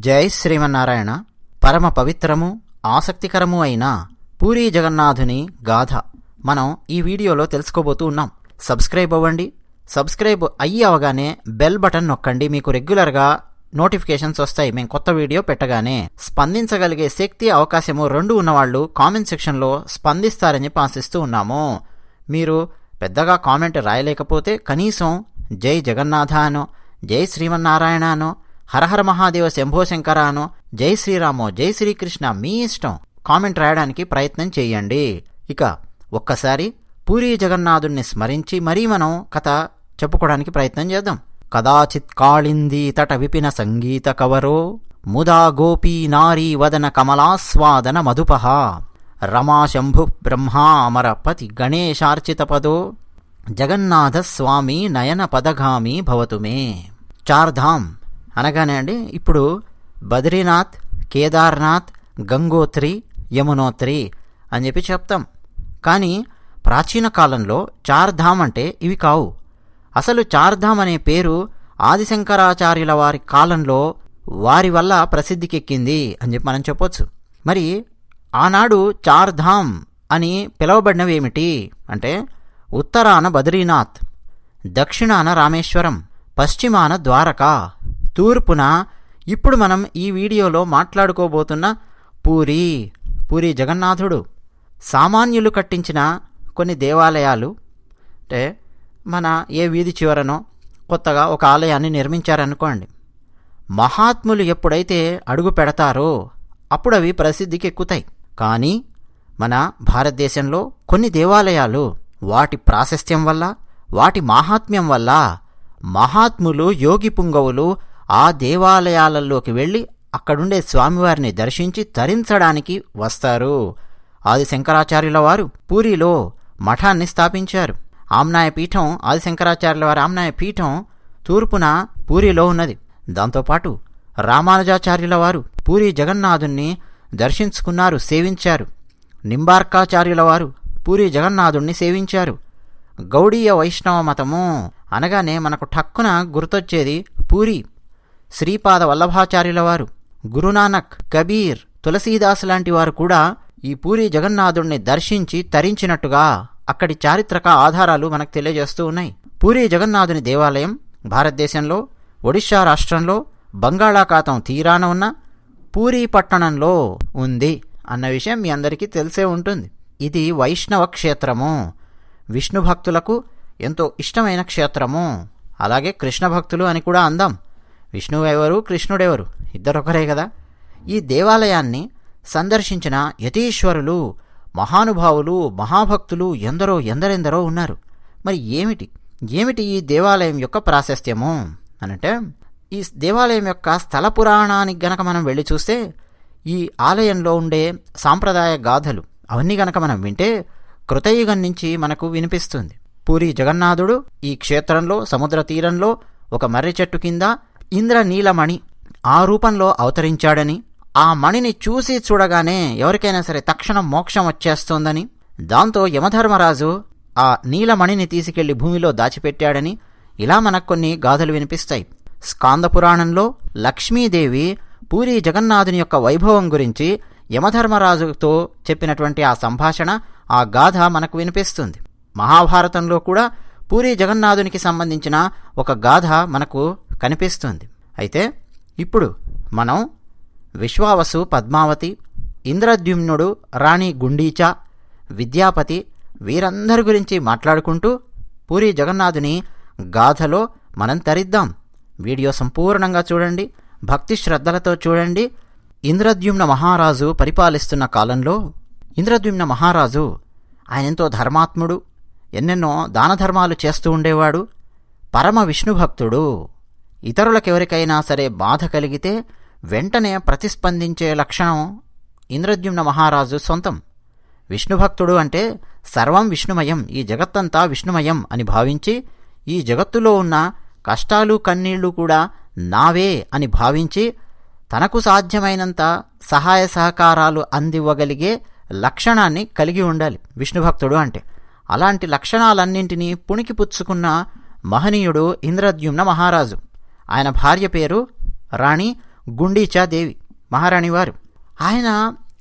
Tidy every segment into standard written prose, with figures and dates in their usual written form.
జై శ్రీమన్నారాయణ. పరమ పవిత్రము ఆసక్తికరము అయిన పూరీ జగన్నాథుని గాథ మనం ఈ వీడియోలో తెలుసుకోబోతూ ఉన్నాం. సబ్స్క్రైబ్ అవ్వండి. సబ్స్క్రైబ్ అయ్యి అవగానే బెల్ బటన్ నొక్కండి. మీకు రెగ్యులర్గా నోటిఫికేషన్స్ వస్తాయి మేము కొత్త వీడియో పెట్టగానే. స్పందించగలిగే శక్తి అవకాశము రెండు ఉన్నవాళ్ళు కామెంట్ సెక్షన్లో స్పందిస్తారని చెప్పి ఆశిస్తూ ఉన్నాము. మీరు పెద్దగా కామెంట్ రాయలేకపోతే కనీసం జై జగన్నాథ అనో, జై శ్రీమన్నారాయణ అనో, హరహర మహాదేవ శంభో శంకర అనో, జై శ్రీరామో, జై శ్రీకృష్ణ మీ ఇష్టం కామెంట్ రాయడానికి ప్రయత్నం చేయండి. ఇక ఒక్కసారి పూరీ జగన్నాథుణ్ణి స్మరించి మరీ మనం కథ చెప్పుకోవడానికి ప్రయత్నం చేద్దాం. కదాచిత్ కాళిందీ తట విపిన సంగీత కవరో ముదా గోపీ నారీ వదన కమలాస్వాదన మధుపహ రమాశంభు బ్రహ్మామరపతి గణేశార్చిత పదో జగన్నాథ స్వామి నయన పదగామి భవతు మే. చార్ధామ్ అనగానే అండి ఇప్పుడు బద్రీనాథ్, కేదార్నాథ్, గంగోత్రి, యమునోత్రి అని చెప్పి చెప్తాం. కానీ ప్రాచీన కాలంలో చార్ధామ్ అంటే ఇవి కావు. అసలు చార్ధామ్ అనే పేరు ఆదిశంకరాచార్యుల వారి కాలంలో వారి వల్ల ప్రసిద్ధికెక్కింది అని చెప్పి మనం చెప్పొచ్చు. మరి ఆనాడు చార్ధామ్ అని పిలవబడినవి ఏమిటి అంటే ఉత్తరాన బద్రీనాథ్, దక్షిణాన రామేశ్వరం, పశ్చిమాన ద్వారకా, తూర్పున ఇప్పుడు మనం ఈ వీడియోలో మాట్లాడుకోబోతున్న పూరీ జగన్నాథుడు. సామాన్యులు కట్టించిన కొన్ని దేవాలయాలు అంటే మన ఏ వీధి చివరనో కొత్తగా ఒక ఆలయాన్ని నిర్మించారనుకోండి, మహాత్ములు ఎప్పుడైతే అడుగు పెడతారో అప్పుడు అవి ప్రసిద్ధికి ఎక్కుతాయి. కానీ మన భారతదేశంలో కొన్ని దేవాలయాలు వాటి ప్రాశస్త్యం వల్ల, వాటి మాహాత్మ్యం వల్ల మహాత్ములు, యోగి పుంగవులు ఆ దేవాలయాలలోకి వెళ్ళి అక్కడుండే స్వామివారిని దర్శించి తరించడానికి వస్తారు. ఆది శంకరాచార్యుల వారు పూరీలో మఠాన్ని స్థాపించారు. ఆమ్నాయ పీఠం, ఆది శంకరాచార్యుల వారి ఆమ్నాయ పీఠం తూర్పున పూరీలో ఉన్నది. దాంతోపాటు రామానుజాచార్యుల వారు పూరీ జగన్నాథుణ్ణి దర్శించుకున్నారు, సేవించారు. నింబార్కాచార్యుల వారు పూరీ జగన్నాథుణ్ణి సేవించారు. గౌడీయ వైష్ణవ మతము అనగానే మనకు ఠక్కున గుర్తొచ్చేది పూరీ. శ్రీపాద వల్లభాచార్యుల వారు, గురునానక్, కబీర్, తులసీదాస్ లాంటి వారు కూడా ఈ పూరీ జగన్నాథుణ్ణి దర్శించి తరించినట్టుగా అక్కడి చారిత్రక ఆధారాలు మనకు తెలియజేస్తూ ఉన్నాయి. పూరీ జగన్నాథుని దేవాలయం భారతదేశంలో ఒడిషా రాష్ట్రంలో బంగాళాఖాతం తీరాన ఉన్న పూరీ పట్టణంలో ఉంది అన్న విషయం మీ అందరికీ తెలిసే ఉంటుంది. ఇది వైష్ణవ క్షేత్రము, విష్ణు భక్తులకు ఎంతో ఇష్టమైన క్షేత్రము. అలాగే కృష్ణ భక్తులు అని కూడా అందాం. విష్ణువు ఎవరు, కృష్ణుడెవరు, ఇద్దరొకరే కదా. ఈ దేవాలయాన్ని సందర్శించిన యతీశ్వరులు, మహానుభావులు, మహాభక్తులు ఎందరెందరో ఉన్నారు. మరి ఏమిటి ఈ దేవాలయం యొక్క ప్రాశస్త్యము అనంటే, ఈ దేవాలయం యొక్క స్థల పురాణానికి గనక మనం వెళ్ళి చూస్తే ఈ ఆలయంలో ఉండే సాంప్రదాయ గాథలు అవన్నీ గనక మనం వింటే కృతయుగం నుంచి మనకు వినిపిస్తుంది. పూరీ జగన్నాథుడు ఈ క్షేత్రంలో సముద్ర తీరంలో ఒక మర్రి చెట్టు కింద ఇంద్రనీలమణి ఆ రూపంలో అవతరించాడని, ఆ మణిని చూడగానే ఎవరికైనా సరే తక్షణం మోక్షం వచ్చేస్తోందని, దాంతో యమధర్మరాజు ఆ నీలమణిని తీసుకెళ్లి భూమిలో దాచిపెట్టాడని ఇలా మనకు కొన్ని గాథలు వినిపిస్తాయి. స్కాంద పురాణంలో లక్ష్మీదేవి పూరీ జగన్నాథుని యొక్క వైభవం గురించి యమధర్మరాజుతో చెప్పినటువంటి ఆ సంభాషణ, ఆ గాథ మనకు వినిపిస్తుంది. మహాభారతంలో కూడా పూరీ జగన్నాథునికి సంబంధించిన ఒక గాథ మనకు కనిపిస్తుంది. అయితే ఇప్పుడు మనం విశ్వావసు, పద్మావతి, ఇంద్రద్యుమ్నుడు, రాణి గుండీచా, విద్యాపతి వీరందరి గురించి మాట్లాడుకుంటూ పూరీ జగన్నాథుని గాథలో మనం తరిద్దాం. వీడియో సంపూర్ణంగా చూడండి, భక్తి శ్రద్ధలతో చూడండి. ఇంద్రద్యుమ్న మహారాజు పరిపాలిస్తున్న కాలంలో ఇంద్రద్యుమ్న మహారాజు ఆయన ఎంతో ధర్మాత్ముడు, ఎన్నెన్నో దాన ధర్మాలు చేస్తూ ఉండేవాడు, పరమ విష్ణుభక్తుడు. ఇతరులకెవరికైనా సరే బాధ కలిగితే వెంటనే ప్రతిస్పందించే లక్షణం ఇంద్రద్యుమ్న మహారాజు సొంతం. విష్ణుభక్తుడు అంటే సర్వం విష్ణుమయం, ఈ జగత్తంతా విష్ణుమయం అని భావించి, ఈ జగత్తులో ఉన్న కష్టాలు కన్నీళ్లు కూడా నావే అని భావించి తనకు సాధ్యమైనంత సహాయ సహకారాలు అందివ్వగలిగే లక్షణాన్ని కలిగి ఉండాలి విష్ణుభక్తుడు అంటే. అలాంటి లక్షణాలన్నింటినీ పుణికిపుచ్చుకున్న మహనీయుడు ఇంద్రద్యుమ్న మహారాజు. ఆయన భార్య పేరు రాణి గుండీచాదేవి మహారాణివారు. ఆయన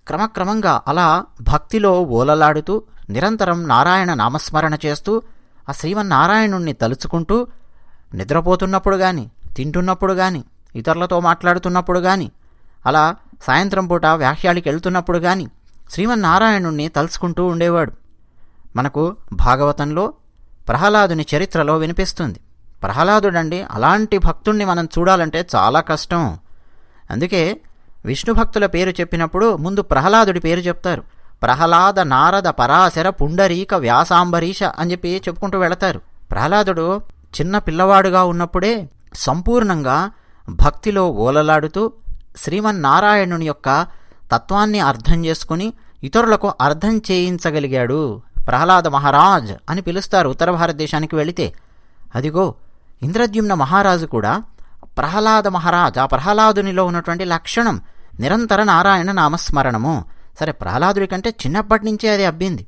క్రమక్రమంగా అలా భక్తిలో ఓలలాడుతూ నిరంతరం నారాయణ నామస్మరణ చేస్తూ ఆ శ్రీమన్నారాయణుణ్ణి తలుచుకుంటూ నిద్రపోతున్నప్పుడు గాని, తింటున్నప్పుడు గాని, ఇతరులతో మాట్లాడుతున్నప్పుడు గాని, అలా సాయంత్రం పూట వ్యాఖ్యాలికి వెళ్తున్నప్పుడు గాని శ్రీమన్నారాయణుణ్ణి తలుచుకుంటూ ఉండేవాడు. మనకు భాగవతంలో ప్రహ్లాదుని చరిత్రలో వినిపిస్తుంది. ప్రహ్లాదుడండి, అలాంటి భక్తుణ్ణి మనం చూడాలంటే చాలా కష్టం. అందుకే విష్ణు భక్తుల పేరు చెప్పినప్పుడు ముందు ప్రహ్లాదుడి పేరు చెప్తారు. ప్రహ్లాద, నారద, పరాశర, పుండరీక, వ్యాసాంబరీష అని చెప్పి చెప్పుకుంటూ వెళతారు. ప్రహ్లాదుడు చిన్న పిల్లవాడుగా ఉన్నప్పుడే సంపూర్ణంగా భక్తిలో ఓలలాడుతూ శ్రీమన్నారాయణుని యొక్క తత్వాన్ని అర్థం చేసుకుని ఇతరులకు అర్థం చేయించగలిగాడు. ప్రహ్లాద మహారాజ్ అని పిలుస్తారు ఉత్తర భారతదేశానికి వెళితే. అదిగో ఇంద్రద్యుమ్న మహారాజు కూడా ప్రహ్లాద మహారాజ్. ఆ ప్రహ్లాదునిలో ఉన్నటువంటి లక్షణం నిరంతర నారాయణ నామస్మరణము. సరే, ప్రహ్లాదుడి కంటే చిన్నప్పటి నుంచే అది అబ్బింది.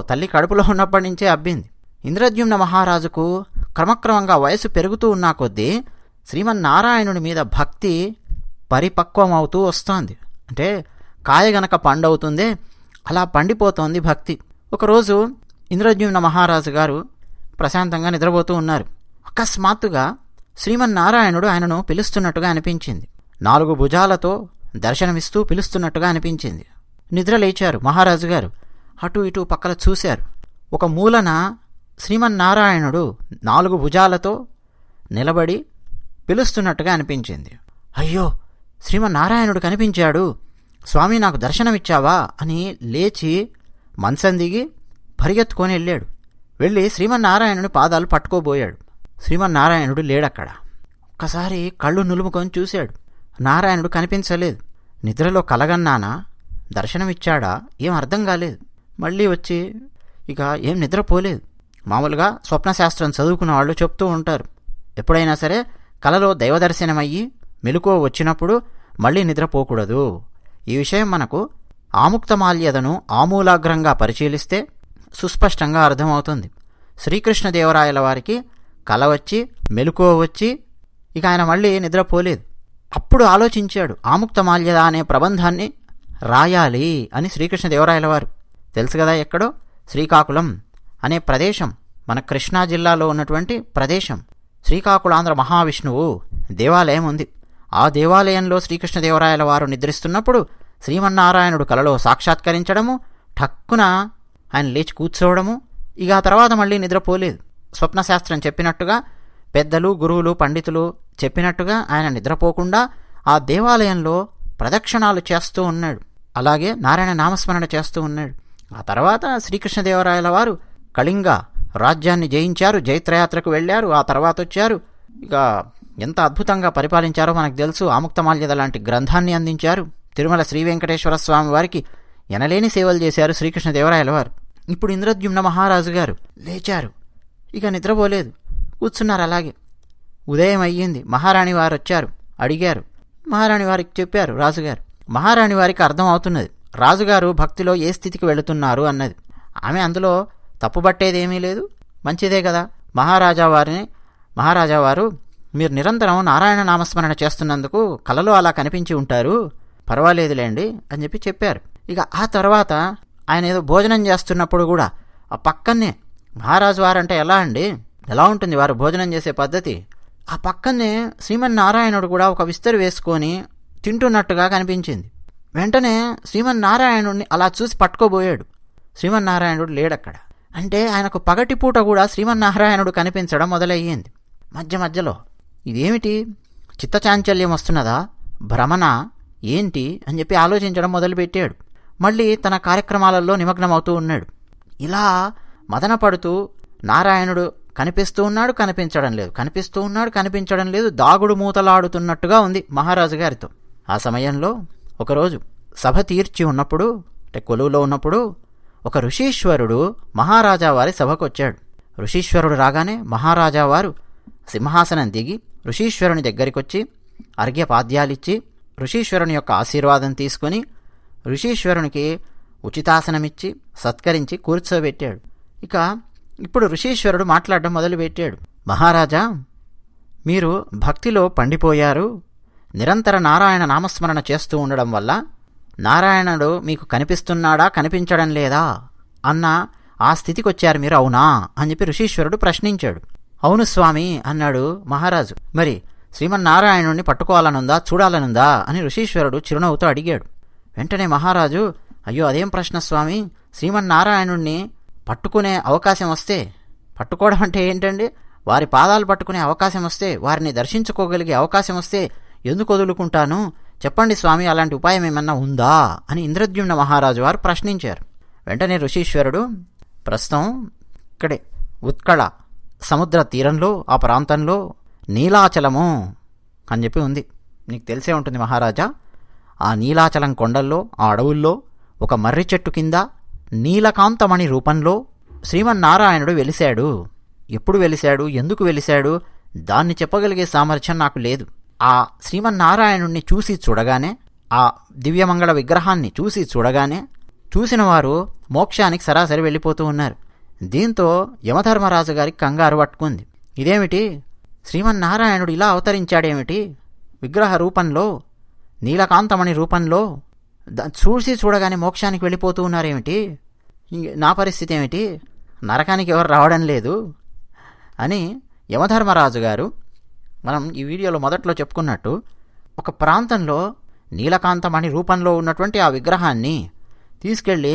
తల్లి కడుపులో ఉన్నప్పటి నుంచే అబ్బింది. ఇంద్రద్యుమ్న మహారాజుకు క్రమక్రమంగా వయసు పెరుగుతూ ఉన్న కొద్దీ శ్రీమన్నారాయణుడి మీద భక్తి పరిపక్వం అవుతూ వస్తోంది. అంటే కాయ గనక పండవుతుందే, అలా పండిపోతోంది భక్తి. ఒకరోజు ఇంద్రద్యుమ్న మహారాజు గారు ప్రశాంతంగా నిద్రపోతూ ఉన్నారు. అకస్మాత్తుగా శ్రీమన్నారాయణుడు ఆయనను పిలుస్తున్నట్టుగా అనిపించింది. 4 భుజాలతో దర్శనమిస్తూ పిలుస్తున్నట్టుగా అనిపించింది. నిద్ర లేచారు మహారాజు గారు. అటు ఇటు పక్కల చూశారు. ఒక మూలన శ్రీమన్నారాయణుడు 4 భుజాలతో నిలబడి పిలుస్తున్నట్టుగా అనిపించింది. అయ్యో, శ్రీమన్నారాయణుడు కనిపించాడు, స్వామి నాకు దర్శనమిచ్చావా అని లేచి మంచం దిగి పరిగెత్తుకొని వెళ్ళాడు. వెళ్ళి శ్రీమన్నారాయణుడి పాదాలు పట్టుకోబోయాడు. శ్రీమన్నారాయణుడు లేడక్కడ. ఒక్కసారి కళ్ళు నులుముకొని చూశాడు. నారాయణుడు కనిపించలేదు. నిద్రలో కలగన్నానా, దర్శనమిచ్చాడా, ఏం అర్థం కాలేదు. మళ్ళీ వచ్చి ఇక ఏం నిద్రపోలేదు. మామూలుగా స్వప్నశాస్త్రం చదువుకున్న వాళ్ళు చెప్తూ ఉంటారు, ఎప్పుడైనా సరే కలలో దైవదర్శనమయ్యి మెలకువ వచ్చినప్పుడు మళ్ళీ నిద్రపోకూడదు. ఈ విషయం మనకు ఆముక్తమాల్యదను ఆమూలాగ్రంగా పరిశీలిస్తే సుస్పష్టంగా అర్థమవుతుంది. శ్రీకృష్ణదేవరాయల వారికి కల వచ్చి మెలకువ వచ్చి ఇక ఆయన మళ్ళీ నిద్రపోలేదు. అప్పుడు ఆలోచించాడు, ఆముక్తమాల్యద అనే ప్రబంధాన్ని రాయాలి అని. శ్రీకృష్ణదేవరాయల వారు తెలుసు కదా ఎక్కడో, శ్రీకాకుళం అనే ప్రదేశం మన కృష్ణా జిల్లాలో ఉన్నటువంటి ప్రదేశం. శ్రీకాకుళాంధ్ర మహావిష్ణువు దేవాలయం ఉంది. ఆ దేవాలయంలో శ్రీకృష్ణదేవరాయల వారు నిద్రిస్తున్నప్పుడు శ్రీమన్నారాయణుడు కలలో సాక్షాత్కరించడము, ఠక్కున ఆయన లేచి కూర్చోవడము, ఇక ఆ తర్వాత మళ్ళీ నిద్రపోలేదు. స్వప్నశాస్త్రం చెప్పినట్టుగా, పెద్దలు, గురువులు, పండితులు చెప్పినట్టుగా ఆయన నిద్రపోకుండా ఆ దేవాలయంలో ప్రదక్షిణాలు చేస్తూ ఉన్నాడు. అలాగే నారాయణ నామస్మరణ చేస్తూ ఉన్నాడు. ఆ తర్వాత శ్రీకృష్ణదేవరాయల వారు కళింగ రాజ్యాన్ని జయించారు, జైత్రయాత్రకు వెళ్ళారు. ఆ తర్వాత వచ్చారు. ఇక ఎంత అద్భుతంగా పరిపాలించారో మనకు తెలుసు. ఆముక్తమాల్యద లాంటి గ్రంథాన్ని అందించారు. తిరుమల శ్రీ వెంకటేశ్వర స్వామి వారికి ఎనలేని సేవలు చేశారు శ్రీకృష్ణదేవరాయల వారు. ఇప్పుడు ఇంద్రద్యుమ్న మహారాజు గారు లేచారు. ఇక నిద్రపోలేదు, కూర్చున్నారు అలాగే. ఉదయం అయ్యింది. మహారాణి వారు వచ్చారు, అడిగారు. మహారాణి వారికి చెప్పారు రాజుగారు. మహారాణి వారికి అర్థం అవుతున్నది రాజుగారు భక్తిలో ఏ స్థితికి వెళుతున్నారు అన్నది. ఆమె అందులో తప్పుబట్టేదేమీ లేదు, మంచిదే కదా. మహారాజా వారు మీరు నిరంతరం నారాయణ నామస్మరణ చేస్తున్నందుకు కలలో అలా కనిపించి ఉంటారు, పర్వాలేదులేండి అని చెప్పారు. ఇక ఆ తర్వాత ఆయన ఏదో భోజనం చేస్తున్నప్పుడు కూడా ఆ పక్కనే మహారాజు వారంటే ఎలా ఉంటుంది వారు భోజనం చేసే పద్ధతి, ఆ పక్కనే శ్రీమన్నారాయణుడు కూడా ఒక విస్తరి వేసుకొని తింటున్నట్టుగా కనిపించింది. వెంటనే శ్రీమన్నారాయణుడిని అలా చూసి పట్టుకోబోయాడు. శ్రీమన్నారాయణుడు లేడక్కడ. అంటే ఆయనకు పగటిపూట కూడా శ్రీమన్నారాయణుడు కనిపించడం మొదలయ్యింది. మధ్యలో ఇదేమిటి, చిత్తచాంచల్యం వస్తున్నదా, భ్రమణ ఏంటి అని ఆలోచించడం మొదలుపెట్టాడు. మళ్ళీ తన కార్యక్రమాలలో నిమగ్నమవుతూ ఉన్నాడు. ఇలా మదన పడుతూ నారాయణుడు కనిపిస్తూ ఉన్నాడు, కనిపించడం లేదు, కనిపిస్తూ ఉన్నాడు, కనిపించడం లేదు, దాగుడు మూతలాడుతున్నట్టుగా ఉంది మహారాజు గారితో. ఆ సమయంలో ఒకరోజు సభ తీర్చి ఉన్నప్పుడు, అంటే కొలువులో ఉన్నప్పుడు, ఒక ఋషీశ్వరుడు మహారాజా వారి సభకు వచ్చాడు. ఋషీశ్వరుడు రాగానే మహారాజా వారు సింహాసనం దిగి ఋషీశ్వరుని దగ్గరికొచ్చి అర్ఘ్యపాద్యాలిచ్చి ఋషీశ్వరుని యొక్క ఆశీర్వాదం తీసుకుని ఋషీశ్వరునికి ఉచితాసనమిచ్చి సత్కరించి కూర్చోబెట్టాడు. ఇక ఇప్పుడు ఋషీశ్వరుడు మాట్లాడడం మొదలుపెట్టాడు. మహారాజా, మీరు భక్తిలో పండిపోయారు, నిరంతర నారాయణ నామస్మరణ చేస్తూ ఉండడం వల్ల నారాయణుడు మీకు కనిపిస్తున్నాడా కనిపించడం లేదా అన్న ఆ స్థితికొచ్చారు మీరు, అవునా అని చెప్పి ఋషీశ్వరుడు ప్రశ్నించాడు. అవును స్వామి అన్నాడు మహారాజు. మరి శ్రీమన్నారాయణుణ్ణి పట్టుకోవాలనుందా, చూడాలనుందా అని ఋషీశ్వరుడు చిరునవ్వుతో అడిగాడు. వెంటనే మహారాజు, అయ్యో అదేం ప్రశ్న స్వామి, శ్రీమన్నారాయణుణ్ణి పట్టుకునే అవకాశం వస్తే, పట్టుకోవడం అంటే ఏంటండి, వారి పాదాలు పట్టుకునే అవకాశం వస్తే, వారిని దర్శించుకోగలిగే అవకాశం వస్తే ఎందుకు వదులుకుంటాను, చెప్పండి స్వామి, అలాంటి ఉపాయం ఏమన్నా ఉందా అని ఇంద్రద్యుమ్న మహారాజు వారు ప్రశ్నించారు. వెంటనే ఋషీశ్వరుడు, ప్రస్తుతం ఇక్కడే ఉత్కళ సముద్ర తీరంలో ఆ ప్రాంతంలో నీలాచలము అని చెప్పి ఉంది, నీకు తెలిసే ఉంటుంది మహారాజా. ఆ నీలాచలం కొండల్లో, ఆ అడవుల్లో ఒక మర్రి చెట్టు కింద నీలకాంతమణి రూపంలో శ్రీమన్నారాయణుడు వెలిశాడు. ఎప్పుడు వెలిశాడు, ఎందుకు వెలిశాడు, దాన్ని చెప్పగలిగే సామర్థ్యం నాకు లేదు. ఆ శ్రీమన్నారాయణుణ్ణి చూసి చూడగానే, ఆ దివ్యమంగళ విగ్రహాన్ని చూసి చూడగానే చూసిన వారు మోక్షానికి సరాసరి వెళ్ళిపోతూ ఉన్నారు. దీంతో యమధర్మరాజు గారికి కంగారు పట్టుకుంది. ఇదేమిటి, శ్రీమన్నారాయణుడు ఇలా అవతరించాడేమిటి, విగ్రహ రూపంలో, నీలకాంతమణి రూపంలో, చూసి చూడగానే మోక్షానికి వెళ్ళిపోతూ ఉన్నారేమిటి, నా పరిస్థితి ఏమిటి, నరకానికి ఎవరు రావడం లేదు అని యమధర్మరాజు గారు, మనం ఈ వీడియోలో మొదట్లో చెప్పుకున్నట్టు, ఒక ప్రాంతంలో నీలకాంతమణి రూపంలో ఉన్నటువంటి ఆ విగ్రహాన్ని తీసుకెళ్ళి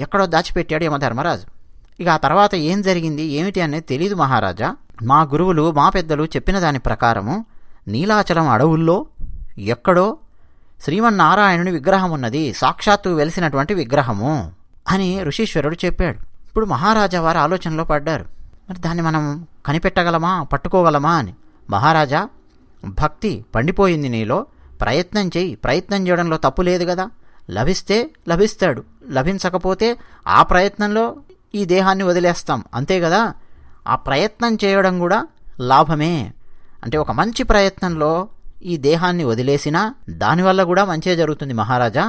ఎక్కడో దాచిపెట్టాడు యమధర్మరాజు. ఇక ఆ తర్వాత ఏం జరిగింది ఏమిటి అనేది తెలీదు మహారాజా. మా గురువులు, మా పెద్దలు చెప్పిన దాని ప్రకారము నీలాచలం అడవుల్లో ఎక్కడో శ్రీమన్నారాయణుని విగ్రహం ఉన్నది, సాక్షాత్తు వెలిసినటువంటి విగ్రహము అని ఋషీశ్వరుడు చెప్పాడు. ఇప్పుడు మహారాజా వారు ఆలోచనలో పడ్డారు. మరి దాన్ని మనం కనిపెట్టగలమా, పట్టుకోగలమా అని. మహారాజా, భక్తి పండిపోయింది నీలో, ప్రయత్నం చెయ్యి, ప్రయత్నం చేయడంలో తప్పు లేదు కదా. లభిస్తే లభిస్తాడు, లభించకపోతే ఆ ప్రయత్నంలో ఈ దేహాన్ని వదిలేస్తాం, అంతే కదా. ఆ ప్రయత్నం చేయడం కూడా లాభమే. అంటే ఒక మంచి ప్రయత్నంలో ఈ దేహాన్ని వదిలేసినా దానివల్ల కూడా మంచిగా జరుగుతుంది మహారాజా,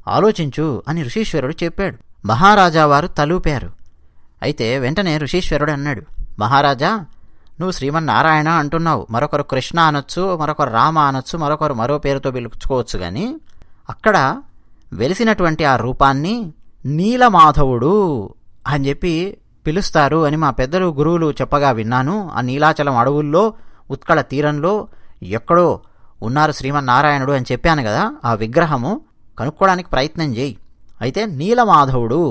ఆలోచించు అని ఋషీశ్వరుడు చెప్పాడు. మహారాజా వారు తలూపారు. అయితే వెంటనే ఋషీశ్వరుడు అన్నాడు, మహారాజా, నువ్వు శ్రీమన్నారాయణ అంటున్నావు, మరొకరు కృష్ణ అనొచ్చు, మరొకరు రామ అనొచ్చు, మరొకరు మరో పేరుతో పిలుచుకోవచ్చు, కానీ అక్కడ వెలిసినటువంటి ఆ రూపాన్ని నీలమాధవుడు అని చెప్పి పిలుస్తారు అని మా పెద్దలు గురువులు చెప్పగా విన్నాను. ఆ నీలాచలం అడవుల్లో ఉత్కళ తీరంలో ఎక్కడో ఉన్నారు శ్రీమన్నారాయణుడు అని చెప్పాను కదా, ఆ విగ్రహము కనుక్కోవడానికి ప్రయత్నం చేయి, అయితే నీలమాధవుడు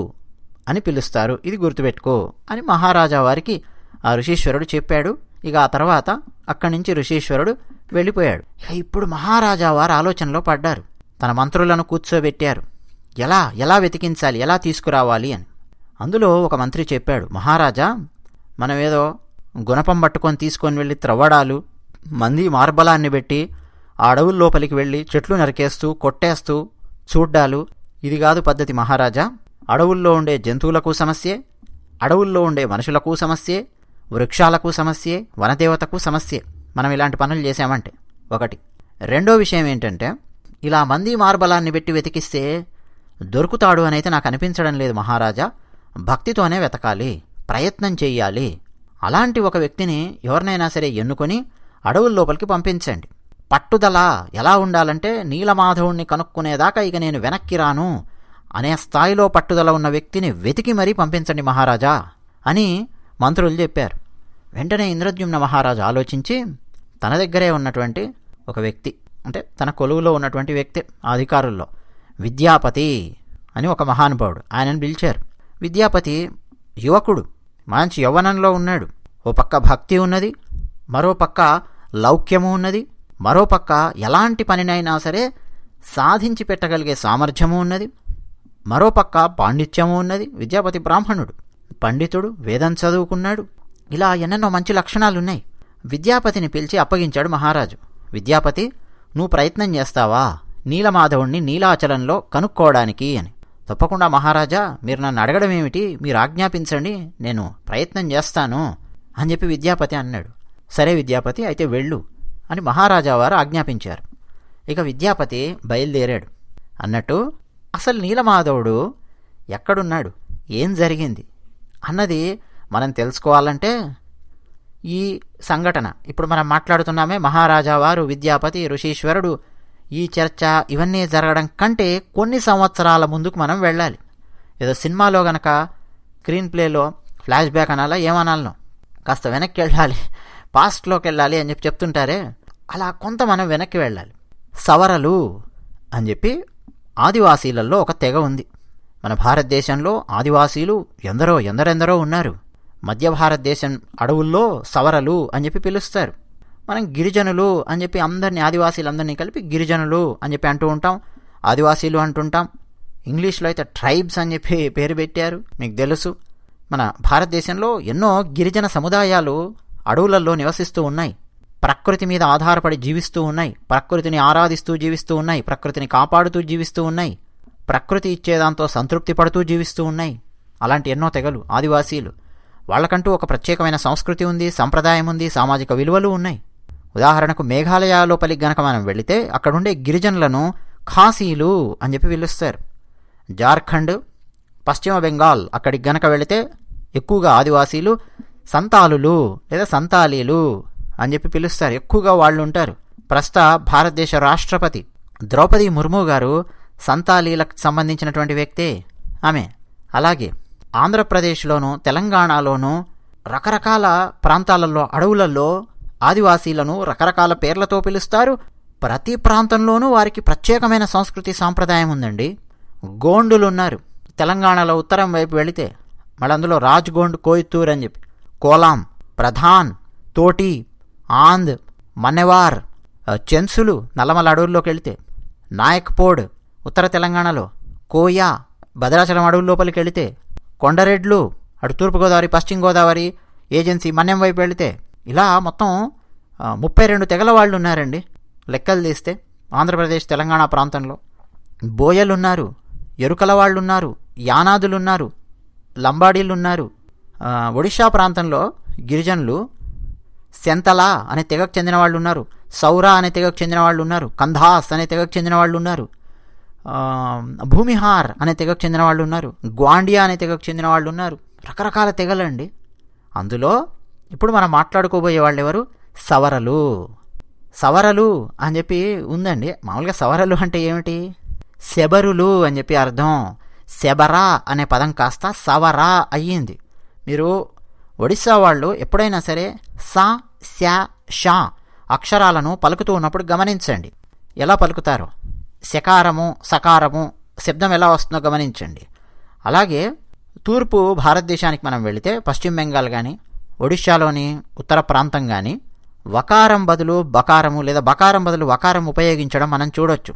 అని పిలుస్తారు, ఇది గుర్తుపెట్టుకో అని మహారాజా వారికి ఆ ఋషీశ్వరుడు చెప్పాడు. ఇక ఆ తర్వాత అక్కడి నుంచి ఋషీశ్వరుడు వెళ్ళిపోయాడు. ఇప్పుడు మహారాజా వారు ఆలోచనలో పడ్డారు. తన మంత్రులను కూర్చోబెట్టారు, ఎలా వెతికించాలి, ఎలా తీసుకురావాలి అని. అందులో ఒక మంత్రి చెప్పాడు, మహారాజా, మనం ఏదో గుణపం పట్టుకొని తీసుకొని వెళ్ళి త్రవ్వడాలు, మంది మార్బలాన్ని పెట్టి ఆ అడవుల లోపలికి వెళ్ళి చెట్లు నరికేస్తూ కొట్టేస్తూ చూడ్డాలు, ఇది కాదు పద్ధతి మహారాజా. అడవుల్లో ఉండే జంతువులకు సమస్యే, అడవుల్లో ఉండే మనుషులకు సమస్యే, వృక్షాలకు సమస్యే, వనదేవతకు సమస్యే మనం ఇలాంటి పనులు చేశామంటే. ఒకటి. రెండో విషయం ఏంటంటే, ఇలా మంది మార్బలాన్ని పెట్టి వెతికిస్తే దొరుకుతాడు అనైతే నాకు అనిపించడం లేదు మహారాజా. భక్తితోనే వెతకాలి, ప్రయత్నం చెయ్యాలి. అలాంటి ఒక వ్యక్తిని ఎవరినైనా సరే ఎన్నుకొని అడవుల లోపలికి పంపించండి. పట్టుదల ఎలా ఉండాలంటే, నీలమాధవుణ్ణి కనుక్కునేదాకా ఇక నేను వెనక్కి రాను అనే స్థాయిలో పట్టుదల ఉన్న వ్యక్తిని వెతికి మరీ పంపించండి మహారాజా అని మంత్రులు చెప్పారు. వెంటనే ఇంద్రద్యుమ్న మహారాజు ఆలోచించి తన దగ్గరే ఉన్నటువంటి ఒక వ్యక్తి, అంటే తన కొలువులో ఉన్నటువంటి వ్యక్తి, అధికారుల్లో విద్యాపతి అని ఒక మహానుభావుడు, ఆయనను పిలిచారు. విద్యాపతి యువకుడు, మంచి యవ్వనంలో ఉన్నాడు. ఓ పక్క భక్తి ఉన్నది, మరో పక్క లౌక్యము ఉన్నది, మరో పక్క ఎలాంటి పనినైనా సరే సాధించి పెట్టగలిగే సామర్థ్యము ఉన్నది, మరో పక్క పాండిత్యము ఉన్నది. విద్యాపతి బ్రాహ్మణుడు, పండితుడు, వేదం చదువుకున్నాడు. ఇలా ఎన్నెన్నో మంచి లక్షణాలున్నాయి. విద్యాపతిని పిలిచి అప్పగించాడు మహారాజు. విద్యాపతి, నువ్వు ప్రయత్నం చేస్తావా నీలమాధవుణ్ణి నీలాచలంలో కనుక్కోవడానికి అని. తప్పకుండా మహారాజా, మీరు నన్ను అడగడం ఏమిటి, మీరు ఆజ్ఞాపించండి, నేను ప్రయత్నం చేస్తాను అని చెప్పి విద్యాపతి అన్నాడు. సరే విద్యాపతి, అయితే వెళ్ళు అని మహారాజా వారు ఆజ్ఞాపించారు. ఇక విద్యాపతి బయలుదేరాడు. అన్నట్టు అసలు నీలమాధవుడు ఎక్కడున్నాడు, ఏం జరిగింది అన్నది మనం తెలుసుకోవాలంటే ఈ సంఘటన ఇప్పుడు మనం మాట్లాడుతున్నామే, మహారాజా వారు, విద్యాపతి, ఋషీశ్వరుడు, ఈ చర్చ ఇవన్నీ జరగడం కంటే కొన్ని సంవత్సరాల ముందుకు మనం వెళ్ళాలి. ఏదో సినిమాలో గనక స్క్రీన్ ప్లేలో ఫ్లాష్ బ్యాక్ అనాలా ఏమనాలనో, కాస్త వెనక్కి వెళ్ళాలి, పాస్ట్లోకి వెళ్ళాలి అని చెప్తుంటారే, అలా కొంత మనం వెనక్కి వెళ్ళాలి. సవరలు అని చెప్పి ఆదివాసీలలో ఒక తెగ ఉంది. మన భారతదేశంలో ఆదివాసీలు ఎందరెందరో ఉన్నారు. మధ్య భారతదేశం అడవుల్లో సవరలు అని చెప్పి పిలుస్తారు. మనం గిరిజనులు అని చెప్పి అందరినీ, ఆదివాసీలందరినీ కలిపి గిరిజనులు అని చెప్పి అంటూ ఉంటాం, ఆదివాసీలు అంటుంటాం. ఇంగ్లీష్లో అయితే ట్రైబ్స్ అని చెప్పి పేరు పెట్టారు, మీకు తెలుసు. మన భారతదేశంలో ఎన్నో గిరిజన సముదాయాలు అడవులలో నివసిస్తూ ఉన్నాయి. ప్రకృతి మీద ఆధారపడి జీవిస్తూ ఉన్నాయి, ప్రకృతిని ఆరాధిస్తూ జీవిస్తూ ఉన్నాయి, ప్రకృతిని కాపాడుతూ జీవిస్తూ ఉన్నాయి, ప్రకృతి ఇచ్చేదాంతో సంతృప్తి పడుతూ జీవిస్తూ ఉన్నాయి. అలాంటి ఎన్నో తెగలు ఆదివాసీలు. వాళ్ళకంటూ ఒక ప్రత్యేకమైన సంస్కృతి ఉంది, సంప్రదాయం ఉంది, సామాజిక విలువలు ఉన్నాయి. ఉదాహరణకు మేఘాలయ లోపలికి గనక మనం వెళితే అక్కడుండే గిరిజనులను ఖాసీలు అని చెప్పి పిలుస్తారు. జార్ఖండ్, పశ్చిమ బెంగాల్ అక్కడికి గనక వెళితే ఎక్కువగా ఆదివాసీలు సంతాలులు లేదా సంతాలీలు అని చెప్పి పిలుస్తారు. ఎక్కువగా వాళ్ళు ఉంటారు. ప్రస్తుత భారతదేశ రాష్ట్రపతి ద్రౌపది ముర్ము గారు సంతాలీలకు సంబంధించినటువంటి వ్యక్తే ఆమె. అలాగే ఆంధ్రప్రదేశ్లోనూ తెలంగాణలోనూ రకరకాల ప్రాంతాలలో అడవులలో ఆదివాసీలను రకరకాల పేర్లతో పిలుస్తారు. ప్రతి ప్రాంతంలోనూ వారికి ప్రత్యేకమైన సంస్కృతి సాంప్రదాయం ఉందండి. గోండులు ఉన్నారు తెలంగాణలో ఉత్తరం వైపు వెళితే, మళ్ళీ అందులో రాజ్గోండ్, కోయిత్తూర్ అని చెప్పి, కోలాం, ప్రధాన్, తోటి, ఆంద్, మన్నెవార్, చెన్సులు నల్లమల అడవుల్లోకి వెళితే, నాయక్పోడ్ ఉత్తర తెలంగాణలో, కోయా భద్రాచలం అడవుల లోపలికి వెళితే, కొండరెడ్లు అటు తూర్పుగోదావరి పశ్చిమ గోదావరి ఏజెన్సీ మన్యం వైపు వెళితే, ఇలా మొత్తం 32 తెగల వాళ్ళు ఉన్నారండి లెక్కలు తీస్తే ఆంధ్రప్రదేశ్ తెలంగాణ ప్రాంతంలో. బోయలున్నారు, ఎరుకల వాళ్ళున్నారు, యానాదులున్నారు, లంబాడీలున్నారు. ఒడిషా ప్రాంతంలో గిరిజనులు సెంతల అనే తెగకు చెందిన వాళ్ళు ఉన్నారు, సౌరా అనే తెగకు చెందిన వాళ్ళు ఉన్నారు, కంధాస్ అనే తెగకు చెందిన వాళ్ళు ఉన్నారు, భూమిహార్ అనే తెగకు చెందిన వాళ్ళు ఉన్నారు, గ్వాండియా అనే తెగకు చెందిన వాళ్ళు ఉన్నారు. రకరకాల తెగలండి. అందులో ఇప్పుడు మనం మాట్లాడుకోబోయే వాళ్ళు ఎవరు? సవరలు. సవరలు అని చెప్పి ఉందండి. మామూలుగా సవరలు అంటే ఏమిటి? శబరులు అని చెప్పి అర్థం. శబరా అనే పదం కాస్త సవరా అయ్యింది. మీరు ఒడిస్సా వాళ్ళు ఎప్పుడైనా సరే సా, శా, షా అక్షరాలను పలుకుతూ ఉన్నప్పుడు గమనించండి ఎలా పలుకుతారో. శకారము, సకారము శబ్దం ఎలా వస్తుందో గమనించండి. అలాగే తూర్పు భారతదేశానికి మనం వెళితే పశ్చిమ బెంగాల్ కానీ ఒడిషాలోని ఉత్తర ప్రాంతం కానీ వకారం బదులు బకారము లేదా బకారం బదులు వకారం ఉపయోగించడం మనం చూడొచ్చు.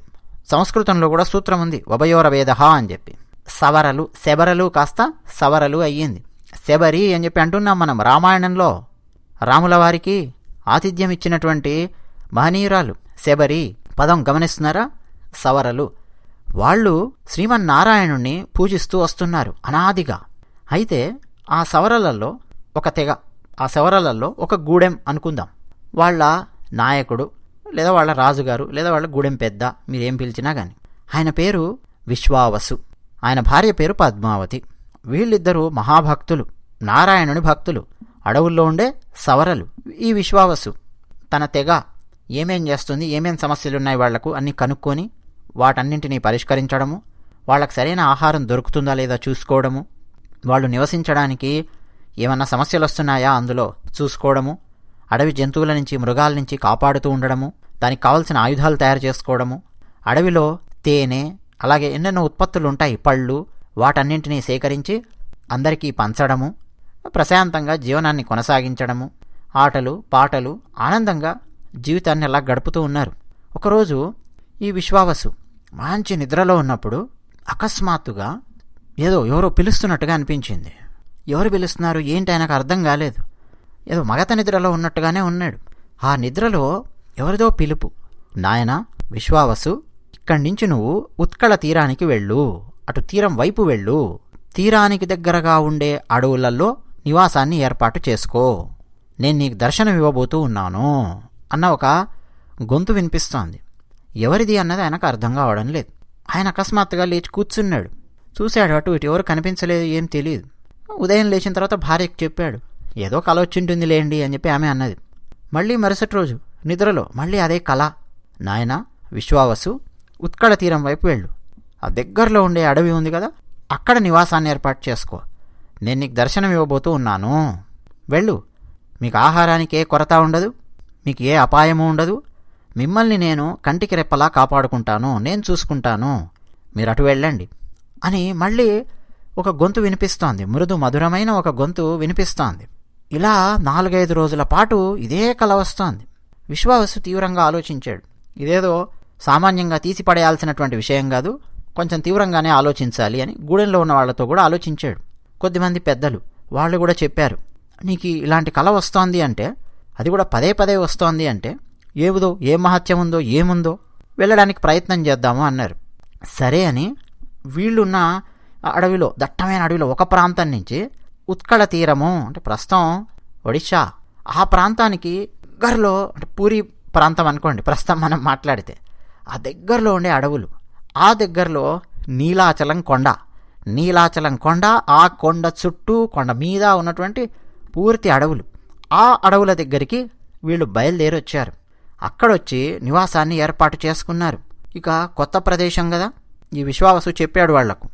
సంస్కృతంలో కూడా సూత్రం ఉంది, ఉభయోరవేదః అని చెప్పి. సవరలు, శబరలు కాస్త సవరలు అయ్యింది. శబరి అని చెప్పి అంటున్నాం మనం. రామాయణంలో రాముల వారికి ఆతిథ్యం ఇచ్చినటువంటి మహనీయురాలు శబరి పదం గమనిస్తున్నారా? సవరలు. వాళ్ళు శ్రీమన్నారాయణుణ్ణి పూజిస్తూ వస్తున్నారు అనాదిగా. అయితే ఆ సవరలలో ఒక తెగ, ఆ సవరలలో ఒక గూడెం అనుకుందాం. వాళ్ళ నాయకుడు లేదా వాళ్ళ రాజుగారు లేదా వాళ్ళ గూడెం పెద్ద, మీరేం పిలిచినా కానీ, ఆయన పేరు విశ్వావసు, ఆయన భార్య పేరు పద్మావతి. వీళ్ళిద్దరూ మహాభక్తులు, నారాయణుని భక్తులు, అడవుల్లో ఉండే సవరలు. ఈ విశ్వావసు తన తెగ ఏమేం చేస్తుంది, ఏమేం సమస్యలున్నాయి వాళ్లకు అన్నీ కనుక్కొని వాటన్నింటినీ పరిష్కరించడము, వాళ్ళకు సరైన ఆహారం దొరుకుతుందా లేదా చూసుకోవడము, వాళ్ళు నివసించడానికి ఏమన్నా సమస్యలు వస్తున్నాయా అందులో చూసుకోవడము, అడవి జంతువుల నుంచి మృగాల నుంచి కాపాడుతూ ఉండడము, దానికి కావలసిన ఆయుధాలు తయారు చేసుకోవడము, అడవిలో తేనె అలాగే ఎన్నెన్నో ఉత్పత్తులు ఉంటాయి, పళ్ళు, వాటన్నింటినీ సేకరించి అందరికీ పంచడము, ప్రశాంతంగా జీవనాన్ని కొనసాగించడము, ఆటలు పాటలు ఆనందంగా జీవితాన్ని అలా గడుపుతూ ఉన్నారు. ఒకరోజు ఈ విశ్వావసు మంచి నిద్రలో ఉన్నప్పుడు అకస్మాత్తుగా ఎవరో పిలుస్తున్నట్టుగా అనిపించింది. ఎవరు పిలుస్తున్నారు ఏంటి ఆయనకు అర్థం కాలేదు. ఏదో మగత నిద్రలో ఉన్నట్టుగానే ఉన్నాడు. ఆ నిద్రలో ఎవరిదో పిలుపు, నాయనా విశ్వావసు, ఇక్కడి నుంచి నువ్వు ఉత్కళ తీరానికి వెళ్ళు, అటు తీరం వైపు వెళ్ళు, తీరానికి దగ్గరగా ఉండే అడవులలో నివాసాన్ని ఏర్పాటు చేసుకో, నేను నీకు దర్శనం ఇవ్వబోతూ ఉన్నాను అన్న ఒక గొంతు వినిపిస్తోంది. ఎవరిది అన్నది ఆయనకు అర్థం కావడం లేదు. ఆయన అకస్మాత్తుగా లేచి కూర్చున్నాడు. చూశాడు అటు ఇటు, ఎవరు కనిపించలేదు, ఏం తెలియదు. ఉదయం లేచిన తర్వాత భార్యకు చెప్పాడు, ఏదో కల వచ్చింటుంది లేండి అని చెప్పి ఆమె అన్నది. మళ్ళీ మరుసటి రోజు నిద్రలో మళ్ళీ అదే కల. నాయనా విశ్వావసు, ఉత్కళ తీరం వైపు వెళ్ళు. ఆ దగ్గరలో ఉండే అడవి ఉంది కదా, అక్కడ నివాసాన్ని ఏర్పాటు చేసుకో. నేను నీకు దర్శనం ఇవ్వబోతూ ఉన్నాను. వెళ్ళు. మీకు ఆహారానికి ఏ కొరత ఉండదు, మీకు ఏ అపాయము ఉండదు. మిమ్మల్ని నేను కంటికి రెప్పలా కాపాడుకుంటాను, నేను చూసుకుంటాను. మీరు అటు వెళ్ళండి అని మళ్ళీ ఒక గొంతు వినిపిస్తోంది. మృదు మధురమైన ఒక గొంతు వినిపిస్తోంది. ఇలా 4-5 రోజుల పాటు ఇదే కల వస్తోంది. విశ్వావసు తీవ్రంగా ఆలోచించాడు. ఇదేదో సామాన్యంగా తీసిపడేయాల్సినటువంటి విషయం కాదు, కొంచెం తీవ్రంగానే ఆలోచించాలి అని గూడెంలో ఉన్న వాళ్లతో కూడా ఆలోచించాడు. కొద్దిమంది పెద్దలు వాళ్ళు కూడా చెప్పారు, నీకు ఇలాంటి కల వస్తోంది అంటే, అది కూడా పదే పదే వస్తోంది అంటే ఏముదో, ఏం మహత్యం ఉందో, ఏముందో, వెళ్ళడానికి ప్రయత్నం చేద్దాము అన్నారు. సరే అని వీళ్ళున్న అడవిలో, దట్టమైన అడవిలో ఒక ప్రాంతం నుంచి ఉత్కళ తీరము అంటే ప్రస్తుతం ఒడిషా ఆ ప్రాంతానికి దగ్గరలో, అంటే పూరి ప్రాంతం అనుకోండి ప్రస్తుతం మనం మాట్లాడితే, ఆ దగ్గరలో ఉండే అడవులు, ఆ దగ్గరలో నీలాచలం కొండ, నీలాచలం కొండ, ఆ కొండ చుట్టూ కొండ మీద ఉన్నటువంటి పూర్తి అడవులు, ఆ అడవుల దగ్గరికి వీళ్ళు బయలుదేరి వచ్చారు. అక్కడొచ్చి నివాసాన్ని ఏర్పాటు చేసుకున్నారు. ఇక కొత్త ప్రదేశం కదా, ఈ విశ్వావసు చెప్పాడు వాళ్లకు,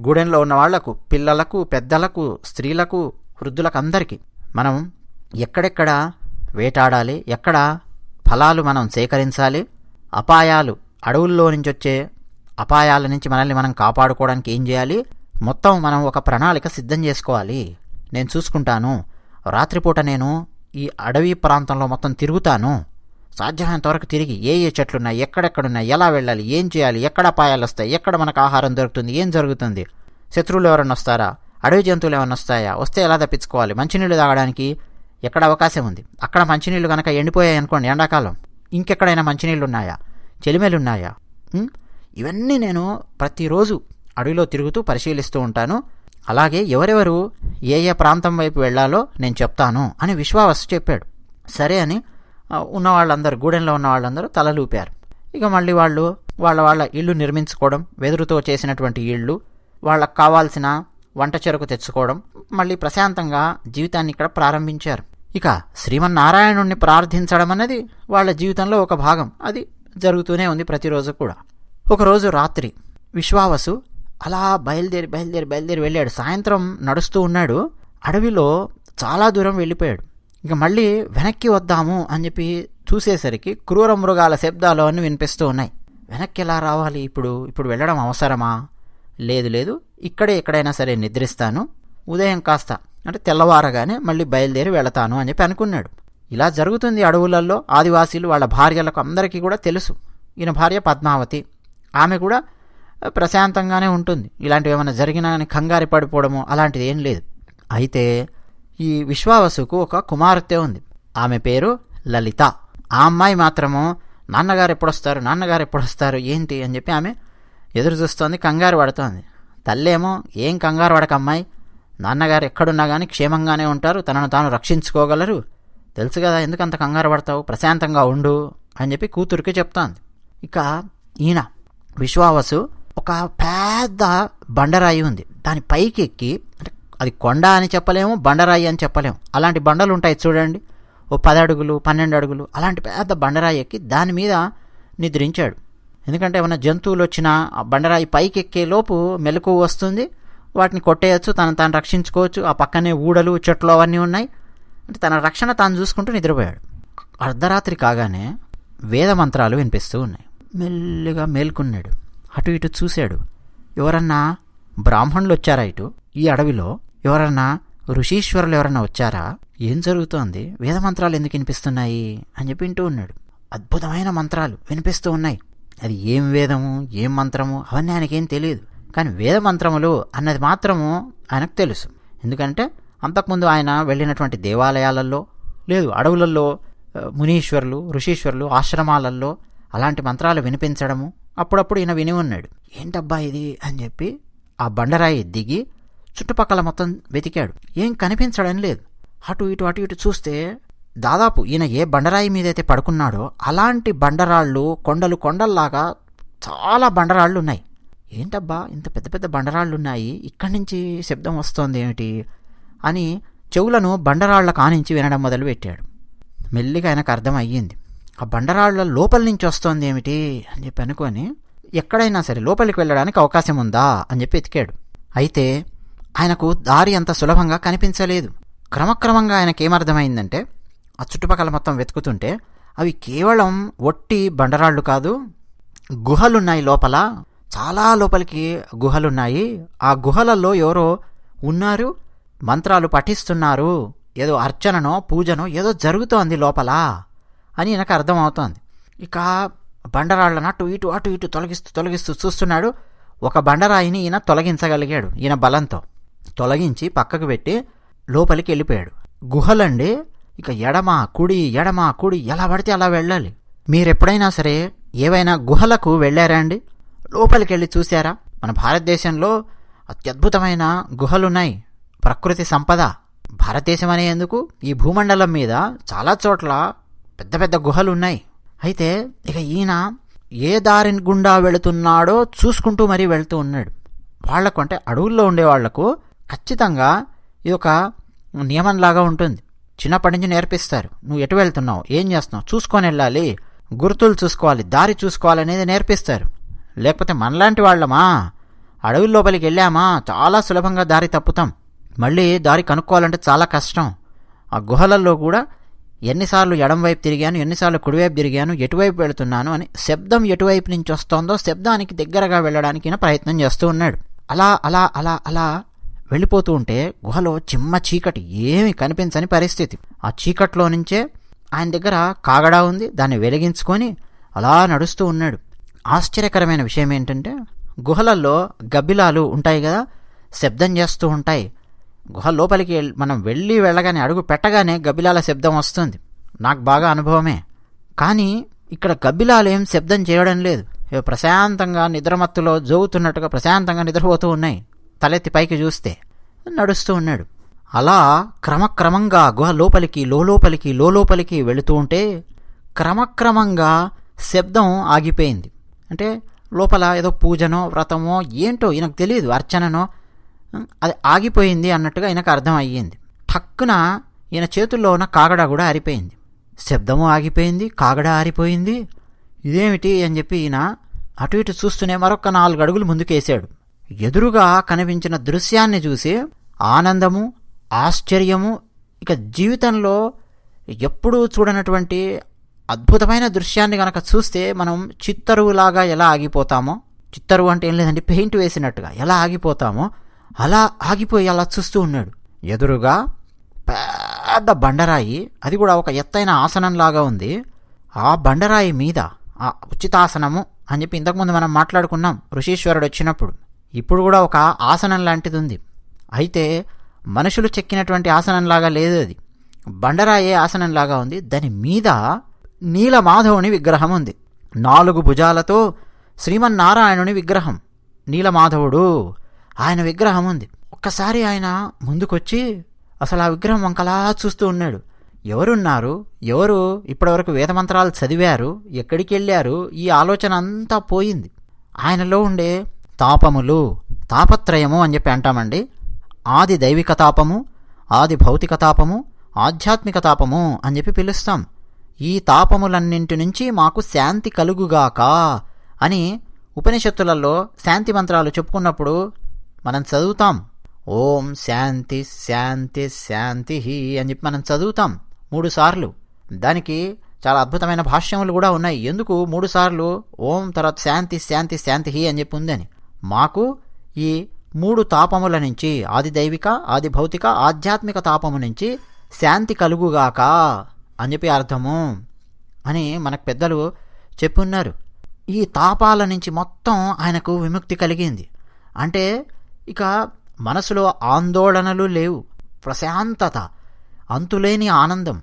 గూడెంలో ఉన్న వాళ్లకు, పిల్లలకు, పెద్దలకు, స్త్రీలకు, వృద్ధులకు అందరికీ మనం ఎక్కడెక్కడ వేటాడాలి, ఎక్కడ ఫలాలు మనం సేకరించాలి, అపాయాలు, అడవుల్లో నుంచి వచ్చే అపాయాల నుంచి మనల్ని మనం కాపాడుకోవడానికి ఏం చేయాలి, మొత్తం మనం ఒక ప్రణాళిక సిద్ధం చేసుకోవాలి. నేను చూసుకుంటాను. రాత్రిపూట నేను ఈ అడవి ప్రాంతంలో మొత్తం తిరుగుతాను. సాధ్యమైనంత వరకు తిరిగి ఏ ఏ చెట్లున్నాయి, ఎక్కడెక్కడున్నాయి, ఎలా వెళ్ళాలి, ఏం చేయాలి, ఎక్కడ అపాయాలు వస్తాయి, ఎక్కడ మనకు ఆహారం దొరుకుతుంది, ఏం జరుగుతుంది, శత్రువులు ఎవరన్నా వస్తారా, అడవి జంతువులు ఏమన్నా వస్తాయా, వస్తే ఎలా తప్పించుకోవాలి, మంచినీళ్ళు తాగడానికి ఎక్కడ అవకాశం ఉంది, అక్కడ మంచినీళ్ళు కనుక ఎండిపోయాయి అనుకోండి ఎండాకాలం, ఇంకెక్కడైనా మంచినీళ్ళు ఉన్నాయా, చెలిమెలున్నాయా, ఇవన్నీ నేను ప్రతిరోజు అడవిలో తిరుగుతూ పరిశీలిస్తూ ఉంటాను. అలాగే ఎవరెవరు ఏ ఏ ప్రాంతం వైపు వెళ్లాలో నేను చెప్తాను అని విశ్వావసు చెప్పాడు. సరే అని ఉన్నవాళ్ళందరూ, గూడెంలో ఉన్న వాళ్ళందరూ తలలూపారు. ఇక మళ్ళీ వాళ్ళు వాళ్ళ ఇళ్ళు నిర్మించుకోవడం, వెదురుతో చేసినటువంటి ఇళ్ళు, వాళ్ళకు కావాల్సిన వంట చెరకు తెచ్చుకోవడం, మళ్ళీ ప్రశాంతంగా జీవితాన్ని ఇక్కడ ప్రారంభించారు. ఇక శ్రీమన్నారాయణుణ్ణి ప్రార్థించడం అన్నది వాళ్ళ జీవితంలో ఒక భాగం. అది జరుగుతూనే ఉంది ప్రతిరోజు కూడా. ఒకరోజు రాత్రి విశ్వావసు అలా బయలుదేరి వెళ్ళాడు. సాయంత్రం నడుస్తూ ఉన్నాడు. అడవిలో చాలా దూరం వెళ్ళిపోయాడు. ఇక మళ్ళీ వెనక్కి వద్దాము అని చెప్పి చూసేసరికి క్రూర మృగాల శబ్దాలు అన్నీ వినిపిస్తూ ఉన్నాయి. వెనక్కి ఎలా రావాలి, ఇప్పుడు వెళ్ళడం అవసరమా, లేదు ఇక్కడే ఎక్కడైనా సరే నిద్రిస్తాను, ఉదయం కాస్త అంటే తెల్లవారగానే మళ్ళీ బయలుదేరి వెళతాను అని చెప్పి అనుకున్నాడు. ఇలా జరుగుతుంది అడవులలో. ఆదివాసీలు వాళ్ళ భార్యలకు అందరికీ కూడా తెలుసు. ఈయన భార్య పద్మావతి, ఆమె కూడా ప్రశాంతంగానే ఉంటుంది. ఇలాంటివి ఏమైనా జరిగినా అని కంగారు పడిపోవడము అలాంటిది ఏం లేదు. అయితే ఈ విశ్వావసుకు ఒక కుమార్తె ఉంది. ఆమె పేరు లలిత. ఆ అమ్మాయి మాత్రము నాన్నగారు ఎప్పుడొస్తారు ఏంటి అని చెప్పి ఆమె ఎదురు చూస్తోంది, కంగారు పడుతోంది. తల్లేమో ఏం కంగారు పడక అమ్మాయి, నాన్నగారు ఎక్కడున్నా కానీ క్షేమంగానే ఉంటారు, తనను తాను రక్షించుకోగలరు, తెలుసు కదా, ఎందుకంత కంగారు పడతావు, ప్రశాంతంగా ఉండు అని చెప్పి కూతురికి చెప్తోంది. ఇక ఈయన విశ్వావసు ఒక పెద్ద బండరాయి ఉంది, దాని పైకి ఎక్కి, అంటే అది కొండ అని చెప్పలేము, బండరాయి అని చెప్పలేము, అలాంటి బండలు ఉంటాయి చూడండి, ఓ 10 అడుగులు 12 అడుగులు అలాంటి పెద్ద బండరాయి ఎక్కి దాని మీద నిద్రించాడు. ఎందుకంటే ఏమైనా జంతువులు వచ్చినా ఆ బండరాయి పైకి ఎక్కే లోపు మెలకువ వస్తుంది, వాటిని కొట్టేయచ్చు, తాను రక్షించుకోవచ్చు. ఆ పక్కనే ఊడలు చెట్లు అవన్నీ ఉన్నాయి. అంటే తన రక్షణ తాను చూసుకుంటూ నిద్రపోయాడు. అర్ధరాత్రి కాగానే వేద మంత్రాలు వినిపిస్తూ ఉన్నాయి. మెల్లిగా మేల్కొన్నాడు. అటు ఇటు చూశాడు. ఎవరన్నా బ్రాహ్మణులు వచ్చారా ఇటు ఈ అడవిలో, ఎవరన్నా ఋషీశ్వరులు ఎవరన్నా వచ్చారా, ఏం జరుగుతోంది, వేద మంత్రాలు ఎందుకు వినిపిస్తున్నాయి అని చెప్పి వింటూ ఉన్నాడు. అద్భుతమైన మంత్రాలు వినిపిస్తూ ఉన్నాయి. అది ఏం వేదము ఏం మంత్రము అవన్నీ ఆయనకేం తెలియదు, కానీ వేద మంత్రములు అన్నది మాత్రము ఆయనకు తెలుసు. ఎందుకంటే అంతకుముందు ఆయన వెళ్ళినటువంటి దేవాలయాలలో, లేదు అడవులలో మునీశ్వరులు ఋషీశ్వరులు ఆశ్రమాలలో అలాంటి మంత్రాలు వినిపించడము అప్పుడప్పుడు ఈయన విని ఉన్నాడు. ఏంటబ్బా ఇది అని చెప్పి ఆ బండరాయి దిగి చుట్టుపక్కల మొత్తం వెతికాడు. ఏం కనిపించడం లేదు. అటు ఇటు చూస్తే దాదాపు ఈయన ఏ బండరాయి మీదైతే పడుకున్నాడో అలాంటి బండరాళ్ళు కొండల్లాగా చాలా బండరాళ్ళు ఉన్నాయి. ఏంటబ్బా ఇంత పెద్ద పెద్ద బండరాళ్ళు ఉన్నాయి, ఇక్కడి నుంచి శబ్దం వస్తోంది ఏమిటి అని చెవులను బండరాళ్ల కానించి వినడం మొదలుపెట్టాడు. మెల్లిగా ఆయనకు అర్థం అయ్యింది. ఆ బండరాళ్ల లోపల నుంచి వస్తోంది ఏమిటి అని చెప్పి అనుకొని ఎక్కడైనా సరే లోపలికి వెళ్ళడానికి అవకాశం ఉందా అని చెప్పి ఎతికాడు. అయితే ఆయనకు దారి అంత సులభంగా కనిపించలేదు. క్రమక్రమంగా ఆయనకేమర్థమైందంటే ఆ చుట్టుపక్కల మొత్తం వెతుకుతుంటే అవి కేవలం ఒట్టి బండరాళ్ళు కాదు, గుహలున్నాయి లోపల, చాలా లోపలికి గుహలున్నాయి. ఆ గుహలలో ఎవరో ఉన్నారు, మంత్రాలు పఠిస్తున్నారు, ఏదో అర్చననో పూజనో ఏదో జరుగుతోంది లోపల అని నాకు అర్థమవుతోంది. ఇక బండరాళ్ళను అటు ఇటు తొలగిస్తూ చూస్తున్నాడు. ఒక బండరాయిని ఈయన తొలగించగలిగాడు. ఈయన బలంతో తొలగించి పక్కకు పెట్టి లోపలికి వెళ్ళిపోయాడు. గుహలండి, ఇక ఎడమ కుడి ఎలా పడితే అలా వెళ్ళాలి. మీరెప్పుడైనా సరే ఏవైనా గుహలకు వెళ్ళారా అండి? లోపలికి వెళ్ళి చూశారా? మన భారతదేశంలో అత్యద్భుతమైన గుహలున్నాయి. ప్రకృతి సంపద. భారతదేశం అనే ఎందుకు, ఈ భూమండలం మీద చాలా చోట్ల పెద్ద పెద్ద గుహలు ఉన్నాయి. అయితే ఇక ఈయన ఏ దారి గుండా వెళుతున్నాడో చూసుకుంటూ మరీ వెళుతూ ఉన్నాడు. వాళ్లకు అంటే అడవుల్లో ఉండే వాళ్లకు ఖచ్చితంగా ఇది ఒక నియమంలాగా ఉంటుంది. చిన్నప్పటి నుంచి నేర్పిస్తారు. నువ్వు ఎటు వెళ్తున్నావు, ఏం చేస్తున్నావు చూసుకొని వెళ్ళాలి, గుర్తులు చూసుకోవాలి, దారి చూసుకోవాలి అనేది నేర్పిస్తారు. లేకపోతే మనలాంటి వాళ్ళమా అడవి లోపలికి వెళ్ళామా చాలా సులభంగా దారి తప్పుతాం. మళ్ళీ దారి కనుక్కోవాలంటే చాలా కష్టం. ఆ గుహలలో కూడా ఎన్నిసార్లు ఎడంవైపు తిరిగాను, ఎన్నిసార్లు కుడివైపు తిరిగాను, ఎటువైపు వెళుతున్నాను అని శబ్దం ఎటువైపు నుంచి వస్తోందో శబ్దానికి దగ్గరగా వెళ్ళడానికి ప్రయత్నం చేస్తూ ఉన్నాడు. అలా అలా అలా అలా వెళ్ళిపోతూ ఉంటే గుహలో చిమ్మ చీకటి, ఏమీ కనిపించని పరిస్థితి. ఆ చీకట్లో నుంచే ఆయన దగ్గర కాగడా ఉంది, దాన్ని వెలిగించుకొని అలా నడుస్తూ ఉన్నాడు. ఆశ్చర్యకరమైన విషయం ఏంటంటే గుహలలో గబ్బిలాలు ఉంటాయి కదా, శబ్దం చేస్తూ ఉంటాయి. గుహ లోపలికి మనం వెళ్ళగానే అడుగు పెట్టగానే గబ్బిలాల శబ్దం వస్తుంది. నాకు బాగా అనుభవమే. కానీ ఇక్కడ గబ్బిలాలు ఏం శబ్దం చేయడం లేదు. ప్రశాంతంగా నిద్రమత్తులో జోగుతున్నట్టుగా ప్రశాంతంగా నిద్రపోతూ ఉన్నాయి. తలెత్తి పైకి చూస్తే నడుస్తూ ఉన్నాడు. అలా క్రమక్రమంగా గుహ లోపలికి లోపలికి వెళుతూ ఉంటే క్రమక్రమంగా శబ్దం ఆగిపోయింది. అంటే లోపల ఏదో పూజనో వ్రతమో ఏంటో ఈయనకు తెలియదు, అర్చననో, అది ఆగిపోయింది అన్నట్టుగా ఈయనకు అర్థం అయ్యింది. ఠక్కున ఈయన చేతుల్లో ఉన్న కాగడా కూడా ఆరిపోయింది. శబ్దము ఆగిపోయింది, కాగడా ఆరిపోయింది. ఇదేమిటి అని చెప్పి ఈయన అటు ఇటు చూస్తూనే మరొక 4 అడుగులు ముందుకేశాడు. ఎదురుగా కనిపించిన దృశ్యాన్ని చూసి ఆనందము, ఆశ్చర్యము, ఇక జీవితంలో ఎప్పుడూ చూడనటువంటి అద్భుతమైన దృశ్యాన్ని కనుక చూస్తే మనం చిత్తరువులాగా ఎలా ఆగిపోతామో, చిత్తరువు అంటే ఏం లేదంటే పెయింట్ వేసినట్టుగా ఎలా ఆగిపోతామో అలా ఆగిపోయి అలా చూస్తూ ఉన్నాడు. ఎదురుగా పెద్ద బండరాయి, అది కూడా ఒక ఎత్తైన ఆసనంలాగా ఉంది. ఆ బండరాయి మీద ఆ ఉచితాసనము అని చెప్పి ఇంతకుముందు మనం మాట్లాడుకున్నాం ఋషీశ్వరుడు వచ్చినప్పుడు. ఇప్పుడు కూడా ఒక ఆసనం లాంటిది ఉంది. అయితే మనుషులు చెక్కినటువంటి ఆసనంలాగా లేదు, అది బండరాయే ఆసనంలాగా ఉంది. దాని మీద నీలమాధవుని విగ్రహం ఉంది. 4 భుజాలతో శ్రీమన్నారాయణుని విగ్రహం, నీలమాధవుడు ఆయన విగ్రహం ఉంది. ఒక్కసారి ఆయన ముందుకొచ్చి అసలు ఆ విగ్రహం వంకలా చూస్తూ ఉన్నాడు. ఎవరున్నారు, ఎవరు ఇప్పటివరకు వేదమంత్రాలు చదివారు, ఎక్కడికి వెళ్ళారు, ఈ ఆలోచన అంతా పోయింది. ఆయనలో ఉండే తాపములు, తాపత్రయము అని చెప్పి అంటామండి. ఆది దైవిక తాపము, ఆది భౌతిక తాపము, ఆధ్యాత్మిక తాపము అని చెప్పి పిలుస్తాం. ఈ తాపములన్నింటి నుంచి మాకు శాంతి కలుగుగాక అని ఉపనిషత్తులలో శాంతి మంత్రాలు చెప్పుకున్నప్పుడు మనం చదువుతాం. ఓం శాంతి శాంతి శాంతి అని చెప్పి మనం చదువుతాం 3 సార్లు. దానికి చాలా అద్భుతమైన భాష్యములు కూడా ఉన్నాయి. ఎందుకు 3 సార్లు ఓం తర్వాత శాంతి శాంతి శాంతి అని చెప్పి ఉందని. మాకు ఈ 3 తాపముల నుంచి, ఆది దైవిక, ఆది భౌతిక, ఆధ్యాత్మిక తాపము నుంచి శాంతి కలుగుగాక అని చెప్పి అర్థము అని మనకు పెద్దలు చెప్పున్నారు. ఈ తాపాల నుంచి మొత్తం ఆయనకు విముక్తి కలిగింది. అంటే ఇక మనసులో ఆందోళనలు లేవు, ప్రశాంతత, అంతులేని ఆనందం.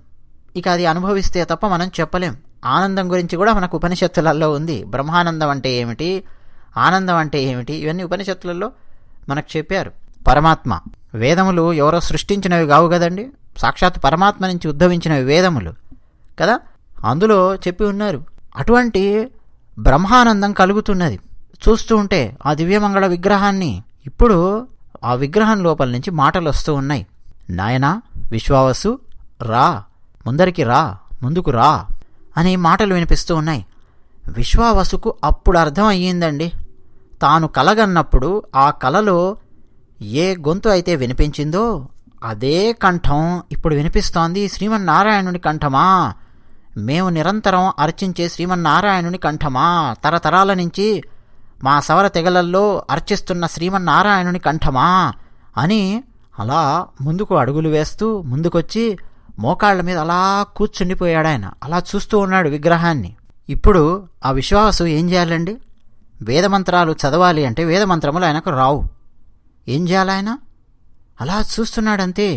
ఇక అది అనుభవిస్తే తప్ప మనం చెప్పలేం. ఆనందం గురించి కూడా మనకు ఉపనిషత్తులలో ఉంది. బ్రహ్మానందం అంటే ఏమిటి, ఆనందం అంటే ఏమిటి, ఇవన్నీ ఉపనిషత్తులలో మనకు చెప్పారు. పరమాత్మ, వేదములు ఎవరో సృష్టించినవి కావు కదండి, సాక్షాత్ పరమాత్మ నుంచి ఉద్భవించినవి వేదములు కదా, అందులో చెప్పి ఉన్నారు. అటువంటి బ్రహ్మానందం కలుగుతున్నది చూస్తూ ఉంటే ఆ దివ్యమంగళ విగ్రహాన్ని. ఇప్పుడు ఆ విగ్రహం లోపల నుంచి మాటలు వస్తూ ఉన్నాయి. నాయనా, విశ్వావసు రా, ముందరికి రా, ముందుకు రా అని మాటలు వినిపిస్తూ ఉన్నాయి. విశ్వావసుకు అప్పుడు అర్థం అయ్యిందండి. తాను కలగన్నప్పుడు ఆ కలలో ఏ గొంతు అయితే వినిపించిందో అదే కంఠం ఇప్పుడు వినిపిస్తోంది. శ్రీమన్నారాయణుని కంఠమా, మేము నిరంతరం అర్చించే శ్రీమన్నారాయణుని కంఠమా, తరతరాల నుంచి మా సవర తెగలల్లో అర్చిస్తున్న శ్రీమన్నారాయణుని కంఠమా అని అలా ముందుకు అడుగులు వేస్తూ ముందుకొచ్చి మోకాళ్ల మీద అలా కూర్చుండిపోయాడాయన. అలా చూస్తూ ఉన్నాడు విగ్రహాన్ని. ఇప్పుడు ఆ విశ్వావసు ఏం చేయాలండి? వేదమంత్రాలు చదవాలి అంటే వేదమంత్రములు ఆయనకు రావు. ఏం చేయాలి ఆయన? అలా చూస్తున్నాడంతే.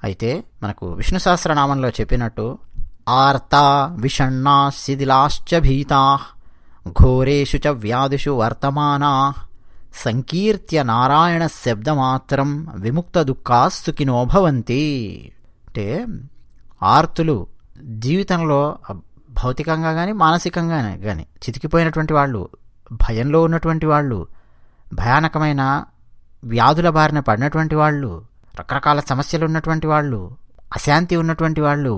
అయితే మనకు విష్ణు సహస్రనామంలో చెప్పినట్టు ఆర్తా విషణ్ణా శిథిలాశ్చ భీతా ఘోరేషు చ వ్యాధిషు వర్తమానా సంకీర్త్య నారాయణ శబ్దమాత్రం విముక్త దుఃఖాస్తుకినో భవంతి. అంటే ఆర్తులు జీవితంలో భౌతికంగా కానీ మానసికంగా కానీ చితికిపోయినటువంటి వాళ్ళు, భయంలో ఉన్నటువంటి వాళ్ళు, భయానకమైన వ్యాధుల బారిన పడినటువంటి వాళ్ళు, రకరకాల సమస్యలు ఉన్నటువంటి వాళ్ళు, అశాంతి ఉన్నటువంటి వాళ్ళు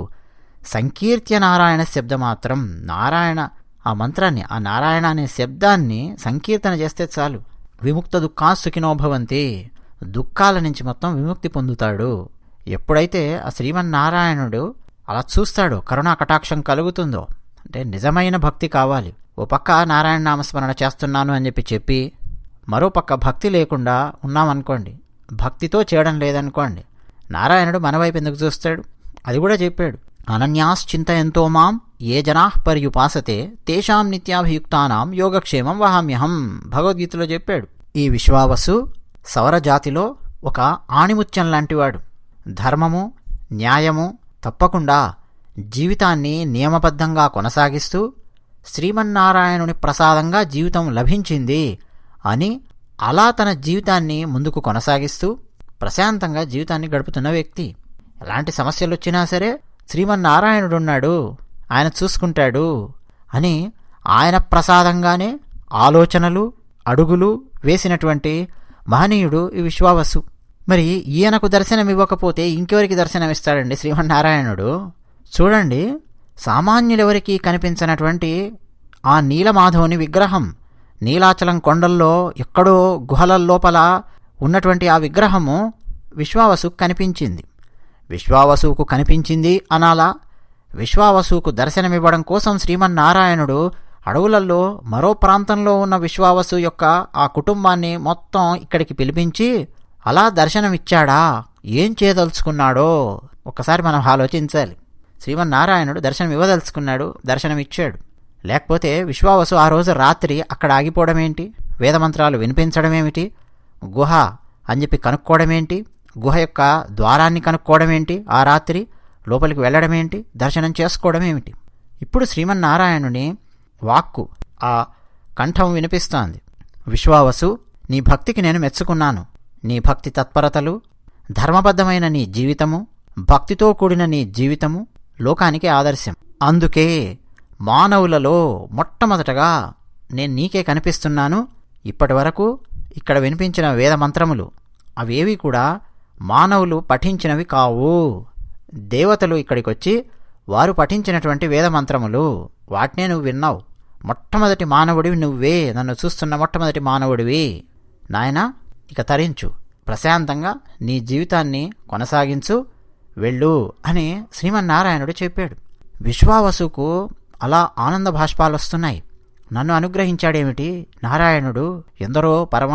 సంకీర్త్య నారాయణ శబ్దమాత్రం, నారాయణ ఆ మంత్రాన్ని, ఆ నారాయణ అనే శబ్దాన్ని సంకీర్తన చేస్తే చాలు విముక్త దుఃఖాస్తుకినో భవంతి, దుఃఖాల నుంచి మొత్తం విముక్తి పొందుతాడు. ఎప్పుడైతే ఆ శ్రీమన్నారాయణుడు అలా చూస్తాడో కరుణా కటాక్షం కలుగుతుందో. అంటే నిజమైన భక్తి కావాలి. ఓ పక్క నారాయణ నామస్మరణ చేస్తున్నాను అని చెప్పి మరో పక్క భక్తి లేకుండా ఉన్నామనుకోండి, భక్తితో చేయడం లేదనుకోండి, నారాయణుడు మన వైపు ఎందుకు చూస్తాడు? అది కూడా చెప్పాడు. అనన్యాశ్చింతయంతో మాం ఏ జనా పర్యుపాసతే తేషాం నిత్యాభియుక్తానాం యోగక్షేమం వహామ్యహం భగవద్గీతలో చెప్పాడు. ఈ విశ్వావసు సౌర జాతిలో ఒక ఆణిముత్యం లాంటివాడు. ధర్మము, న్యాయము తప్పకుండా జీవితాన్ని నియమబద్ధంగా కొనసాగిస్తూ శ్రీమన్నారాయణుని ప్రసాదంగా జీవితం లభించింది అని అలా తన జీవితాన్ని ముందుకు కొనసాగిస్తూ ప్రశాంతంగా జీవితాన్ని గడుపుతున్న వ్యక్తి. ఎలాంటి సమస్యలు వచ్చినా సరే శ్రీమన్నారాయణుడున్నాడు, ఆయన చూసుకుంటాడు అని ఆయన ప్రసాదంగానే ఆలోచనలు, అడుగులు వేసినటువంటి మహనీయుడు ఈ విశ్వావసు. మరి ఈయనకు దర్శనమివ్వకపోతే ఇంకెవరికి దర్శనమిస్తాడండి శ్రీమన్నారాయణుడు? చూడండి, సామాన్యులెవరికీ కనిపించినటువంటి ఆ నీలమాధవుని విగ్రహం, నీలాచలం కొండల్లో ఎక్కడో గుహలలోపల ఉన్నటువంటి ఆ విగ్రహము విశ్వావసుకు కనిపించింది. విశ్వావసుకు కనిపించింది అనాలా? విశ్వావసుకు దర్శనమివ్వడం కోసం శ్రీమన్నారాయణుడు అడవులలో మరో ప్రాంతంలో ఉన్న విశ్వావసు యొక్క ఆ కుటుంబాన్ని మొత్తం ఇక్కడికి పిలిపించి అలా దర్శనమిచ్చాడా? ఏం చేయదలుచుకున్నాడో ఒక్కసారి మనం ఆలోచించాలి. శ్రీమన్నారాయణుడు దర్శనం ఇవ్వదలుచుకున్నాడు, దర్శనమిచ్చాడు. లేకపోతే విశ్వావసు ఆ రోజు రాత్రి అక్కడ ఆగిపోవడం ఏంటి? వేదమంత్రాలు వినిపించడం ఏమిటి? గుహ అని చెప్పి కనుక్కోవడం ఏంటి? గుహ యొక్క ద్వారాన్ని కనుక్కోవడం ఏంటి? ఆ రాత్రి లోపలికి వెళ్ళడం ఏంటి? దర్శనం చేసుకోవడం ఏమిటి? ఇప్పుడు శ్రీమన్నారాయణుని వాక్కు, ఆ కంఠం వినిపిస్తోంది. విశ్వావసు, నీ భక్తికి నేను మెచ్చుకున్నాను. నీ భక్తి తత్పరతలు, ధర్మబద్ధమైన నీ జీవితము, భక్తితో కూడిన నీ జీవితము లోకానికి ఆదర్శం. అందుకే మానవులలో మొట్టమొదటగా నేను నీకే కనిపిస్తున్నాను. ఇప్పటి వరకు ఇక్కడ వినిపించిన వేదమంత్రములు అవేవి కూడా మానవులు పఠించినవి కావు. దేవతలు ఇక్కడికొచ్చి వారు పఠించినటువంటి వేదమంత్రములు, వాటినే నువ్వు విన్నావు. మొట్టమొదటి మానవుడివి నువ్వే, నన్ను చూస్తున్న మొట్టమొదటి మానవుడివి. నాయనా, ఇక తరించు, ప్రశాంతంగా నీ జీవితాన్ని కొనసాగించు, వెళ్ళు అని శ్రీమన్నారాయణుడు చెప్పాడు. విశ్వావసుకు అలా ఆనంద భాష్పాలు వస్తున్నాయి. నన్ను అనుగ్రహించాడేమిటి నారాయణుడు? ఎందరో పరమ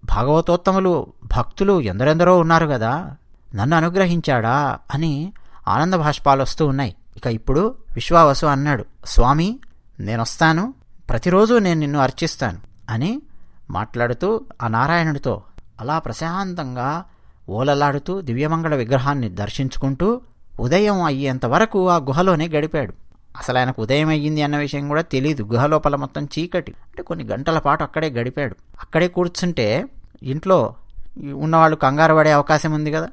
భాగవతోత్తములు, భక్తులు ఎందరెందరో ఉన్నారు కదా, నన్ను అనుగ్రహించాడా అని ఆనంద భాష్పాలు వస్తూ ఉన్నాయి. ఇక ఇప్పుడు విశ్వావసు అన్నాడు, స్వామి నేనొస్తాను, ప్రతిరోజు నేను నిన్ను అర్చిస్తాను అని మాట్లాడుతూ ఆ నారాయణుడితో అలా ప్రశాంతంగా ఓలలాడుతూ దివ్యమంగళ విగ్రహాన్ని దర్శించుకుంటూ ఉదయం అయ్యేంత వరకు ఆ గుహలోనే గడిపాడు. అసలు ఆయనకు ఉదయం అయ్యింది అన్న విషయం కూడా తెలియదు. గుహలోపల మొత్తం చీకటి. అంటే కొన్ని గంటల పాటు అక్కడే గడిపాడు. అక్కడే కూర్చుంటే ఇంట్లో ఉన్నవాళ్ళు కంగారు పడే అవకాశం ఉంది కదా.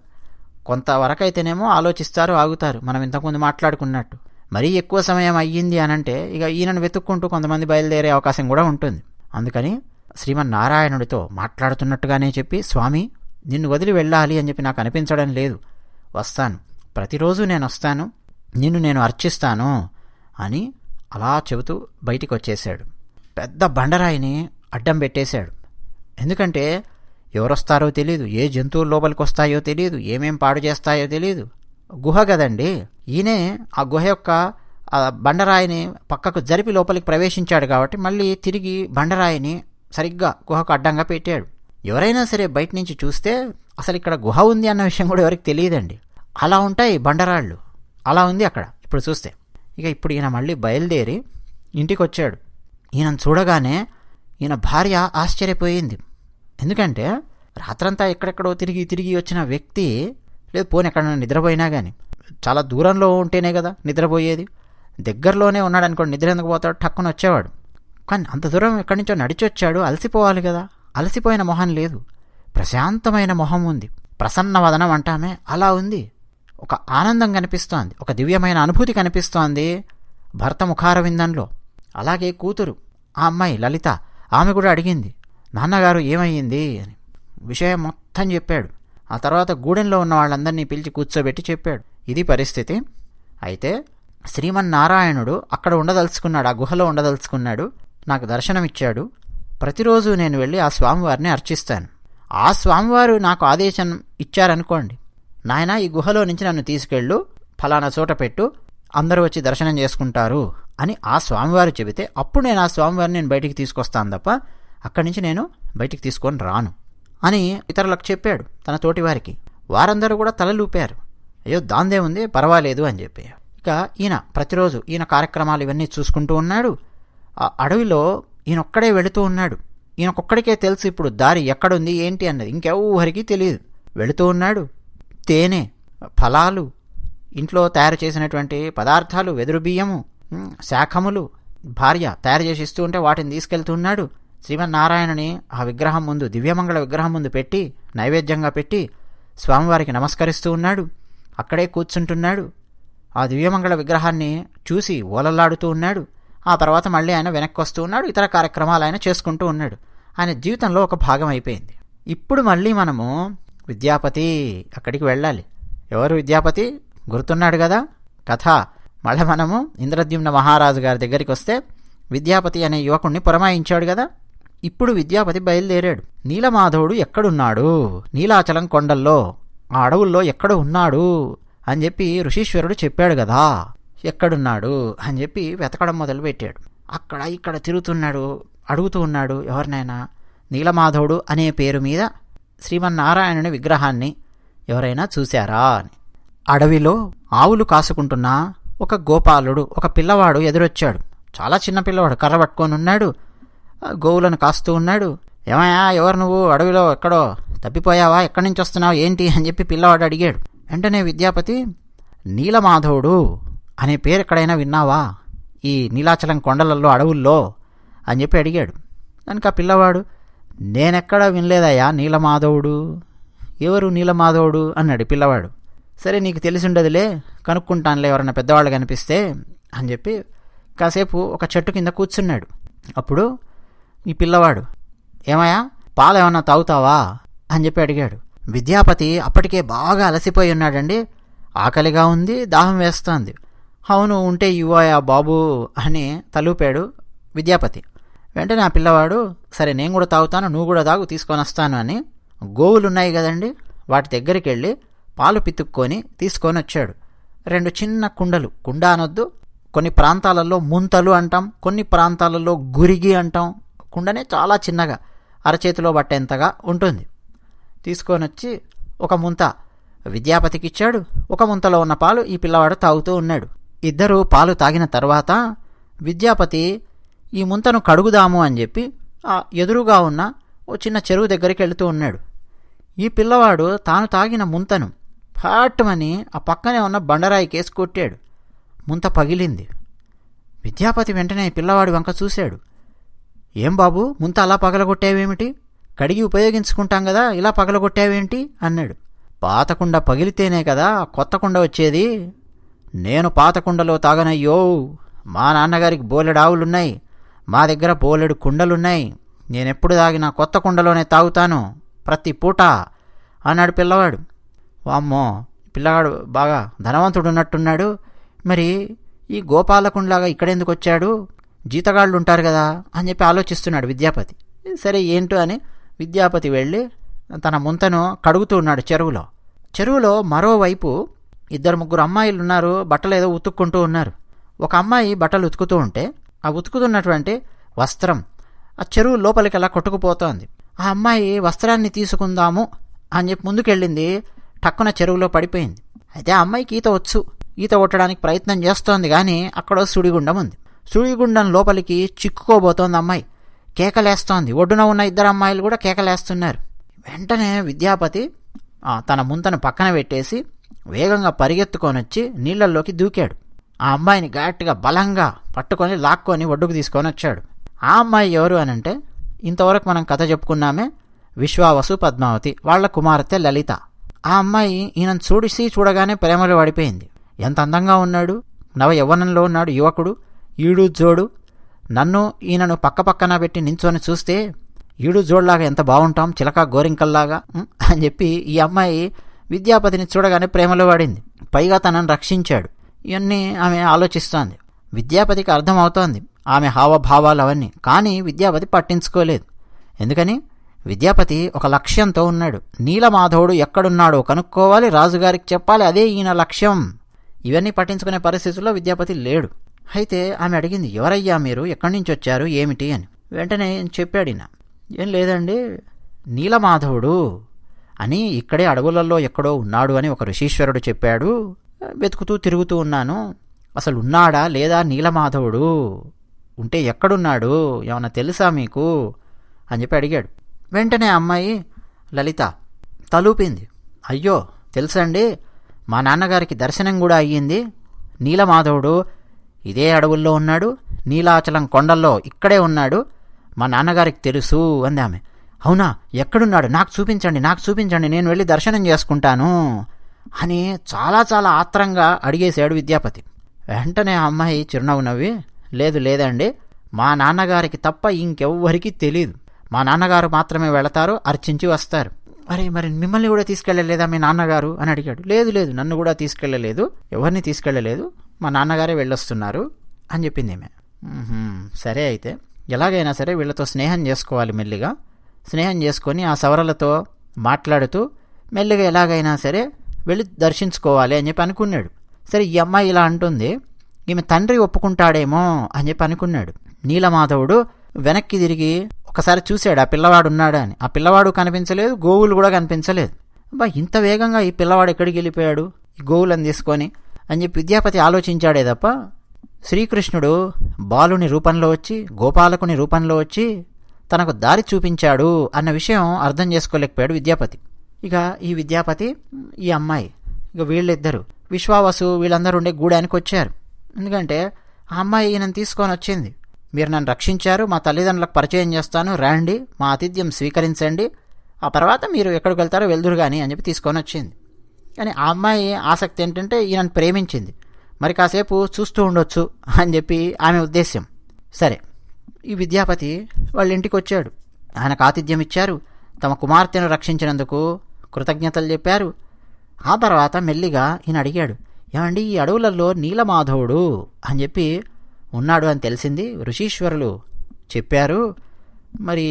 కొంతవరకు అయితేనేమో ఆలోచిస్తారు, ఆగుతారు, మనం ఇంతకుముందు మాట్లాడుకున్నట్టు. మరీ ఎక్కువ సమయం అయ్యింది అనంటే ఇక ఈయనను వెతుక్కుంటూ కొంతమంది బయలుదేరే అవకాశం కూడా ఉంటుంది. అందుకని శ్రీమన్నారాయణుడితో మాట్లాడుతున్నట్టుగానే చెప్పి, స్వామి నిన్ను వదిలి వెళ్ళాలి అని చెప్పి నాకు అనిపించడం లేదు, వస్తాను, ప్రతిరోజు నేను వస్తాను, నిన్ను నేను అర్చిస్తాను అని అలా చెబుతూ బయటికి వచ్చేశాడు. పెద్ద బండరాయిని అడ్డం పెట్టేశాడు. ఎందుకంటే ఎవరొస్తారో తెలియదు, ఏ జంతువులు లోపలికి వస్తాయో తెలియదు, ఏమేం పాడు చేస్తాయో తెలియదు. గుహ కదండి. ఈయనే ఆ గుహ యొక్క బండరాయిని పక్కకు జరిపి లోపలికి ప్రవేశించాడు కాబట్టి మళ్ళీ తిరిగి బండరాయిని సరిగ్గా గుహకు అడ్డంగా పెట్టాడు. ఎవరైనా సరే బయట నుంచి చూస్తే అసలు ఇక్కడ గుహ ఉంది అన్న విషయం కూడా ఎవరికి తెలియదండి. అలా ఉంటాయి బండరాళ్ళు. అలా ఉంది అక్కడ ఇప్పుడు చూస్తే. ఇప్పుడు ఈయన మళ్ళీ బయలుదేరి ఇంటికి వచ్చాడు. ఈయనను చూడగానే ఈయన భార్య ఆశ్చర్యపోయింది. ఎందుకంటే రాత్రంతా ఎక్కడెక్కడో తిరిగి తిరిగి వచ్చిన వ్యక్తి, లేదు పోనీ ఎక్కడైనా నిద్రపోయినా కానీ చాలా దూరంలో ఉంటేనే కదా నిద్రపోయేది. దగ్గరలోనే ఉన్నాడు అనుకోండి, నిద్ర ఎందుకు పోతాడు, టక్కున వచ్చేవాడు. కానీ అంత దూరం ఎక్కడి నుంచో నడిచి వచ్చాడు, అలసిపోవాలి కదా. అలసిపోయిన మొహం లేదు, ప్రశాంతమైన మొహం ఉంది. ప్రసన్న వదనం అంటామే అలా ఉంది. ఒక ఆనందం కనిపిస్తోంది, ఒక దివ్యమైన అనుభూతి కనిపిస్తోంది భర్త ముఖారవిందంలో. అలాగే కూతురు, ఆ అమ్మాయి లలిత, ఆమె కూడా అడిగింది, నాన్నగారు ఏమయ్యింది అని. విషయం మొత్తం చెప్పాడు. ఆ తర్వాత గూడెంలో ఉన్న వాళ్ళందరినీ పిలిచి కూర్చోబెట్టి చెప్పాడు, ఇది పరిస్థితి. అయితే శ్రీమన్నారాయణుడు అక్కడ ఉండదలుచుకున్నాడు, ఆ గుహలో ఉండదలుచుకున్నాడు. నాకు దర్శనమిచ్చాడు. ప్రతిరోజు నేను వెళ్ళి ఆ స్వామివారిని అర్చిస్తాను. ఆ స్వామివారు నాకు ఆదేశం ఇచ్చారనుకోండి, నాయన ఈ గుహలో నుంచి నన్ను తీసుకెళ్ళు, ఫలానా చోట పెట్టు, అందరూ వచ్చి దర్శనం చేసుకుంటారు అని ఆ స్వామివారు చెబితే అప్పుడు నేను ఆ స్వామివారిని నేను బయటికి తీసుకొస్తాను తప్ప అక్కడి నుంచి నేను బయటికి తీసుకొని రాను అని ఇతరులకు చెప్పాడు, తన తోటి వారికి. వారందరూ కూడా తలలూపారు, అయ్యో దాందే ఉంది, పర్వాలేదు అని చెప్పి. ఇక ఈయన ప్రతిరోజు ఈయన కార్యక్రమాలు ఇవన్నీ చూసుకుంటూ ఉన్నాడు. ఆ అడవిలో ఈయనొక్కడే వెళుతూ ఉన్నాడు. ఈయనకొక్కడికే తెలుసు ఇప్పుడు దారి ఎక్కడుంది ఏంటి అన్నది, ఇంకెవ్వరికి తెలియదు. వెళుతూ ఉన్నాడు. తేనె, ఫలాలు, ఇంట్లో తయారు చేసినటువంటి పదార్థాలు, వెదురు బియ్యము, శాఖములు భార్య తయారు చేసి ఇస్తూ ఉంటే వాటిని తీసుకెళ్తున్నాడు. శ్రీమన్నారాయణని ఆ విగ్రహం ముందు, దివ్యమంగళ విగ్రహం ముందు పెట్టి నైవేద్యంగా పెట్టి స్వామివారికి నమస్కరిస్తూ ఉన్నాడు. అక్కడే కూర్చుంటున్నాడు. ఆ దివ్యమంగళ విగ్రహాన్ని చూసి ఓలలాడుతూ ఉన్నాడు. ఆ తర్వాత మళ్ళీ ఆయన వెనక్కి వస్తూ ఉన్నాడు. ఇతర కార్యక్రమాలు ఆయన చేసుకుంటూ ఉన్నాడు. ఆయన జీవితంలో ఒక భాగం అయిపోయింది. ఇప్పుడు మళ్ళీ మనము విద్యాపతి అక్కడికి వెళ్ళాలి. ఎవరు విద్యాపతి? గుర్తున్నాడు కదా కథ. మళ్ళీ మనము ఇంద్రద్యుమ్న మహారాజు గారి దగ్గరికి వస్తే విద్యాపతి అనే యువకుణ్ణి పురమాయించాడు కదా. ఇప్పుడు విద్యాపతి బయలుదేరాడు. నీలమాధవుడు ఎక్కడున్నాడు? నీలాచలం కొండల్లో, ఆ అడవుల్లో ఎక్కడ ఉన్నాడు అని చెప్పి ఋషీశ్వరుడు చెప్పాడు కదా. ఎక్కడున్నాడు అని చెప్పి వెతకడం మొదలుపెట్టాడు. అక్కడ ఇక్కడ తిరుగుతున్నాడు, అడుగుతూ ఉన్నాడు ఎవరినైనా. నీలమాధవుడు అనే పేరు మీద శ్రీమన్నారాయణుని విగ్రహాన్ని ఎవరైనా చూశారా అని. అడవిలో ఆవులు కాసుకుంటున్న ఒక గోపాలుడు, ఒక పిల్లవాడు ఎదురొచ్చాడు. చాలా చిన్న పిల్లవాడు, కర్ర పట్టుకొని ఉన్నాడు, గోవులను కాస్తూ ఉన్నాడు. ఏమయ్యా, ఎవరు నువ్వు? అడవిలో ఎక్కడో తప్పిపోయావా? ఎక్కడి నుంచి వస్తున్నావు ఏంటి అని చెప్పి పిల్లవాడు అడిగాడు. వెంటనే విద్యాపతి, నీలమాధవుడు అనే పేరు ఎక్కడైనా విన్నావా ఈ నీలాచలం కొండలలో అడవుల్లో అని చెప్పి అడిగాడు. దానికి ఆ పిల్లవాడు, నేనెక్కడా వినలేదయ్యా నీలమాధవుడు. ఎవరు నీలమాధవుడు అన్నాడు పిల్లవాడు. సరే నీకు తెలిసి ఉండదులే, కనుక్కుంటానులే ఎవరన్నా పెద్దవాళ్ళు కనిపిస్తే అని చెప్పి కాసేపు ఒక చెట్టు కింద కూర్చున్నాడు. అప్పుడు ఈ పిల్లవాడు, ఏమయ్యా పాలు ఏమన్నా తాగుతావా అని చెప్పి అడిగాడు. విద్యాపతి అప్పటికే బాగా అలసిపోయి ఉన్నాడండి. ఆకలిగా ఉంది, దాహం వేస్తోంది. అవును ఉంటే ఇవ్వయా బాబు అని తలూపాడు విద్యాపతి. వెంటనే ఆ పిల్లవాడు, సరే నేను కూడా తాగుతాను, నువ్వు కూడా తాగు, తీసుకొని వస్తాను అని గోవులు ఉన్నాయి కదండి వాటి దగ్గరికి వెళ్ళి పాలు పితుక్కొని తీసుకొని వచ్చాడు. 2 చిన్న కుండలు, కుండ అనొద్దు, కొన్ని ప్రాంతాలలో ముంతలు అంటాం, కొన్ని ప్రాంతాలలో గురిగి అంటాం. కుండనే చాలా చిన్నగా అరచేతిలో పట్టేంతగా ఉంటుంది. తీసుకొని వచ్చి ఒక ముంత విద్యాపతికి ఇచ్చాడు. ఒక ముంతలో ఉన్న పాలు ఈ పిల్లవాడు తాగుతూ ఉన్నాడు. ఇద్దరు పాలు తాగిన తర్వాత విద్యాపతి ఈ ముంతను కడుగుదాము అని చెప్పి ఆ ఎదురుగా ఉన్న ఓ చిన్న చెరువు దగ్గరికి వెళుతూ ఉన్నాడు. ఈ పిల్లవాడు తాను తాగిన ముంతను ఫాటుమని ఆ పక్కనే ఉన్న బండరాయి కేసి కొట్టాడు. ముంత పగిలింది. విద్యాపతి వెంటనే పిల్లవాడి వంక చూశాడు. ఏం బాబు, ముంత అలా పగలగొట్టావేమిటి? కడిగి ఉపయోగించుకుంటాం కదా, ఇలా పగలగొట్టావేంటి అన్నాడు. పాత కుండ పగిలితేనే కదా కొత్త కుండ వచ్చేది. నేను పాత కుండలో తాగనయ్యో. మా నాన్నగారికి బోలెడు ఆవులున్నాయి, మా దగ్గర బోలెడు కుండలున్నాయి. నేనెప్పుడు తాగినా కొత్త కుండలోనే తాగుతాను ప్రతి పూట అన్నాడు పిల్లవాడు. వామ్మో, పిల్లగాడు బాగా ధనవంతుడు ఉన్నట్టున్నాడు, మరి ఈ గోపాలకుంలాగా ఇక్కడెందుకు వచ్చాడు, జీతగాళ్ళు ఉంటారు కదా అని చెప్పి ఆలోచిస్తున్నాడు విద్యాపతి. సరే ఏంటో అని విద్యాపతి వెళ్ళి తన ముంతను కడుగుతూ ఉన్నాడు చెరువులో మరోవైపు 2-3 అమ్మాయిలు ఉన్నారు, బట్టలు ఏదో ఉతుక్కుంటూ ఉన్నారు. ఒక అమ్మాయి బట్టలు ఉతుకుతూ ఉంటే ఆ ఉతుకుతున్నటువంటి వస్త్రం ఆ చెరువు లోపలికి అలా కొట్టుకుపోతోంది. ఆ అమ్మాయి వస్త్రాన్ని తీసుకుందాము అని చెప్పి ముందుకెళ్ళింది, టక్కున చెరువులో పడిపోయింది. అయితే ఆ అమ్మాయికి ఈత కొట్టడానికి ప్రయత్నం చేస్తోంది, కానీ అక్కడ సుడిగుండం ఉంది. సుడిగుండం లోపలికి చిక్కుకోబోతోంది అమ్మాయి, కేకలేస్తోంది. ఒడ్డున ఉన్న 2 అమ్మాయిలు కూడా కేకలేస్తున్నారు. వెంటనే విద్యాపతి తన ముంతను పక్కన పెట్టేసి వేగంగా పరిగెత్తుకొని వచ్చి నీళ్లల్లోకి దూకాడు. ఆ అమ్మాయిని గట్టిగా బలంగా పట్టుకొని లాక్కొని ఒడ్డుకు తీసుకొని వచ్చాడు. ఆ అమ్మాయి ఎవరు అనంటే, ఇంతవరకు మనం కథ చెప్పుకున్నామే, విశ్వావసు పద్మావతి వాళ్ళ కుమార్తె లలిత. ఆ అమ్మాయి ఈయనను చూడగానే ప్రేమలో పడిపోయింది. ఎంత అందంగా ఉన్నాడు, నవ యవ్వనంలో ఉన్నాడు యువకుడు, ఈడు జోడు. నన్ను ఈయనను పక్కన పెట్టి నించొని చూస్తే ఈడు జోడ్లాగా ఎంత బాగుంటాం, చిలక గోరింకల్లాగా అని చెప్పి ఈ అమ్మాయి విద్యాపతిని చూడగానే ప్రేమలో పడింది. పైగా తనను రక్షించాడు. ఇవన్నీ ఆమె ఆలోచిస్తోంది. విద్యాపతికి అర్థమవుతోంది ఆమె హావభావాలు అవన్నీ. కానీ విద్యాపతి పట్టించుకోలేదు. ఎందుకని? విద్యాపతి ఒక లక్ష్యంతో ఉన్నాడు. నీలమాధవుడు ఎక్కడున్నాడో కనుక్కోవాలి, రాజుగారికి చెప్పాలి, అదే ఈయన లక్ష్యం. ఇవన్నీ పట్టించుకునే పరిస్థితుల్లో విద్యాపతి లేడు. అయితే ఆమె అడిగింది, ఎవరయ్యా మీరు, ఎక్కడి నుంచి వచ్చారు, ఏమిటి అని. వెంటనే చెప్పాడు ఈయన, ఏం లేదండి, నీలమాధవుడు అని ఇక్కడే అడవులలో ఎక్కడో ఉన్నాడు అని ఒక ఋషీశ్వరుడు చెప్పాడు. వెతుకుతూ తిరుగుతూ ఉన్నాను. అసలు ఉన్నాడా లేదా నీలమాధవుడు? ఉంటే ఎక్కడున్నాడు, ఏమన్నా తెలుసా మీకు అని చెప్పి అడిగాడు. వెంటనే అమ్మాయి లలిత తలూపింది. అయ్యో తెలుసండి, మా నాన్నగారికి దర్శనం కూడా అయ్యింది. నీలమాధవుడు ఇదే అడవుల్లో ఉన్నాడు, నీలాచలం కొండల్లో ఇక్కడే ఉన్నాడు, మా నాన్నగారికి తెలుసు అంది ఆమె. అవునా, ఎక్కడున్నాడు, నాకు చూపించండి, నేను వెళ్ళి దర్శనం చేసుకుంటాను అని చాలా చాలా ఆత్రంగా అడిగేశాడు విద్యాపతి. వెంటనే ఆ అమ్మాయి చిరునవ్వు నవ్వి, లేదండి, మా నాన్నగారికి తప్ప ఇంకెవ్వరికీ తెలీదు. మా నాన్నగారు మాత్రమే వెళతారు, అర్చించి వస్తారు. మరి మిమ్మల్ని కూడా తీసుకెళ్ళలేదా మీ నాన్నగారు అని అడిగాడు. లేదు, నన్ను కూడా తీసుకెళ్ళలేదు, ఎవరిని తీసుకెళ్ళలేదు, మా నాన్నగారే వెళ్ళొస్తున్నారు అని చెప్పింది ఆమె. సరే, అయితే ఎలాగైనా సరే వీళ్ళతో స్నేహం చేసుకోవాలి. మెల్లిగా స్నేహం చేసుకొని ఆ సవరలతో మాట్లాడుతూ మెల్లిగా ఎలాగైనా సరే వెళ్ళి దర్శించుకోవాలి అని చెప్పి అనుకున్నాడు. సరే, ఈ అమ్మాయి ఇలా అంటుంది, ఈమె తండ్రి ఒప్పుకుంటాడేమో అని చెప్పి అనుకున్నాడు. నీలమాధవుడు వెనక్కి తిరిగి ఒకసారి చూశాడు ఆ పిల్లవాడు ఉన్నాడా అని. ఆ పిల్లవాడు కనిపించలేదు, గోవులు కూడా కనిపించలేదు. ఇంత వేగంగా ఈ పిల్లవాడు ఎక్కడికి వెళ్ళిపోయాడు ఈ గోవులను తీసుకొని అని చెప్పి విద్యాపతి ఆలోచించాడే తప్ప శ్రీకృష్ణుడు బాలుని రూపంలో వచ్చి, గోపాలకుని రూపంలో వచ్చి తనకు దారి చూపించాడు అన్న విషయం అర్థం చేసుకోలేకపోయాడు విద్యాపతి. ఇక ఈ విద్యాపతి, ఈ అమ్మాయి, ఇక వీళ్ళిద్దరూ విశ్వావసు వీళ్ళందరూ ఉండే గూడానికి వచ్చారు. ఎందుకంటే ఆ అమ్మాయి ఈయనను తీసుకొని వచ్చింది. మీరు నన్ను రక్షించారు, మా తల్లిదండ్రులకు పరిచయం చేస్తాను, రండి, మా ఆతిథ్యం స్వీకరించండి, ఆ తర్వాత మీరు ఎక్కడికి వెళ్తారో వెళ్దురు కానీ అని చెప్పి తీసుకొని వచ్చింది. కానీ ఆ అమ్మాయి ఆసక్తి ఏంటంటే ఈయనను ప్రేమించింది, మరి కాసేపు చూస్తూ ఉండొచ్చు అని చెప్పి ఆమె ఉద్దేశ్యం. సరే, ఈ విద్యాపతి వాళ్ళ ఇంటికి వచ్చాడు. ఆయనకు ఆతిథ్యం ఇచ్చారు, తమ కుమార్తెను రక్షించినందుకు కృతజ్ఞతలు చెప్పారు. ఆ తర్వాత మెల్లిగా ఈయన అడిగాడు, ఏమండి ఈ అడవులలో నీలమాధవుడు అని చెప్పి ఉన్నాడు అని తెలిసింది, ఋషీశ్వరులు చెప్పారు, మరి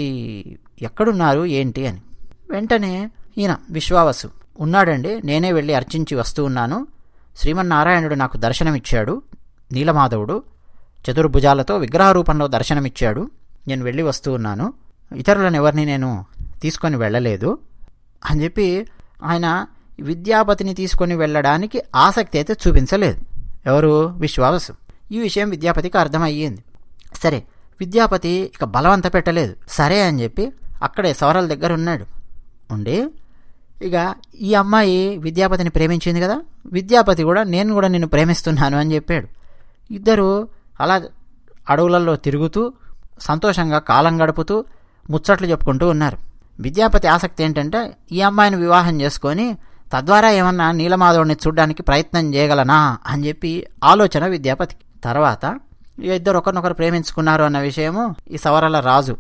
ఎక్కడున్నారు ఏంటి అని. వెంటనే ఈయన విశ్వావసు, ఉన్నాడండి, నేనే వెళ్ళి అర్చించి వస్తూ ఉన్నాను, శ్రీమన్నారాయణుడు నాకు దర్శనమిచ్చాడు, నీలమాధవుడు చతుర్భుజాలతో విగ్రహ రూపంలో దర్శనమిచ్చాడు, నేను వెళ్ళి వస్తూ ఉన్నాను, ఇతరులను ఎవరిని నేను తీసుకొని వెళ్ళలేదు అని చెప్పి ఆయన విద్యాపతిని తీసుకొని వెళ్ళడానికి ఆసక్తి అయితే చూపించలేదు. ఎవరు? విశ్వావసు. ఈ విషయం విద్యాపతికి అర్థమయ్యింది. సరే, విద్యాపతి ఇక బలవంత పెట్టలేదు. సరే అని చెప్పి అక్కడే సవరల దగ్గర ఉన్నాడు. ఉండి ఇక ఈ అమ్మాయి విద్యాపతిని ప్రేమించింది కదా, విద్యాపతి కూడా నేను కూడా నిన్ను ప్రేమిస్తున్నాను అని చెప్పాడు. ఇద్దరు అలా అడవులలో తిరుగుతూ సంతోషంగా కాలం గడుపుతూ ముచ్చట్లు చెప్పుకుంటూ ఉన్నారు. విద్యాపతి ఆసక్తి ఏంటంటే ఈ అమ్మాయిని వివాహం చేసుకొని తద్వారా ఏమన్నా నీలమాధవుడిని చూడడానికి ప్రయత్నం చేయగలనా అని చెప్పి ఆలోచన విద్యాపతికి. తర్వాత ఇద్దరు ఒకరినొకరు ప్రేమించుకున్నారు అన్న విషయము ఈ సవరల రాజు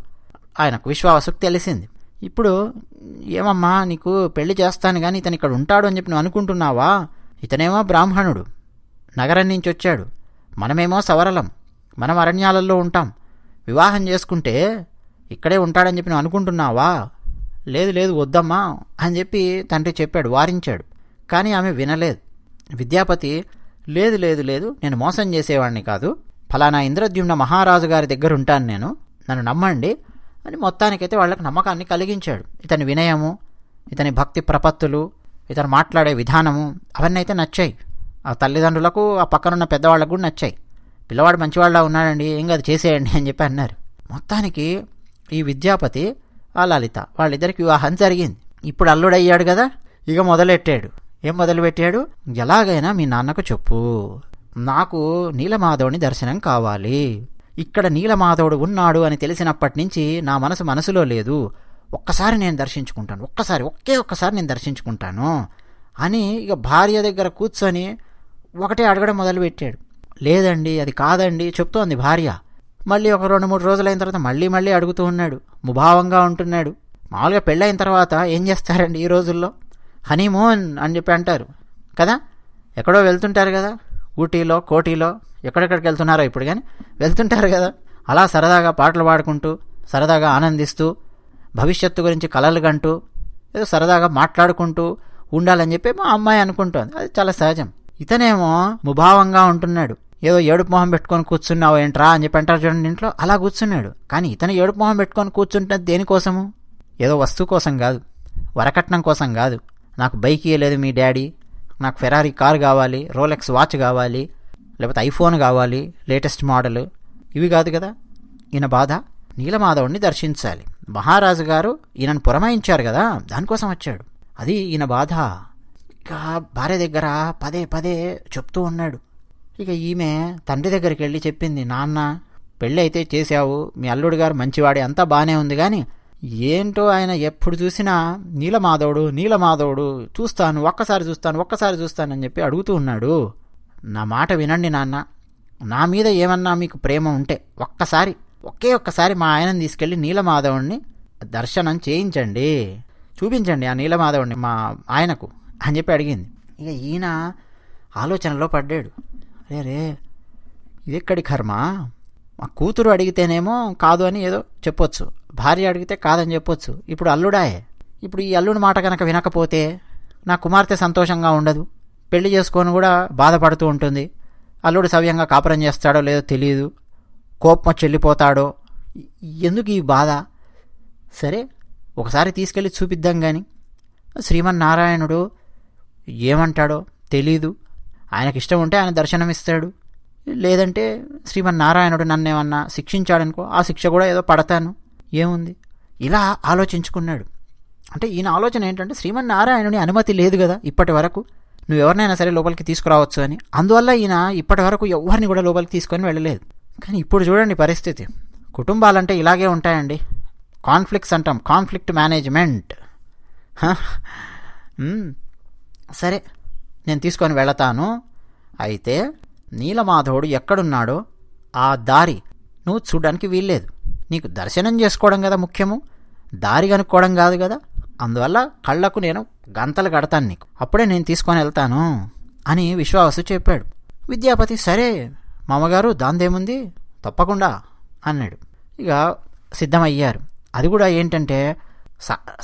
ఆయనకు విశ్వావసుకు తెలిసింది. ఇప్పుడు ఏమమ్మా నీకు పెళ్లి చేస్తాను కానీ ఇతను ఇక్కడ ఉంటాడు అని చెప్పి నువ్వు అనుకుంటున్నావా ఇతనేమో బ్రాహ్మణుడు, నగరం నుంచి వచ్చాడు, మనమేమో సవరలం, మనం అరణ్యాలలో ఉంటాం. వివాహం చేసుకుంటే ఇక్కడే ఉంటాడని చెప్పి నువ్వు అనుకుంటున్నావా? లేదు లేదు వద్దమ్మా అని చెప్పి తండ్రి చెప్పాడు, వారించాడు. కానీ ఆమె వినలేదు. విద్యాపతి లేదు లేదు లేదు, నేను మోసం చేసేవాడిని కాదు, ఫలానా ఇంద్రద్యుమ్న మహారాజు గారి దగ్గర ఉంటాను నేను, నన్ను నమ్మండి అని మొత్తానికైతే వాళ్ళకి నమ్మకాన్ని కలిగించాడు. ఇతని వినయము, ఇతని భక్తి ప్రపత్తులు, ఇతను మాట్లాడే విధానము అవన్నీ అయితే నచ్చాయి. ఆ తల్లిదండ్రులకు, ఆ పక్కనున్న పెద్దవాళ్ళకు కూడా నచ్చాయి. పిల్లవాడు మంచివాళ్ళ ఉన్నాడండి, ఏం కాదు చేసేయండి అని చెప్పి అన్నారు. మొత్తానికి ఈ విద్యాపతి, ఆ లలిత వాళ్ళిద్దరికి వివాహం జరిగింది. ఇప్పుడు అల్లుడయ్యాడు కదా, ఇక మొదలెట్టాడు. ఏం మొదలుపెట్టాడు? ఎలాగైనా మీ నాన్నకు చెప్పు, నాకు నీలమాధవుని దర్శనం కావాలి. ఇక్కడ నీలమాధవుడు ఉన్నాడు అని తెలిసినప్పటి నుంచి నా మనసులో లేదు. ఒక్కసారి నేను దర్శించుకుంటాను, ఒక్కసారి నేను దర్శించుకుంటాను అని ఇక భార్య దగ్గర కూర్చొని ఒకటే అడగడం మొదలుపెట్టాడు. లేదండి, అది కాదండి చెప్తోంది భార్య. మళ్ళీ ఒక 2-3 రోజులైన తర్వాత మళ్ళీ అడుగుతూ ఉన్నాడు. ముభావంగా ఉంటున్నాడు. మామూలుగా పెళ్ళైన తర్వాత ఏం చేస్తారండి ఈ రోజుల్లో? హనీమూన్ అని చెప్పి అంటారు కదా, ఎక్కడో వెళ్తుంటారు కదా, ఊటీలో కోటీలో ఎక్కడెక్కడికి వెళ్తున్నారో ఇప్పుడు, కానీ వెళ్తుంటారు కదా. అలా సరదాగా పాటలు పాడుకుంటూ, సరదాగా ఆనందిస్తూ, భవిష్యత్తు గురించి కలలు కంటూ, ఏదో సరదాగా మాట్లాడుకుంటూ ఉండాలని చెప్పి మా అమ్మాయి అనుకుంటోంది. అది చాలా సహజం. ఇతనేమో ముభావంగా ఉంటున్నాడు. ఏదో ఏడుపు మొహం పెట్టుకొని కూర్చున్నావు ఏంట్రా అని చెప్పి అంటారు చూడండి ఇంట్లో, అలా కూర్చున్నాడు. కానీ ఇతను ఏడుపు మొహం పెట్టుకొని కూర్చుంటున్నది దేనికోసము? ఏదో వస్తువు కోసం కాదు, వరకట్నం కోసం కాదు. నాకు బైక్ ఇవ్వలేదు మీ డాడీ, నాకు ఫెరారీ కార్ కావాలి, రోలెక్స్ వాచ్ కావాలి, లేకపోతే ఐఫోన్ కావాలి లేటెస్ట్ మోడల్, ఇవి కాదు కదా ఈయన బాధ. నీలమాధవుడిని దర్శించాలి, మహారాజు గారు ఈయనను పురమాయించారు కదా, దానికోసం వచ్చాడు. అది ఈయన బాధ. ఇక భార్య దగ్గర పదే చెప్తూ ఉన్నాడు. ఇక ఈమె తండ్రి దగ్గరికి వెళ్ళి చెప్పింది, నాన్న పెళ్ళి అయితే చేశావు, మీ అల్లుడు గారు మంచివాడే, అంతా బాగానే ఉంది, కానీ ఏంటో ఆయన ఎప్పుడు చూసినా నీలమాధవుడు చూస్తాను, ఒక్కసారి చూస్తాను అని చెప్పి అడుగుతూ ఉన్నాడు. నా మాట వినండి నాన్న, నా మీద ఏమన్నా మీకు ప్రేమ ఉంటే ఒక్కసారి మా ఆయనని తీసుకెళ్ళి నీలమాధవుడిని దర్శనం చేయించండి, చూపించండి ఆ నీలమాధవుడిని మా ఆయనకు అని చెప్పి అడిగింది. ఇక ఈయన ఆలోచనలో పడ్డాడు. రే ఇదెక్కడి కర్మ, మా కూతురు అడిగితేనేమో కాదు అని ఏదో చెప్పొచ్చు, భార్య అడిగితే కాదని చెప్పొచ్చు. ఇప్పుడు అల్లుడాయే, ఇప్పుడు ఈ అల్లుడి మాట కనుక వినకపోతే నా కుమార్తె సంతోషంగా ఉండదు, పెళ్లి చేసుకొని కూడా బాధపడుతూ ఉంటుంది. అల్లుడు సవ్యంగా కాపురం చేస్తాడో లేదో తెలియదు, కోపం వచ్చి వెళ్ళిపోతాడో, ఎందుకు ఈ బాధ? సరే ఒకసారి తీసుకెళ్ళి చూపిద్దాం. కానీ శ్రీమన్నారాయణుడు ఏమంటాడో తెలీదు, ఆయనకి ఇష్టం ఉంటే ఆయన దర్శనమిస్తాడు, లేదంటే శ్రీమన్నారాయణుడు నన్నేమన్నా శిక్షించాడనుకో, ఆ శిక్ష కూడా ఏదో పడతాను, ఏముంది, ఇలా ఆలోచించుకున్నాడు. అంటే ఈయన ఆలోచన ఏంటంటే శ్రీమన్నారాయణుని అనుమతి లేదు కదా ఇప్పటి వరకు, నువ్వు ఎవరినైనా సరే లోపలికి తీసుకురావచ్చు అని. అందువల్ల ఈయన ఇప్పటి వరకు ఎవరిని కూడా లోపలికి తీసుకొని వెళ్ళలేదు. కానీ ఇప్పుడు చూడండి పరిస్థితి, కుటుంబాలంటే ఇలాగే ఉంటాయండి. కాన్ఫ్లిక్ట్స్ అంటాం, కాన్ఫ్లిక్ట్ మేనేజ్మెంట్. సరే నేను తీసుకొని వెళతాను, అయితే నీలమాధవుడు ఎక్కడున్నాడో ఆ దారి నువ్వు చూడడానికి వీల్లేదు, నీకు దర్శనం చేసుకోవడం కదా ముఖ్యము, దారి కనుక్కోవడం కాదు కదా. అందువల్ల కళ్ళకు నేను గంతలు కడతాను నీకు, అప్పుడే నేను తీసుకొని వెళ్తాను అని విశ్వావసు చెప్పాడు. విద్యాపతి సరే మామగారు దాందేముంది తప్పకుండా అన్నాడు. ఇక సిద్ధమయ్యారు. అది కూడా ఏంటంటే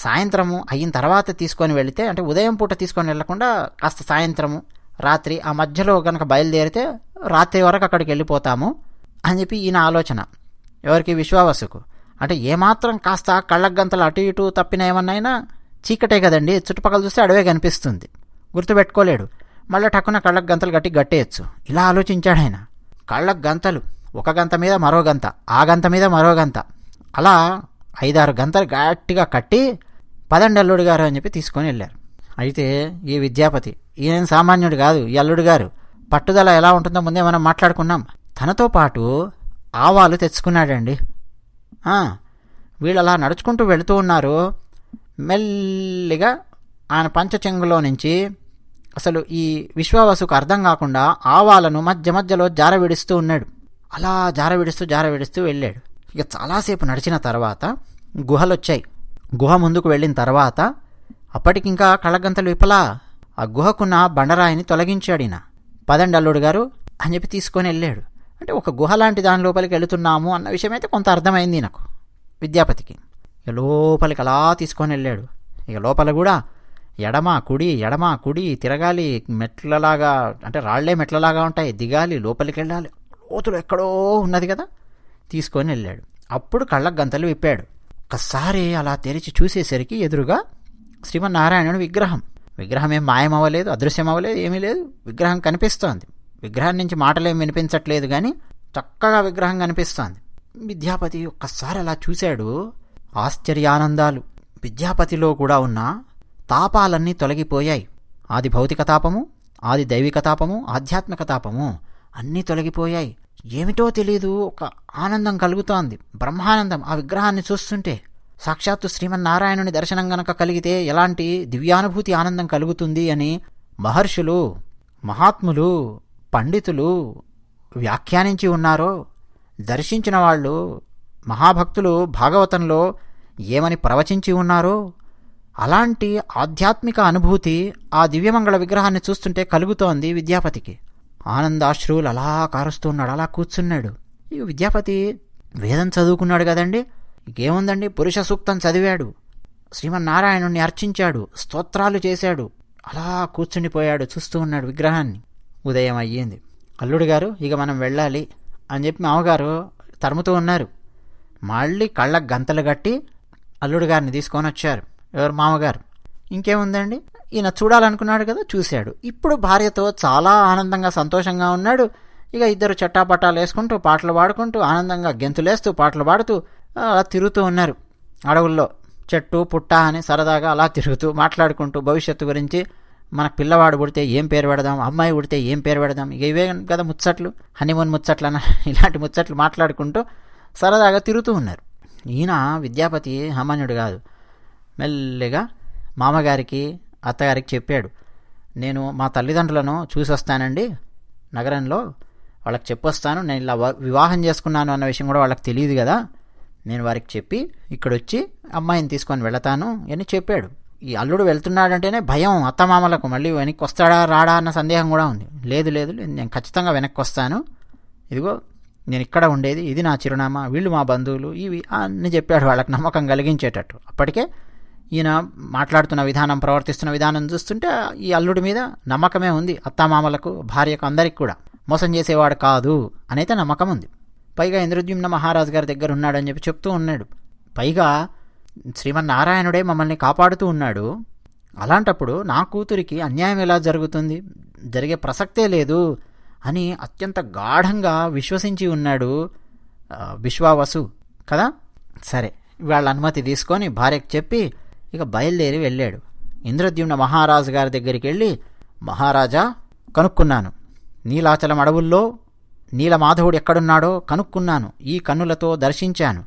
సాయంత్రము అయిన తర్వాత తీసుకొని వెళితే, అంటే ఉదయం పూట తీసుకొని వెళ్లకుండా కాస్త సాయంత్రము రాత్రి ఆ మధ్యలో కనుక బయలుదేరితే రాత్రి వరకు అక్కడికి వెళ్ళిపోతాము అని చెప్పి ఈయన ఆలోచన. ఎవరికి? విశ్వావసుకు. అంటే ఏమాత్రం కాస్త కళ్ళకు గంతలు అటు ఇటు తప్పిన ఏమన్నైనా చీకటే కదండి, చుట్టుపక్కల చూస్తే అడవే కనిపిస్తుంది, గుర్తుపెట్టుకోలేడు. మళ్ళీ టక్కున కళ్ళకు గంతలు గట్టేయచ్చు. ఇలా ఆలోచించాడు ఆయన. కళ్ళకు గంతలు, ఒక గంత మీద మరో గంత, ఆ గంత మీద మరో గంత, అలా 5-6 గంతలు గట్టిగా కట్టి పదండి అల్లుడు గారు అని చెప్పి తీసుకొని వెళ్ళారు. అయితే ఈ విద్యాపతి ఈయన సామాన్యుడు కాదు, ఈ అల్లుడు గారు పట్టుదల ఎలా ఉంటుందో ముందే మనం మాట్లాడుకున్నాం. తనతో పాటు ఆవాలు తెచ్చుకున్నాడండి. వీళ్ళు అలా నడుచుకుంటూ వెళుతూ ఉన్నారు. మెల్లిగా ఆయన పంచచెంగులో నుంచి అసలు ఈ విశ్వావసుకు అర్థం కాకుండా ఆవాలను మధ్యలో జారవిడుస్తూ ఉన్నాడు. అలా జారవిడుస్తూ వెళ్ళాడు. ఇక చాలాసేపు నడిచిన తర్వాత గుహలు వచ్చాయి. గుహ ముందుకు వెళ్ళిన తర్వాత అప్పటికింకా కళ్ళగంతలు విప్పలా ఆ గుహకున్న బండరాయిని తొలగించాడిన. పదండి అల్లుడు గారు అని చెప్పి తీసుకొని వెళ్ళాడు. అంటే ఒక గుహ లాంటి దాని లోపలికి వెళుతున్నాము అన్న విషయం అయితే కొంత అర్థమైంది నాకు విద్యాపతికి. ఇక లోపలికి అలా తీసుకొని వెళ్ళాడు. ఇక లోపల కూడా ఎడమ కుడి తిరగాలి, మెట్లలాగా అంటే రాళ్లే మెట్లలాగా ఉంటాయి, దిగాలి, లోపలికి వెళ్ళాలి, లోతులు ఎక్కడో ఉన్నది కదా. తీసుకొని వెళ్ళాడు. అప్పుడు కళ్ళకు గంతలు విప్పాడు. ఒక్కసారి అలా తెరిచి చూసేసరికి ఎదురుగా శ్రీమన్నారాయణుడు విగ్రహం ఏం మాయమవ్వలేదు, అదృశ్యం అవ్వలేదు, ఏమీ లేదు. విగ్రహం కనిపిస్తోంది. విగ్రహం నుంచి మాటలేం వినిపించట్లేదు, కానీ చక్కగా విగ్రహం కనిపిస్తోంది. విద్యాపతి ఒక్కసారి అలా చూశాడు. ఆశ్చర్యానందాలు. విద్యాపతిలో కూడా ఉన్న తాపాలన్నీ తొలగిపోయాయి. ఆది భౌతిక తాపము, ఆది దైవిక తాపము, ఆధ్యాత్మిక తాపము అన్నీ తొలగిపోయాయి. ఏమిటో తెలీదు, ఒక ఆనందం కలుగుతోంది, బ్రహ్మానందం. ఆ విగ్రహాన్ని చూస్తుంటే సాక్షాత్తు శ్రీమన్నారాయణుని దర్శనం గనక కలిగితే ఎలాంటి దివ్యానుభూతి ఆనందం కలుగుతుంది అని మహర్షులు, మహాత్ములు, పండితులు వ్యాఖ్యానించి ఉన్నారో, దర్శించిన వాళ్ళు మహాభక్తులు భాగవతంలో ఏమని ప్రవచించి ఉన్నారో అలాంటి ఆధ్యాత్మిక అనుభూతి ఆ దివ్యమంగళ విగ్రహాన్ని చూస్తుంటే కలుగుతోంది విద్యాపతికి. ఆనందాశ్రువులు అలా కారుస్తున్నాడు, అలా కూర్చున్నాడు. ఈ విద్యాపతి వేదం చదువుకున్నాడు కదండి, ఇంకేముందండి, పురుష సూక్తం చదివాడు, శ్రీమన్నారాయణుణ్ణి అర్చించాడు, స్తోత్రాలు చేశాడు, అలా కూర్చుండిపోయాడు, చూస్తూ ఉన్నాడు విగ్రహాన్ని. ఉదయం అయ్యింది. అల్లుడు గారు ఇక మనం వెళ్ళాలి అని చెప్పి మామగారు తరుముతూ ఉన్నారు. మళ్ళీ కళ్ళకు గంతలు కట్టి అల్లుడు గారిని తీసుకొని వచ్చారు. ఎవరు? మామగారు. ఇంకేముందండి, ఈయన చూడాలనుకున్నాడు కదా, చూశాడు. ఇప్పుడు భార్యతో చాలా ఆనందంగా సంతోషంగా ఉన్నాడు. ఇక ఇద్దరు చట్టాపట్టాలు వేసుకుంటూ పాటలు పాడుకుంటూ ఆనందంగా గెంతులేస్తూ పాటలు పాడుతూ అలా తిరుగుతూ ఉన్నారు అడవుల్లో. చెట్టు పుట్ట అని సరదాగా అలా తిరుగుతూ మాట్లాడుకుంటూ భవిష్యత్తు గురించి, మనకు పిల్లవాడు పుడితే ఏం పేరు పెడదాం, అమ్మాయి పుడితే ఏం పేరు పెడదాం, ఇక ఇవే కదా ముచ్చట్లు, హనీమూన్ ముచ్చట్లన ఇలాంటి ముచ్చట్లు మాట్లాడుకుంటూ సరదాగా తిరుగుతూ ఉన్నారు. ఈయన విద్యాపతి సామాన్యుడు కాదు. మెల్లిగా మామగారికి అత్తగారికి చెప్పాడు, నేను మా తల్లిదండ్రులను చూసి వస్తానండి నగరంలో, వాళ్ళకి చెప్పొస్తాను, నేను ఇలా వివాహం చేసుకున్నాను అన్న విషయం కూడా వాళ్ళకి తెలియదు కదా, నేను వారికి చెప్పి ఇక్కడొచ్చి అమ్మాయిని తీసుకొని వెళతాను అని చెప్పాడు. ఈ అల్లుడు వెళ్తున్నాడంటేనే భయం అత్తమామలకు, మళ్ళీ వెనక్కి వస్తాడా రాడా అన్న సందేహం కూడా ఉంది. లేదు నేను ఖచ్చితంగా వెనక్కి వస్తాను, ఇదిగో నేను ఇక్కడ ఉండేది, ఇది నా చిరునామా, వీళ్ళు మా బంధువులు, ఇవి అని చెప్పాడు వాళ్ళకి నమ్మకం కలిగించేటట్టు. అప్పటికే ఈయన మాట్లాడుతున్న విధానం, ప్రవర్తిస్తున్న విధానం చూస్తుంటే ఈ అల్లుడి మీద నమ్మకమే ఉంది. అత్తామామలకు, భార్యకు, అందరికి కూడా మోసం చేసేవాడు కాదు అనైతే నమ్మకం ఉంది. పైగా ఇంద్రద్యుమ్న మహారాజు గారి దగ్గర ఉన్నాడని చెప్పి చెప్తూ ఉన్నాడు. పైగా శ్రీమన్నారాయణుడే మమ్మల్ని కాపాడుతూ ఉన్నాడు. అలాంటప్పుడు నా కూతురికి అన్యాయం ఎలా జరుగుతుంది, జరిగే ప్రసక్తే లేదు అని అత్యంత గాఢంగా విశ్వసించి ఉన్నాడు విశ్వావసు కదా. సరే, వాళ్ళ అనుమతి తీసుకొని భార్యకు చెప్పి ఇక బయలుదేరి వెళ్ళాడు. ఇంద్రద్యుమ్న మహారాజు గారి దగ్గరికి వెళ్ళి, మహారాజా కనుక్కున్నాను, నీలాచలం అడవుల్లో నీలమాధవుడు ఎక్కడున్నాడో కనుక్కున్నాను, ఈ కన్నులతో దర్శించాను,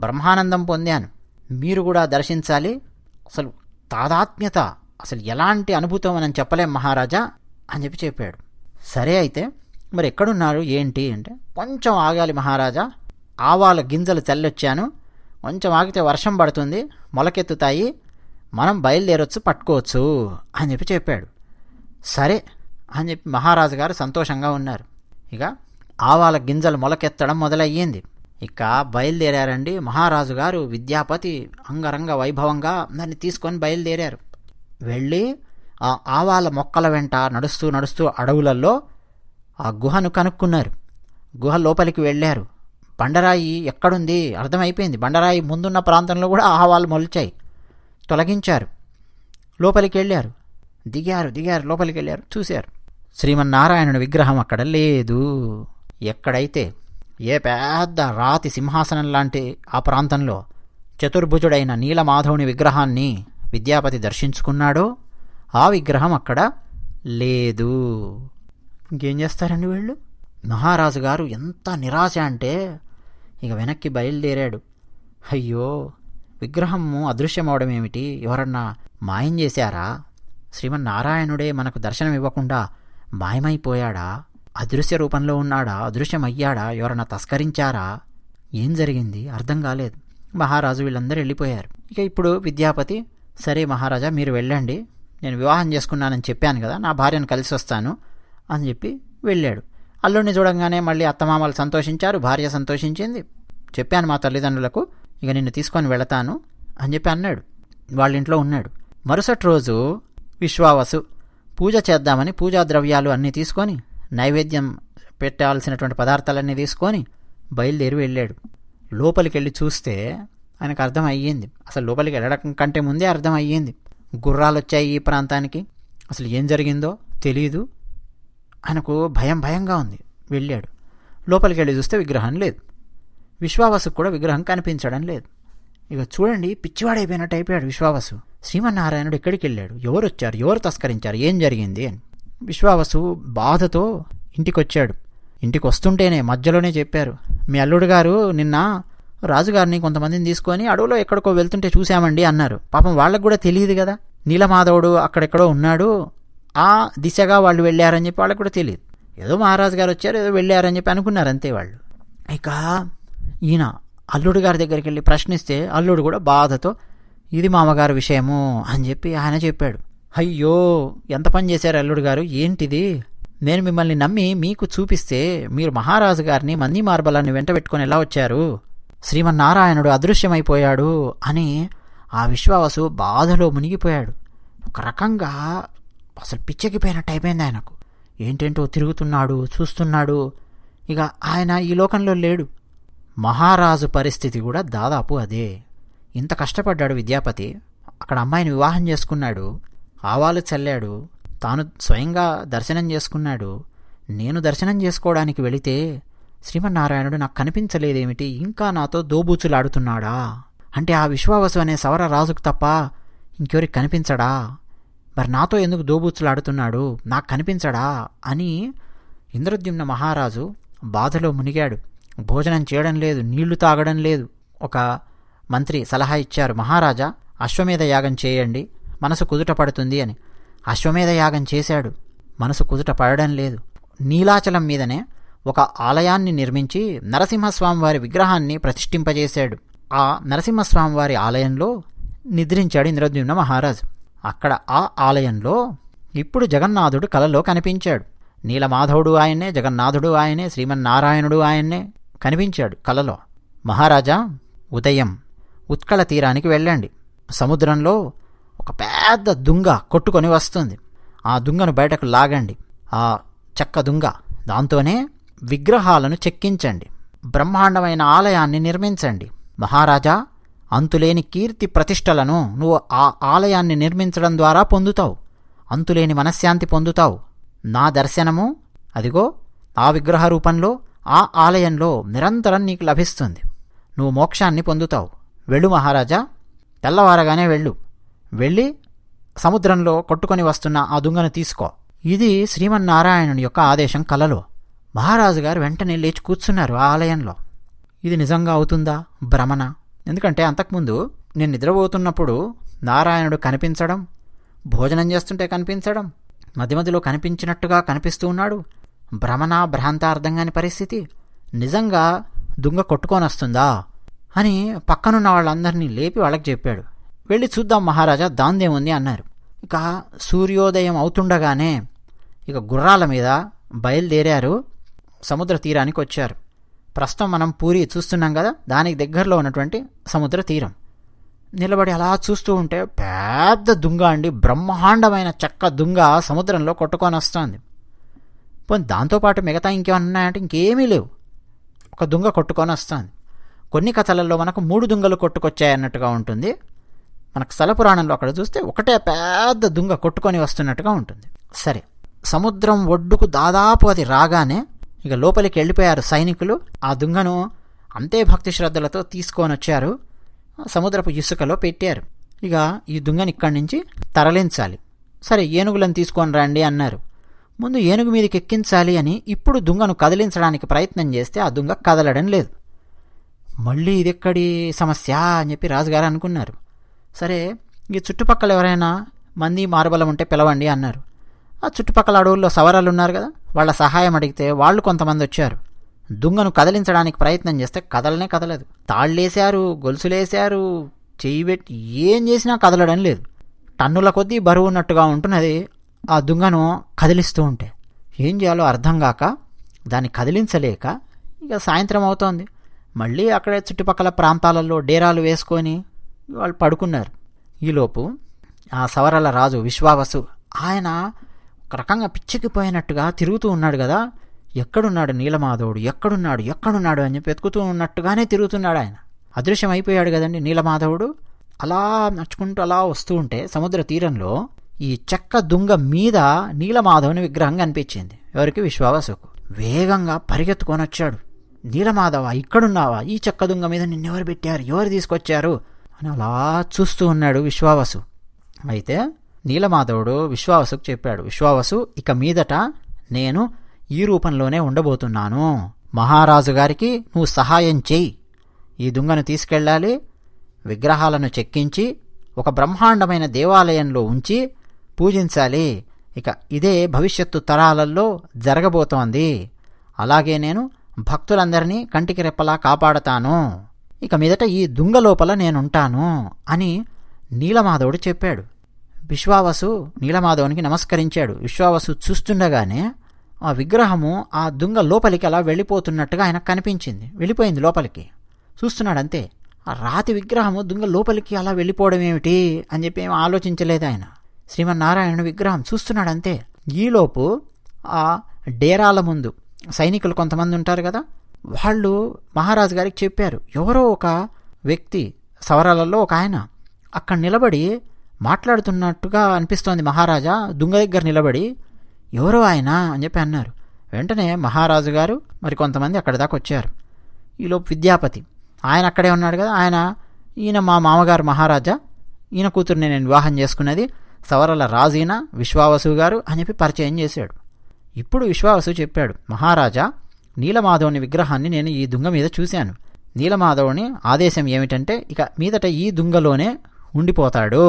బ్రహ్మానందం పొందాను, మీరు కూడా దర్శించాలి. అసలు తాదాత్మ్యత, అసలు ఎలాంటి అనుభూతం అని చెప్పలేం మహారాజా అని చెప్పాడు. సరే అయితే మరి ఎక్కడున్నారు ఏంటి అంటే, కొంచెం ఆగాలి మహారాజా, ఆవాల గింజలు చల్లొచ్చాను, కొంచెం ఆగితే వర్షం పడుతుంది, మొలకెత్తుతాయి, మనం బయలుదేరొచ్చు, పట్టుకోవచ్చు అని చెప్పాడు. సరే అని చెప్పి మహారాజు గారు సంతోషంగా ఉన్నారు. ఇక ఆవాల గింజలు మొలకెత్తడం మొదలయ్యింది. ఇక బయలుదేరారండి మహారాజు గారు. విద్యాపతి అంగరంగ వైభవంగా దాన్ని తీసుకొని బయలుదేరారు. వెళ్ళి ఆ ఆవాల మొక్కల వెంట నడుస్తూ అడవులలో ఆ గుహను కనుక్కున్నారు. గుహ లోపలికి వెళ్ళారు. బండరాయి ఎక్కడుంది అర్థమైపోయింది. బండరాయి ముందున్న ప్రాంతంలో కూడా ఆవాలు మొలిచాయి. తొలగించారు. లోపలికి వెళ్ళారు. దిగారు, లోపలికి వెళ్ళారు. చూశారు, శ్రీమన్నారాయణుడి విగ్రహం అక్కడ లేదు. ఎక్కడైతే ఏ పెద్ద రాతి సింహాసనం లాంటి ఆ ప్రాంతంలో చతుర్భుజుడైన నీలమాధవుని విగ్రహాన్ని విద్యాపతి దర్శించుకున్నాడో ఆ విగ్రహం అక్కడ లేదు. ఇంకేం చేస్తారండి వీళ్ళు? మహారాజు గారు ఎంత నిరాశ అంటే ఇక వెనక్కి బయలుదేరాడు. అయ్యో, విగ్రహము అదృశ్యమవడం ఏమిటి, ఎవరన్నా మాయం చేశారా, శ్రీమన్నారాయణుడే మనకు దర్శనం ఇవ్వకుండా మాయమైపోయాడా, అదృశ్య రూపంలో ఉన్నాడా, అదృశ్యమయ్యాడా, ఎవరన్నా తస్కరించారా, ఏం జరిగింది అర్థం కాలేదు. మహారాజు వీళ్ళందరూ వెళ్ళిపోయారు. ఇక ఇప్పుడు విద్యాపతి, సరే మహారాజా మీరు వెళ్ళండి, నేను వివాహం చేసుకున్నానని చెప్పాను కదా, నా భార్యను కలిసి వస్తాను అని చెప్పి వెళ్ళాడు. అల్లుడిని చూడంగానే మళ్ళీ అత్తమామలు సంతోషించారు, భార్య సంతోషించింది. చెప్పాను మా తల్లిదండ్రులకు, ఇక నిన్ను తీసుకొని వెళతాను అని చెప్పి అన్నాడు. వాళ్ళ ఇంట్లో ఉన్నాడు. మరుసటి రోజు విశ్వావసు పూజ చేద్దామని పూజా ద్రవ్యాలు అన్నీ తీసుకొని, నైవేద్యం పెట్టాల్సినటువంటి పదార్థాలన్నీ తీసుకొని బయలుదేరి వెళ్ళాడు. లోపలికి వెళ్ళి చూస్తే ఆయనకు అర్థం అయ్యింది. అసలు లోపలికి వెళ్ళడం కంటే ముందే అర్థం అయ్యింది. గుర్రాలు వచ్చాయి ఈ ప్రాంతానికి, అసలు ఏం జరిగిందో తెలీదు. ఆయనకు భయంగా ఉంది. వెళ్ళాడు. లోపలికి వెళ్ళి చూస్తే విగ్రహం లేదు. విశ్వావసుకు కూడా విగ్రహం కనిపించడం లేదు. ఇక చూడండి, పిచ్చివాడైపోయినట్టు అయిపోయాడు విశ్వావసు. శ్రీమన్నారాయణుడు ఎక్కడికి వెళ్ళాడు, ఎవరు వచ్చారు, ఎవరు తస్కరించారు, ఏం జరిగింది అని విశ్వావసు బాధతో ఇంటికి వచ్చాడు. ఇంటికి వస్తుంటేనే మధ్యలోనే చెప్పారు, మీ అల్లుడు గారు నిన్న రాజుగారిని కొంతమందిని తీసుకొని అడవిలో ఎక్కడికో వెళ్తుంటే చూశామండి అన్నారు. పాపం వాళ్ళకు కూడా తెలియదు కదా, నీలమాధవుడు అక్కడెక్కడో ఉన్నాడు, ఆ దిశగా వాళ్ళు వెళ్ళారని చెప్పి వాళ్ళకు కూడా తెలియదు. ఏదో మహారాజు గారు వచ్చారు, ఏదో వెళ్ళారని చెప్పి అనుకున్నారు అంతే వాళ్ళు. ఇక ఈయన అల్లుడు గారి దగ్గరికి వెళ్ళి ప్రశ్నిస్తే అల్లుడు కూడా బాధతో ఇది మామగారు విషయము అని చెప్పి ఆయన చెప్పాడు. అయ్యో, ఎంత పని చేశారు అల్లుడు గారు, ఏంటిది, నేను మిమ్మల్ని నమ్మి మీకు చూపిస్తే మీరు మహారాజు గారిని మంది మార్బలాన్ని వెంట పెట్టుకొని ఎలా వచ్చారు, శ్రీమన్నారాయణుడు అదృశ్యమైపోయాడు అని ఆ విశ్వావసు బాధలో మునిగిపోయాడు. ఒక రకంగా అసలు పిచ్చెక్కిపోయినట్టు అయిపోయింది ఆయనకు. ఏంటేంటో తిరుగుతున్నాడు, చూస్తున్నాడు. ఇక ఆయన ఈ లోకంలో లేడు. మహారాజు పరిస్థితి కూడా దాదాపు అదే. ఇంత కష్టపడ్డాడు విద్యాపతి, అక్కడ అమ్మాయిని వివాహం చేసుకున్నాడు, ఆవాలు చల్లాడు, తాను స్వయంగా దర్శనం చేసుకున్నాడు. నేను దర్శనం చేసుకోవడానికి వెళితే శ్రీమన్నారాయణుడు నాకు కనిపించలేదేమిటి, ఇంకా నాతో దోబూచులాడుతున్నాడా, అంటే ఆ విశ్వావసు అనే సవర రాజుకు తప్ప ఇంకెవరికి కనిపించడా, మరి నాతో ఎందుకు దోబూచులాడుతున్నాడు, నాకు కనిపించడా అని ఇంద్రద్యుమ్న మహారాజు బాధలో మునిగాడు. భోజనం చేయడం లేదు, నీళ్లు తాగడం లేదు. ఒక మంత్రి సలహా ఇచ్చారు, మహారాజా అశ్వమేధ యాగం చేయండి, మనసు కుదుట పడుతుంది అని. అశ్వమేధ యాగం చేశాడు, మనసు కుదుట పడడం లేదు. నీలాచలం మీదనే ఒక ఆలయాన్ని నిర్మించి నరసింహస్వామివారి విగ్రహాన్ని ప్రతిష్ఠింపజేశాడు. ఆ నరసింహస్వామివారి ఆలయంలో నిద్రించాడు ఇంద్రద్యుమ్న మహారాజు. అక్కడ ఆ ఆలయంలో ఇప్పుడు జగన్నాథుడు కలలో కనిపించాడు. నీలమాధవుడు ఆయనే, జగన్నాథుడు ఆయనే, శ్రీమన్నారాయణుడు ఆయన్నే కనిపించాడు కలలో. మహారాజా, ఉదయం ఉత్కళ తీరానికి వెళ్ళండి. సముద్రంలో ఒక పెద్ద దుంగ కొట్టుకొని వస్తుంది. ఆ దుంగను బయటకు లాగండి, ఆ చెక్క దుంగ, దాంతోనే విగ్రహాలను చెక్కించండి, బ్రహ్మాండమైన ఆలయాన్ని నిర్మించండి. మహారాజా, అంతులేని కీర్తి ప్రతిష్టలను నువ్వు ఆ ఆలయాన్ని నిర్మించడం ద్వారా పొందుతావు, అంతులేని మనశ్శాంతి పొందుతావు. నా దర్శనము అదిగో ఆ విగ్రహ రూపంలో ఆ ఆలయంలో నిరంతరం నీకు లభిస్తుంది, నువ్వు మోక్షాన్ని పొందుతావు. వెళ్ళు మహారాజా, తెల్లవారగానే వెళ్ళు, వెళ్ళి సముద్రంలో కొట్టుకొని వస్తున్న ఆ దుంగను తీసుకో. ఇది శ్రీమన్నారాయణుని యొక్క ఆదేశం కలలో. మహారాజు గారు వెంటనే లేచి కూర్చున్నారు ఆ ఆలయంలో. ఇది నిజంగా అవుతుందా, భ్రమణ? ఎందుకంటే అంతకుముందు నేను నిద్రపోతున్నప్పుడు నారాయణుడు కనిపించడం, భోజనం చేస్తుంటే కనిపించడం, మధ్య మధ్యలో కనిపించినట్టుగా కనిపిస్తూ ఉన్నాడు. భ్రమణ, భ్రాంత అర్థం కాని పరిస్థితి. నిజంగా దుంగ కొట్టుకొని వస్తుందా అని పక్కనున్న వాళ్ళందరినీ లేపి వాళ్ళకి చెప్పాడు. వెళ్ళి చూద్దాం మహారాజా, దాందేముంది అన్నారు. ఇక సూర్యోదయం అవుతుండగానే ఇక గుర్రాల మీద బయలుదేరారు, సముద్ర తీరానికి వచ్చారు. ప్రస్తుతం మనం పూరి చూస్తున్నాం కదా, దానికి దగ్గరలో ఉన్నటువంటి సముద్ర తీరం. నిలబడి అలా చూస్తూ ఉంటే పెద్ద దుంగ అండి, బ్రహ్మాండమైన చెక్క దుంగ సముద్రంలో కొట్టుకొని వస్తుంది. పోనీ దాంతోపాటు మిగతా ఇంకేమన్నా ఉన్నాయంటే ఇంకేమీ లేవు, ఒక దుంగ కొట్టుకొని వస్తుంది. కొన్ని కథలలో మనకు 3 దుంగలు కొట్టుకొచ్చాయన్నట్టుగా ఉంటుంది. మనకు స్థలపురాణంలో అక్కడ చూస్తే ఒకటే పెద్ద దుంగ కొట్టుకొని వస్తున్నట్టుగా ఉంటుంది. సరే, సముద్రం ఒడ్డుకు దాదాపు అది రాగానే ఇక లోపలికి వెళ్ళిపోయారు సైనికులు. ఆ దుంగను అంతే భక్తి శ్రద్ధలతో తీసుకొని వచ్చారు, సముద్రపు ఇసుకలో పెట్టారు. ఇక ఈ దుంగని ఇక్కడి నుంచి తరలించాలి. సరే, ఏనుగులను తీసుకొని రండి అన్నారు. ముందు ఏనుగు మీదకి ఎక్కించాలి అని ఇప్పుడు దుంగను కదిలించడానికి ప్రయత్నం చేస్తే ఆ దుంగ కదలడం లేదు. మళ్ళీ ఇదెక్కడి సమస్య అని చెప్పి రాజుగారు అనుకున్నారు. సరే, ఈ చుట్టుపక్కల ఎవరైనా మంది మారుబలం ఉంటే పిలవండి అన్నారు. ఆ చుట్టుపక్కల అడవుల్లో సవరాలు ఉన్నారు కదా, వాళ్ళ సహాయం అడిగితే వాళ్ళు కొంతమంది వచ్చారు. దుంగను కదిలించడానికి ప్రయత్నం చేస్తే కదలనే కదలదు. తాళ్ళేశారు, గొలుసులేశారు, చెయ్యి పెట్టి ఏం చేసినా కదలడం లేదు. టన్నుల కొద్దీ బరువు ఉన్నట్టుగా ఉంటున్నది ఆ దుంగను కదిలిస్తూ ఉంటే. ఏం చేయాలో అర్థం కాక దాన్ని కదిలించలేక ఇక సాయంత్రం అవుతోంది. మళ్ళీ అక్కడే చుట్టుపక్కల ప్రాంతాలలో డేరాలు వేసుకొని వాళ్ళు పడుకున్నారు. ఈలోపు ఆ సవరల రాజు విశ్వావసు ఆయన ఒక రకంగా పిచ్చికిపోయినట్టుగా తిరుగుతూ ఉన్నాడు కదా. ఎక్కడున్నాడు నీలమాధవుడు, ఎక్కడున్నాడు అని చెప్పి వెతుకుతూ ఉన్నట్టుగానే తిరుగుతున్నాడు. ఆయన అదృశ్యం అయిపోయాడు కదండి నీలమాధవుడు. అలా నడుచుకుంటూ అలా వస్తూ ఉంటే సముద్ర తీరంలో ఈ చెక్క దుంగ మీద నీలమాధవుని విగ్రహం కనిపించింది. ఎవరికి? విశ్వావసుకు. వేగంగా పరిగెత్తుకొని వచ్చాడు. నీలమాధవ, ఇక్కడున్నావా? ఈ చెక్క దుంగ మీద నిన్నెవరు పెట్టారు, ఎవరు తీసుకొచ్చారు అని అలా చూస్తూ ఉన్నాడు విశ్వావసు. అయితే నీలమాధవుడు విశ్వావసుకు చెప్పాడు, విశ్వావసు, ఇక మీదట నేను ఈ రూపంలోనే ఉండబోతున్నాను. మహారాజు గారికి నువ్వు సహాయం చెయ్యి. ఈ దుంగను తీసుకెళ్ళాలి, విగ్రహాలను చెక్కించి ఒక బ్రహ్మాండమైన దేవాలయంలో ఉంచి పూజించాలి. ఇక ఇదే భవిష్యత్తు తరాలలో జరగబోతోంది. అలాగే నేను భక్తులందరినీ కంటికి రెప్పలా కాపాడతాను. ఇక మీదట ఈ దుంగ లోపల నేనుంటాను అని నీలమాధవుడు చెప్పాడు. విశ్వావసు నీలమాధవునికి నమస్కరించాడు. విశ్వావసు చూస్తుండగానే ఆ విగ్రహము ఆ దుంగ లోపలికి అలా వెళ్ళిపోతున్నట్టుగా ఆయనకు కనిపించింది. వెళ్ళిపోయింది లోపలికి. చూస్తున్నాడంతే. ఆ రాతి విగ్రహము దుంగ లోపలికి అలా వెళ్ళిపోవడం ఏమిటి అని చెప్పి ఏం ఆలోచించలేదు ఆయన. శ్రీమన్నారాయణుని విగ్రహం చూస్తున్నాడంతే. ఈలోపు ఆ డేరాల ముందు సైనికులు కొంతమంది ఉంటారు కదా, వాళ్ళు మహారాజు గారికి చెప్పారు. ఎవరో ఒక వ్యక్తి సవరాలలో ఒక ఆయన అక్కడ నిలబడి మాట్లాడుతున్నట్టుగా అనిపిస్తోంది. మహారాజా దుంగ దగ్గర నిలబడి ఎవరో ఆయన అని చెప్పి అన్నారు. వెంటనే మహారాజు గారు మరి కొంతమంది అక్కడి దాకా వచ్చారు. ఈలోపు విద్యాపతి ఆయన అక్కడే ఉన్నాడు కదా. ఈయన మా మామగారు మహారాజా, ఈయన కూతురుని నేను వివాహం చేసుకున్నది, సవరల రాజు ఈయన విశ్వావసు గారు అని చెప్పి పరిచయం చేశాడు. ఇప్పుడు విశ్వావసు చెప్పాడు, మహారాజా నీలమాధవుని విగ్రహాన్ని నేను ఈ దుంగ మీద చూశాను. నీలమాధవుని ఆదేశం ఏమిటంటే ఇక మీదట ఈ దుంగలోనే ఉండిపోతాడు.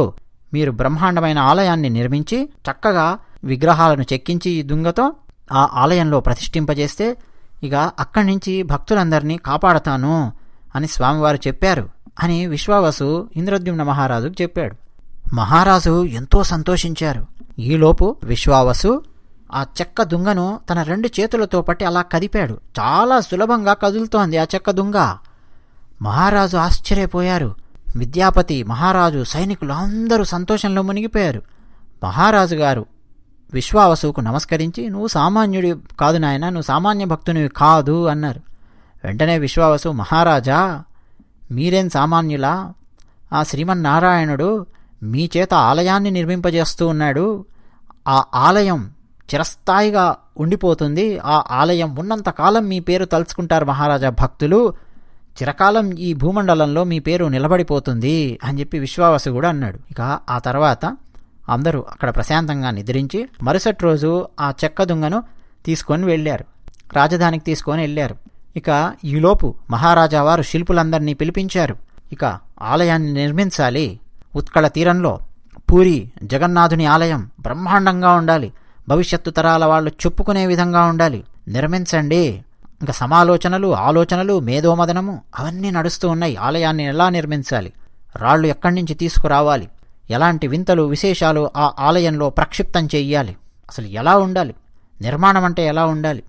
మీరు బ్రహ్మాండమైన ఆలయాన్ని నిర్మించి చక్కగా విగ్రహాలను చెక్కించి ఈ దుంగతో ఆ ఆలయంలో ప్రతిష్ఠింపజేస్తే ఇక అక్కడి నుంచి భక్తులందరినీ కాపాడతాను అని స్వామివారు చెప్పారు అని విశ్వావసు ఇంద్రద్యుమ్న మహారాజుకు చెప్పాడు. మహారాజు ఎంతో సంతోషించారు. ఈలోపు విశ్వావసు ఆ చెక్క దుంగను తన 2 చేతులతో పట్టి అలా కదిపాడు. చాలా సులభంగా కదులుతోంది ఆ చెక్క దుంగ. మహారాజు ఆశ్చర్యపోయారు. విద్యాపతి, మహారాజు, సైనికులు అందరూ సంతోషంలో మునిగిపోయారు. మహారాజు గారు విశ్వావసుకు నమస్కరించి, నువ్వు సామాన్యుడి కాదు నాయన, నువ్వు సామాన్య భక్తునివి కాదు అన్నారు. వెంటనే విశ్వావసు, మహారాజా మీరేం సామాన్యులా? ఆ శ్రీమన్నారాయణుడు మీ చేత ఆలయాన్ని నిర్మింపజేస్తూ ఉన్నాడు. ఆ ఆలయం చిరస్థాయిగా ఉండిపోతుంది. ఆ ఆలయం ఉన్నంతకాలం మీ పేరు తలుచుకుంటారు మహారాజా భక్తులు. చిరకాలం ఈ భూమండలంలో మీ పేరు నిలబడిపోతుంది అని చెప్పి విశ్వావసు కూడా అన్నాడు. ఇక ఆ తర్వాత అందరూ అక్కడ ప్రశాంతంగా నిద్రించి మరుసటి రోజు ఆ చెక్క దుంగను తీసుకొని వెళ్ళారు. రాజధానికి తీసుకొని వెళ్ళారు. ఇక ఈలోపు మహారాజా వారు శిల్పులందరినీ పిలిపించారు. ఇక ఆలయాన్ని నిర్మించాలి. ఉత్కళ తీరంలో పూరి జగన్నాథుని ఆలయం బ్రహ్మాండంగా ఉండాలి. భవిష్యత్తు తరాల వాళ్ళు చెప్పుకునే విధంగా ఉండాలి. నిర్మించండి. ఇంకా సమాలోచనలు, ఆలోచనలు, మేధోమదనము అవన్నీ నడుస్తూ ఉన్నాయి. ఆలయాన్ని ఎలా నిర్మించాలి, రాళ్ళు ఎక్కడి నుంచి తీసుకురావాలి, ఎలాంటి వింతలు విశేషాలు ఆ ఆలయంలో ప్రక్షిప్తం చెయ్యాలి, అసలు ఎలా ఉండాలి, నిర్మాణం అంటే ఎలా ఉండాలి.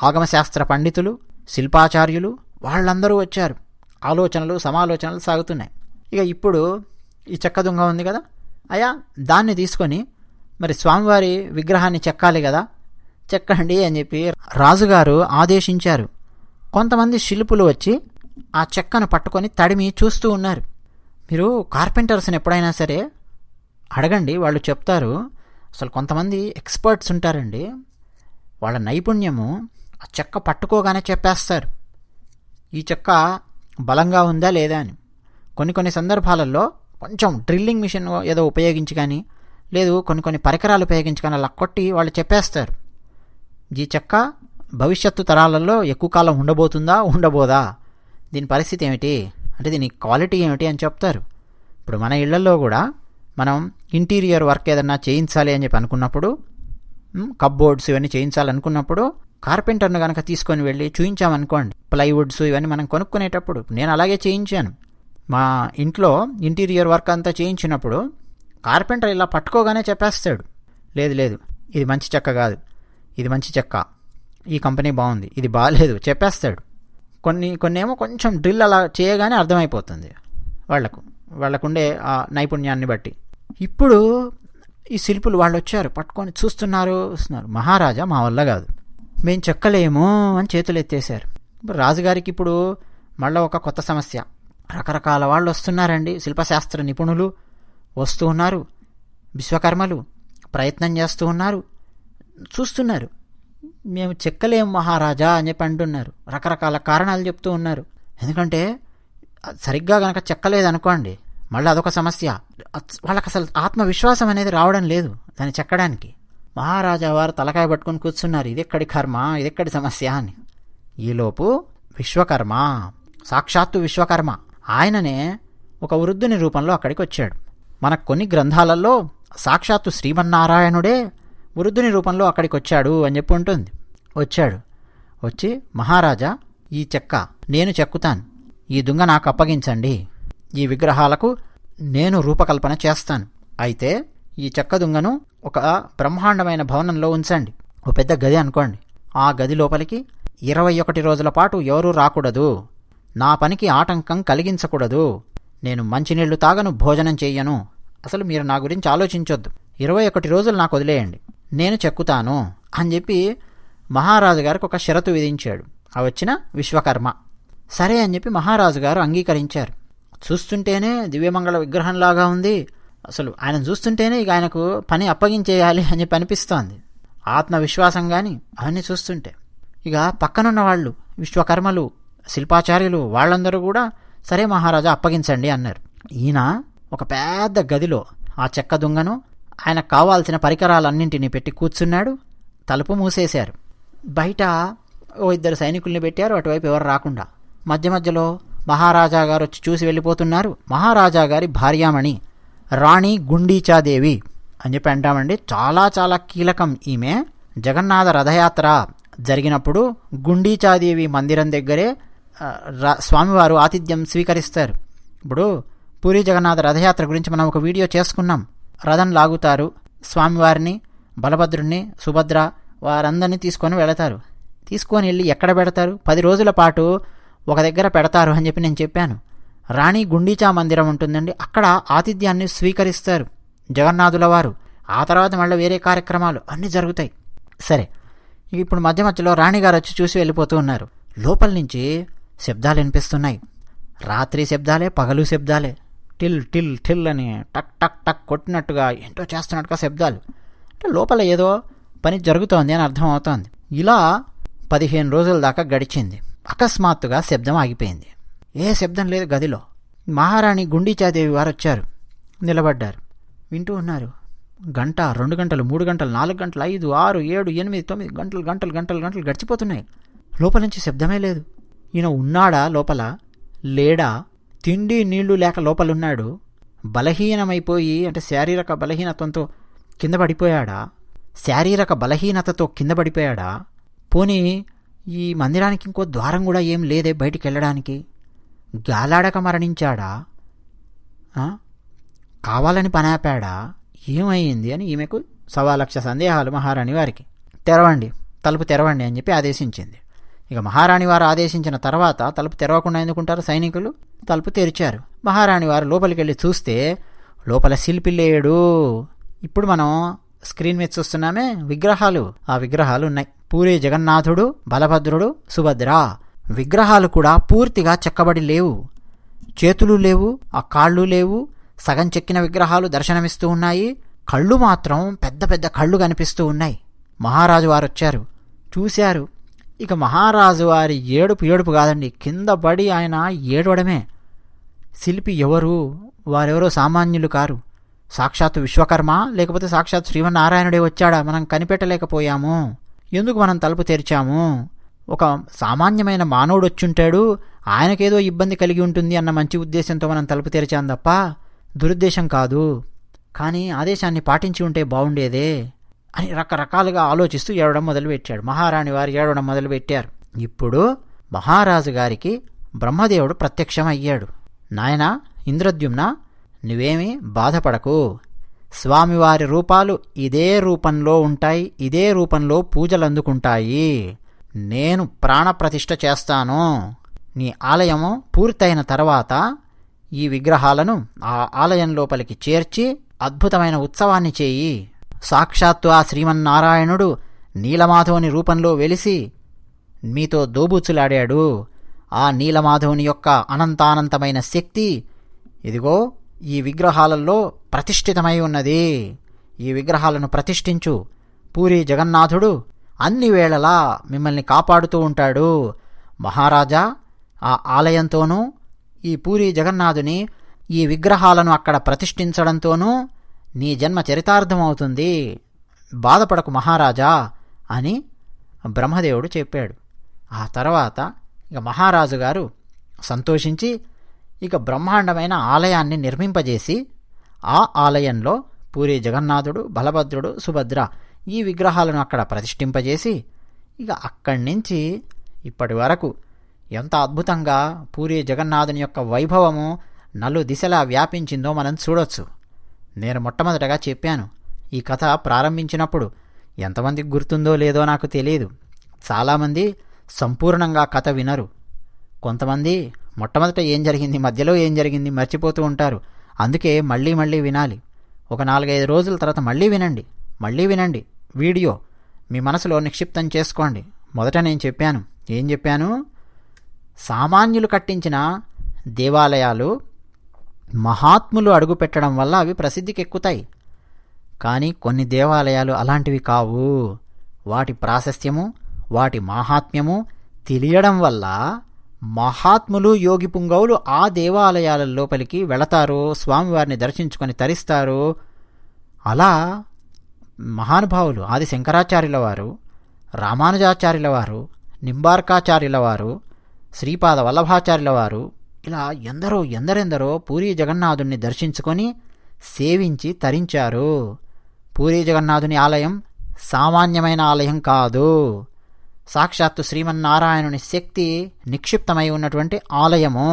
ఆగమశాస్త్ర పండితులు, శిల్పాచార్యులు వాళ్ళందరూ వచ్చారు. ఆలోచనలు సమాలోచనలు సాగుతున్నాయి. ఇక ఇప్పుడు ఈ చెక్క దుంగ ఉంది కదా, అయా దాన్ని తీసుకొని మరి స్వామివారి విగ్రహాన్ని చెక్కాలి కదా, చెక్కండి అని చెప్పి రాజుగారు ఆదేశించారు. కొంతమంది శిల్పులు వచ్చి ఆ చెక్కను పట్టుకొని తడిమి చూస్తూ ఉన్నారు. మీరు కార్పెంటర్స్ని ఎప్పుడైనా సరే అడగండి, వాళ్ళు చెప్తారు. అసలు కొంతమంది ఎక్స్పర్ట్స్ ఉంటారండి, వాళ్ళ నైపుణ్యము ఆ చెక్క పట్టుకోగానే చెప్పేస్తారు ఈ చెక్క బలంగా ఉందా లేదా అని. కొన్ని సందర్భాలలో కొంచెం డ్రిల్లింగ్ మిషన్ ఏదో ఉపయోగించి కానీ, లేదు కొన్ని పరికరాలు ఉపయోగించి కానీ అలా కొట్టి వాళ్ళు చెప్పేస్తారు ఈ చెక్క భవిష్యత్తు తరాలలో ఎక్కువ కాలం ఉండబోతుందా ఉండబోదా, దీని పరిస్థితి ఏమిటి, అంటే దీని క్వాలిటీ ఏమిటి అని చెప్తారు. ఇప్పుడు మన ఇళ్లలో కూడా మనం ఇంటీరియర్ వర్క్ ఏదన్నా చేయించాలి అని చెప్పి అనుకున్నప్పుడు, కప్బోర్డ్స్ ఇవన్నీ చేయించాలనుకున్నప్పుడు కార్పెంటర్ను కనుక తీసుకొని వెళ్ళి చూయించామనుకోండి, ప్లైవుడ్స్ ఇవన్నీ మనం కొనుక్కునేటప్పుడు నేను అలాగే చేయించాను. మా ఇంట్లో ఇంటీరియర్ వర్క్ అంతా చేయించినప్పుడు కార్పెంటర్ ఇలా పట్టుకోగానే చెప్పేస్తాడు, లేదు లేదు ఇది మంచి చెక్క కాదు, ఇది మంచి చెక్క, ఈ కంపెనీ బాగుంది, ఇది బాగాలేదు చెప్పేస్తాడు. కొన్ని ఏమో కొంచెం డ్రిల్ అలా చేయగానే అర్థమైపోతుంది వాళ్ళకుండే ఆ నైపుణ్యాన్ని బట్టి. ఇప్పుడు ఈ శిల్పులు వాళ్ళు వచ్చారు, పట్టుకొని చూస్తున్నారు. మహారాజా మా వల్ల కాదు, మేం చెక్కలేము అని చేతులు ఎత్తేశారు. ఇప్పుడు రాజుగారికి ఇప్పుడు మళ్ళీ ఒక కొత్త సమస్య. రకరకాల వాళ్ళు వస్తున్నారండి, శిల్పశాస్త్ర నిపుణులు వస్తూ ఉన్నారు, విశ్వకర్మలు ప్రయత్నం చేస్తూ ఉన్నారు, చూస్తున్నారు. మేము చెక్కలేము మహారాజా అని చెప్పి అంటున్నారు, రకరకాల కారణాలు చెప్తూ ఉన్నారు. ఎందుకంటే సరిగ్గా కనుక చెక్కలేదనుకోండి మళ్ళీ అదొక సమస్య. వాళ్ళకి అసలు ఆత్మవిశ్వాసం అనేది రావడం లేదు దాన్ని చెక్కడానికి. మహారాజా వారు తలకాయ పట్టుకొని కూర్చున్నారు, ఇదెక్కడి కర్మ, ఇదెక్కడి సమస్య అని. ఈలోపు విశ్వకర్మ, సాక్షాత్తు విశ్వకర్మ, ఆయననే ఒక వృద్ధుని రూపంలో అక్కడికి వచ్చాడు. మనకు కొన్ని గ్రంథాలలో సాక్షాత్తు శ్రీమన్నారాయణుడే వృద్ధుని రూపంలో అక్కడికి వచ్చాడు అని చెప్పి ఉంటుంది. వచ్చి మహారాజా ఈ చెక్క నేను చెక్కుతాను, ఈ దుంగ నాకు అప్పగించండి, ఈ విగ్రహాలకు నేను రూపకల్పన చేస్తాను. అయితే ఈ చెక్క దుంగను ఒక బ్రహ్మాండమైన భవనంలో ఉంచండి, ఓ పెద్ద గది అనుకోండి. ఆ గది లోపలికి 21 రోజుల పాటు ఎవరూ రాకూడదు, నా పనికి ఆటంకం కలిగించకూడదు, నేను మంచినీళ్లు తాగను, భోజనం చెయ్యను, అసలు మీరు నా గురించి ఆలోచించొద్దు, 21 రోజులు నాకు వదిలేయండి, నేను చెక్కుతాను అని చెప్పి మహారాజు గారికి ఒక షరతు విధించాడు. ఆ వచ్చిన విశ్వకర్మ సరే అని చెప్పి మహారాజు గారు అంగీకరించారు. చూస్తుంటేనే దివ్యమంగళ విగ్రహంలాగా ఉంది, అసలు ఆయన చూస్తుంటేనే ఇక ఆయనకు పని అప్పగించేయాలి అని చెప్పి అనిపిస్తోంది. ఆత్మవిశ్వాసం కానీ అవన్నీ చూస్తుంటే. ఇక పక్కనున్న వాళ్ళు విశ్వకర్మలు, శిల్పాచార్యులు వాళ్ళందరూ కూడా సరే మహారాజా అప్పగించండి అన్నారు. ఈయన ఒక పెద్ద గదిలో ఆ చెక్క దుంగను ఆయనకు కావాల్సిన పరికరాలన్నింటినీ పెట్టి కూర్చున్నాడు. తలుపు మూసేశారు. బయట ఓ 2 సైనికుల్ని పెట్టారు, అటువైపు ఎవరు రాకుండా. మధ్యలో మహారాజా గారు వచ్చి చూసి వెళ్ళిపోతున్నారు. మహారాజా గారి భార్యామణి రాణి గుండీచాదేవి అని చెప్పి అంటామండి. చాలా చాలా కీలకం ఈమె. జగన్నాథ రథయాత్ర జరిగినప్పుడు గుండీచాదేవి మందిరం దగ్గరే స్వామివారు ఆతిథ్యం స్వీకరిస్తారు. ఇప్పుడు పూరి జగన్నాథ రథయాత్ర గురించి మనం ఒక వీడియో చేసుకున్నాం. రథం లాగుతారు, స్వామివారిని, బలభద్రుణ్ణి, సుభద్ర వారందరినీ తీసుకొని వెళతారు. తీసుకొని వెళ్ళి ఎక్కడ పెడతారు? 10 రోజుల పాటు ఒక దగ్గర పెడతారు అని చెప్పి నేను చెప్పాను. రాణి గుండీచా మందిరం ఉంటుందండి, అక్కడ ఆతిథ్యాన్ని స్వీకరిస్తారు జగన్నాథుల వారు. ఆ తర్వాత మళ్ళీ వేరే కార్యక్రమాలు అన్నీ జరుగుతాయి. సరే, ఇప్పుడు మధ్యలో రాణిగారు వచ్చి చూసి వెళ్ళిపోతూ ఉన్నారు. లోపల నుంచి శబ్దాలు వినిపిస్తున్నాయి. రాత్రి శబ్దాలే, పగలు శబ్దాలే. టిల్ టిల్ టిల్ అని టక్ టక్ టక్ కొట్టినట్టుగా ఏంటో చేస్తున్నట్టుగా శబ్దాలు. అంటే లోపల ఏదో పని జరుగుతోంది అని అర్థం అవుతోంది. ఇలా 15 రోజుల దాకా గడిచింది. అకస్మాత్తుగా శబ్దం ఆగిపోయింది. ఏ శబ్దం లేదు గదిలో. మహారాణి గుండీచాదేవి వారు వచ్చారు, నిలబడ్డారు, వింటూ ఉన్నారు. 1 గంట, 2 గంటలు, 3 గంటలు, 4 గంటలు, 5, 6, 7, 8, 9 గంటలు గంటలు గంటలు గంటలు గడిచిపోతున్నాయి. లోపల నుంచి శబ్దమే లేదు. ఈయన ఉన్నాడా లోపల, లేడా? తిండి నీళ్లు లేక లోపలున్నాడు. బలహీనమైపోయి అంటే శారీరక బలహీనతంతో కింద పడిపోయాడా? శారీరక బలహీనతతో కింద పడిపోయాడా? పోనీ ఈ మందిరానికి ఇంకో ద్వారం కూడా ఏం లేదే బయటికి వెళ్ళడానికి? గాలాడక మరణించాడా? కావాలని పనాపాడా? ఏమైంది అని ఈమెకు 1,00,000 సందేహాలు మహారాణి వారికి. తెరవండి, తలుపు తెరవండి అని చెప్పి ఆదేశించింది. ఇక మహారాణి వారు ఆదేశించిన తర్వాత తలుపు తెరవకుండా ఎందుకుంటారు సైనికులు? తలుపు తెరిచారు. మహారాణి వారు లోపలికి వెళ్ళి చూస్తే లోపల శిల్పి లేడు. ఇప్పుడు మనం స్క్రీన్ మీద చూస్తున్నామే విగ్రహాలు, ఆ విగ్రహాలు ఉన్నాయి. పూరి జగన్నాథుడు, బలభద్రుడు, సుభద్ర విగ్రహాలు కూడా పూర్తిగా చెక్కబడి లేవు. చేతులు లేవు, ఆ కాళ్ళు లేవు, సగం చెక్కిన విగ్రహాలు దర్శనమిస్తూ ఉన్నాయి. కళ్ళు మాత్రం పెద్ద పెద్ద కళ్ళు కనిపిస్తూ ఉన్నాయి. మహారాజు వారు వచ్చారు, చూశారు. ఇక మహారాజు వారి ఏడుపు కాదండి, కింద పడి ఆయన ఏడవడమే. శిల్పి ఎవరు? వారెవరో సామాన్యులు కారు. సాక్షాత్తు విశ్వకర్మ, లేకపోతే సాక్షాత్ శ్రీమన్నారాయణుడే వచ్చాడా? మనం కనిపెట్టలేకపోయాము. ఎందుకు మనం తలుపు తెరిచాము? ఒక సామాన్యమైన మానవుడు వచ్చుంటాడు, ఆయనకేదో ఇబ్బంది కలిగి ఉంటుంది అన్న మంచి ఉద్దేశంతో మనం తలుపు తెరిచాం తప్ప దురుద్దేశం కాదు. కానీ ఆదేశాన్ని పాటించి ఉంటే బాగుండేదే అని రకరకాలుగా ఆలోచిస్తూ ఏడవడం మొదలుపెట్టాడు. మహారాణి వారు ఏడవడం మొదలుపెట్టారు. ఇప్పుడు మహారాజు గారికి బ్రహ్మదేవుడు ప్రత్యక్షమయ్యాడు. నాయనా ఇంద్రద్యుమ్న, నువ్వేమీ బాధపడకు, స్వామివారి రూపాలు ఇదే రూపంలో ఉంటాయి, ఇదే రూపంలో పూజలు అందుకుంటాయి. నేను ప్రాణప్రతిష్ఠ చేస్తాను. నీ ఆలయము పూర్తయిన తర్వాత ఈ విగ్రహాలను ఆ ఆలయం లోపలికి చేర్చి అద్భుతమైన ఉత్సవాన్ని చేయి. సాక్షాత్తు ఆ శ్రీమన్నారాయణుడు నీలమాధవుని రూపంలో వెలిసి మీతో దోబూచులాడాడు. ఆ నీలమాధవుని యొక్క అనంతానంతమైన శక్తి ఇదిగో ఈ విగ్రహాలలో ప్రతిష్ఠితమై ఉన్నది. ఈ విగ్రహాలను ప్రతిష్ఠించు. పూరీ జగన్నాథుడు అన్ని వేళలా మిమ్మల్ని కాపాడుతూ ఉంటాడు. మహారాజా, ఆ ఆలయంతోనూ ఈ పూరీ జగన్నాథుని ఈ విగ్రహాలను అక్కడ ప్రతిష్ఠించడంతోనూ నీ జన్మ చరితార్థమవుతుంది. బాధపడకు మహారాజా అని బ్రహ్మదేవుడు చెప్పాడు. ఆ తర్వాత ఇక మహారాజు గారు సంతోషించి ఇక బ్రహ్మాండమైన ఆలయాన్ని నిర్మింపజేసి ఆ ఆలయంలో పూరీ జగన్నాథుడు, బలభద్రుడు, సుభద్ర ఈ విగ్రహాలను అక్కడ ప్రతిష్ఠింపజేసి ఇక అక్కడి నుంచి ఇప్పటి వరకు ఎంత అద్భుతంగా పూరీ జగన్నాథుని యొక్క వైభవము నలు దిశలా వ్యాపించిందో మనం చూడొచ్చు. నేను మొట్టమొదటగా చెప్పాను, ఈ కథ ప్రారంభించినప్పుడు ఎంతమందికి గుర్తుందో లేదో నాకు తెలియదు. చాలామంది సంపూర్ణంగా కథ వినరు. కొంతమంది మొట్టమొదట ఏం జరిగింది, మధ్యలో ఏం జరిగింది మర్చిపోతూ ఉంటారు. అందుకే మళ్ళీ మళ్ళీ వినాలి. ఒక 4-5 రోజుల తర్వాత మళ్ళీ వినండి వీడియో. మీ మనసులో నిక్షిప్తం చేసుకోండి. మొదట నేను చెప్పాను, ఏం చెప్పాను? సామాన్యులు కట్టించిన దేవాలయాలు మహాత్ములు అడుగుపెట్టడం వల్ల అవి ప్రసిద్ధికి ఎక్కుతాయి. కానీ కొన్ని దేవాలయాలు అలాంటివి కావు. వాటి ప్రాశస్త్యము, వాటి మాహాత్మ్యము తెలియడం వల్ల మహాత్ములు, యోగి పుంగవులు ఆ దేవాలయాల లోపలికి వెళతారు, స్వామివారిని దర్శించుకొని తరిస్తారు. అలా మహానుభావులు ఆది శంకరాచార్యుల వారు, రామానుజాచార్యుల వారు, నింబార్కాచార్యుల వారు, శ్రీపాద వల్లభాచార్యుల వారు, ఇలా ఎందరెందరో పూరీ జగన్నాథుణ్ణి దర్శించుకొని సేవించి తరించారు. పూరీ జగన్నాథుని ఆలయం సామాన్యమైన ఆలయం కాదు. సాక్షాత్తు శ్రీమన్నారాయణుని శక్తి నిక్షిప్తమై ఉన్నటువంటి ఆలయము.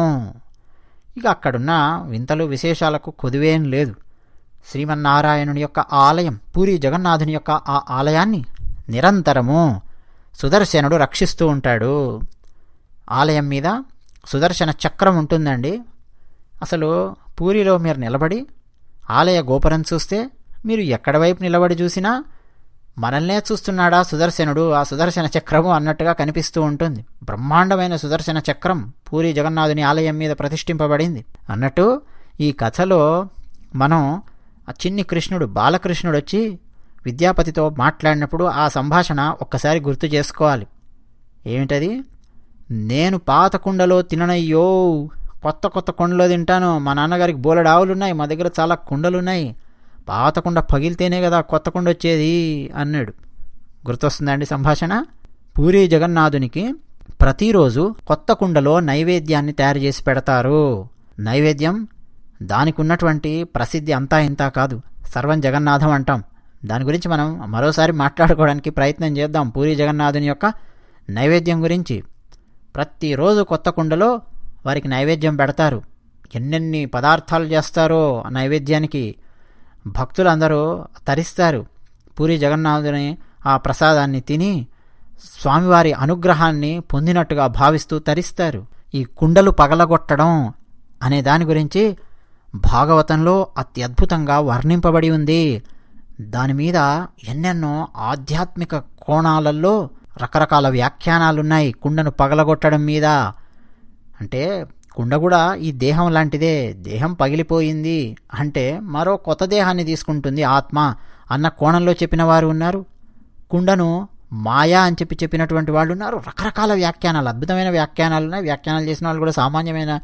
ఇక అక్కడున్న వింతలు విశేషాలకు కొదువేం లేదు. శ్రీమన్నారాయణుని యొక్క ఆలయం, పూరీ జగన్నాథుని యొక్క ఆ ఆలయాన్ని నిరంతరము సుదర్శనుడు రక్షిస్తూ ఉంటాడు. ఆలయం మీద సుదర్శన చక్రం ఉంటుందండి. అసలు పూరిలో మీరు నిలబడి ఆలయ గోపురం చూస్తే మీరు ఎక్కడి వైపు నిలబడి చూసినా మనల్నే చూస్తున్నాడా సుదర్శనుడు, ఆ సుదర్శన చక్రము అన్నట్టుగా కనిపిస్తూ ఉంటుంది. బ్రహ్మాండమైన సుదర్శన చక్రం పూరీ జగన్నాథుని ఆలయం మీద ప్రతిష్ఠింపబడింది. అన్నట్టు ఈ కథలో మనం ఆ చిన్ని కృష్ణుడు, బాలకృష్ణుడు వచ్చి విద్యాపతితో మాట్లాడినప్పుడు ఆ సంభాషణ ఒక్కసారి గుర్తు చేసుకోవాలి. ఏమిటది? నేను పాత కుండలో తిననయ్యో, కొత్త కుండలో తింటాను. మా నాన్నగారికి బోలెడు ఆవులున్నాయి, మా దగ్గర చాలా కుండలున్నాయి. పాత కుండ పగిలితేనే కదా కొత్త కుండ వచ్చేది అన్నాడు. గుర్తొస్తుందండి సంభాషణ? పూరీ జగన్నాథునికి ప్రతిరోజు కొత్త కుండలో నైవేద్యాన్ని తయారు చేసి పెడతారు. నైవేద్యం దానికి ఉన్నటువంటి ప్రసిద్ధి అంతా ఇంతా కాదు, సర్వం జగన్నాథం అంటాం. దాని గురించి మనం మరోసారి మాట్లాడుకోవడానికి ప్రయత్నం చేద్దాం. పూరీ జగన్నాథుని యొక్క నైవేద్యం గురించి ప్రతిరోజు కొత్త కుండలో వారికి నైవేద్యం పెడతారు. ఎన్నెన్ని పదార్థాలు చేస్తారో ఆ నైవేద్యానికి భక్తులందరూ తరిస్తారు. పూరీ జగన్నాథుని ఆ ప్రసాదాన్ని తిని స్వామివారి అనుగ్రహాన్ని పొందినట్టుగా భావిస్తూ తరిస్తారు. ఈ కుండలు పగలగొట్టడం అనే దాని గురించి భాగవతంలో అత్యద్భుతంగా వర్ణింపబడి ఉంది. దానిమీద ఎన్నెన్నో ఆధ్యాత్మిక కోణాలలో రకరకాల వ్యాఖ్యానాలున్నాయి. కుండను పగలగొట్టడం మీద అంటే కుండ కూడా ఈ దేహం లాంటిదే, దేహం పగిలిపోయింది అంటే మరో కొత్త దేహాన్ని తీసుకుంటుంది ఆత్మ అన్న కోణంలో చెప్పిన వారు ఉన్నారు. కుండను మాయా అని చెప్పినటువంటి వాళ్ళు ఉన్నారు. రకరకాల వ్యాఖ్యానాలు, అద్భుతమైన వ్యాఖ్యానాలు ఉన్నాయి. వ్యాఖ్యానాలు చేసిన వాళ్ళు కూడా సామాన్యమైన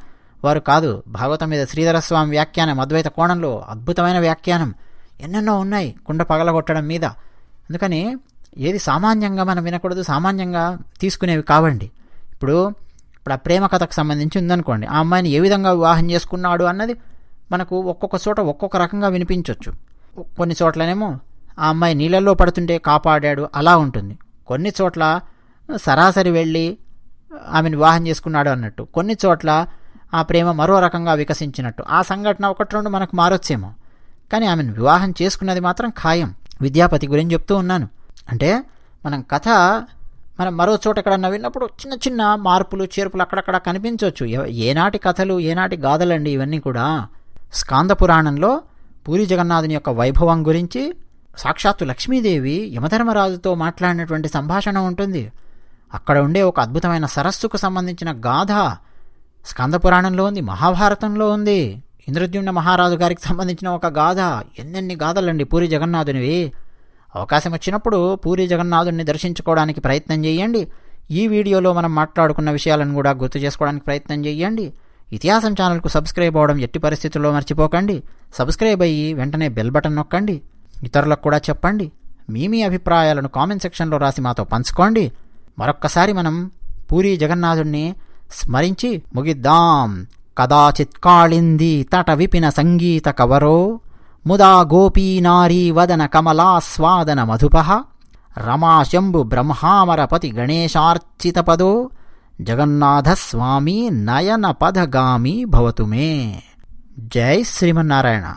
వారు కాదు. భాగవతం మీద శ్రీధరస్వామి వ్యాఖ్యానం అద్వైత కోణంలో అద్భుతమైన వ్యాఖ్యానం ఎన్నెన్నో ఉన్నాయి కుండ పగలగొట్టడం మీద. అందుకని ఏది సామాన్యంగా మనం వినకూడదు, సామాన్యంగా తీసుకునేవి కావండి. ఇప్పుడు ఆ ప్రేమ కథకు సంబంధించి ఉందనుకోండి, ఆ అమ్మాయిని ఏ విధంగా వివాహం చేసుకున్నాడు అన్నది మనకు ఒక్కొక్క చోట ఒక్కొక్క రకంగా వినిపించవచ్చు. కొన్ని చోట్లనేమో ఆ అమ్మాయి నీళ్ళల్లో పడుతుంటే కాపాడాడు అలా ఉంటుంది. కొన్ని చోట్ల సరాసరి వెళ్ళి ఆమెను వివాహం చేసుకున్నాడు అన్నట్టు, కొన్ని చోట్ల ఆ ప్రేమ మరో రకంగా వికసించినట్టు. ఆ సంఘటన 1-2 మనకు మారొచ్చేమో, కానీ ఆమెను వివాహం చేసుకున్నది మాత్రం ఖాయం. విద్యాపతి గురించి చెప్తూ ఉన్నాను. అంటే మనం మరో చోట ఎక్కడన్నా విన్నప్పుడు చిన్న చిన్న మార్పులు చేర్పులు అక్కడక్కడ కనిపించవచ్చు. ఏనాటి కథలు, ఏనాటి గాథలండి ఇవన్నీ కూడా. స్కాంద పురాణంలో పూరి జగన్నాథుని యొక్క వైభవం గురించి సాక్షాత్తు లక్ష్మీదేవి యమధర్మరాజుతో మాట్లాడినటువంటి సంభాషణ ఉంటుంది. అక్కడ ఉండే ఒక అద్భుతమైన సరస్సుకు సంబంధించిన గాథ స్కాంద పురాణంలో ఉంది, మహాభారతంలో ఉంది. ఇంద్రద్యుమ్న మహారాజు గారికి సంబంధించిన ఒక గాథ. ఎన్నెన్ని గాథలండి పూరి జగన్నాథునివి. అవకాశం వచ్చినప్పుడు పూరి జగన్నాథుని దర్శించుకోవడానికి ప్రయత్నం చేయండి. ఈ వీడియోలో మనం మాట్లాడుకున్న విషయాలను కూడా గుర్తు చేసుకోవడానికి ప్రయత్నం చేయండి. ఇతిహాసం ఛానల్కు సబ్స్క్రైబ్ అవ్వడం ఎట్టి పరిస్థితుల్లో మర్చిపోకండి. సబ్స్క్రైబ్ అయ్యి వెంటనే బెల్ బటన్ నొక్కండి. ఇతరులకు కూడా చెప్పండి. మీ అభిప్రాయాలను కామెంట్ సెక్షన్లో రాసి మాతో పంచుకోండి. మరొక్కసారి మనం పూరి జగన్నాథుణ్ణి స్మరించి ముగిద్దాం. కదాచిత్ కాళింది తట విపిన సంగీత కవరో ముదా గోపీనారీ వదన కమలాస్వాదన మధుపః రమాశంభు బ్రహ్మామరపతి గణేశార్చితపదో జగన్నాథస్వామి నయన పదగామి భవతు మే. జై శ్రీమన్నారాయణ.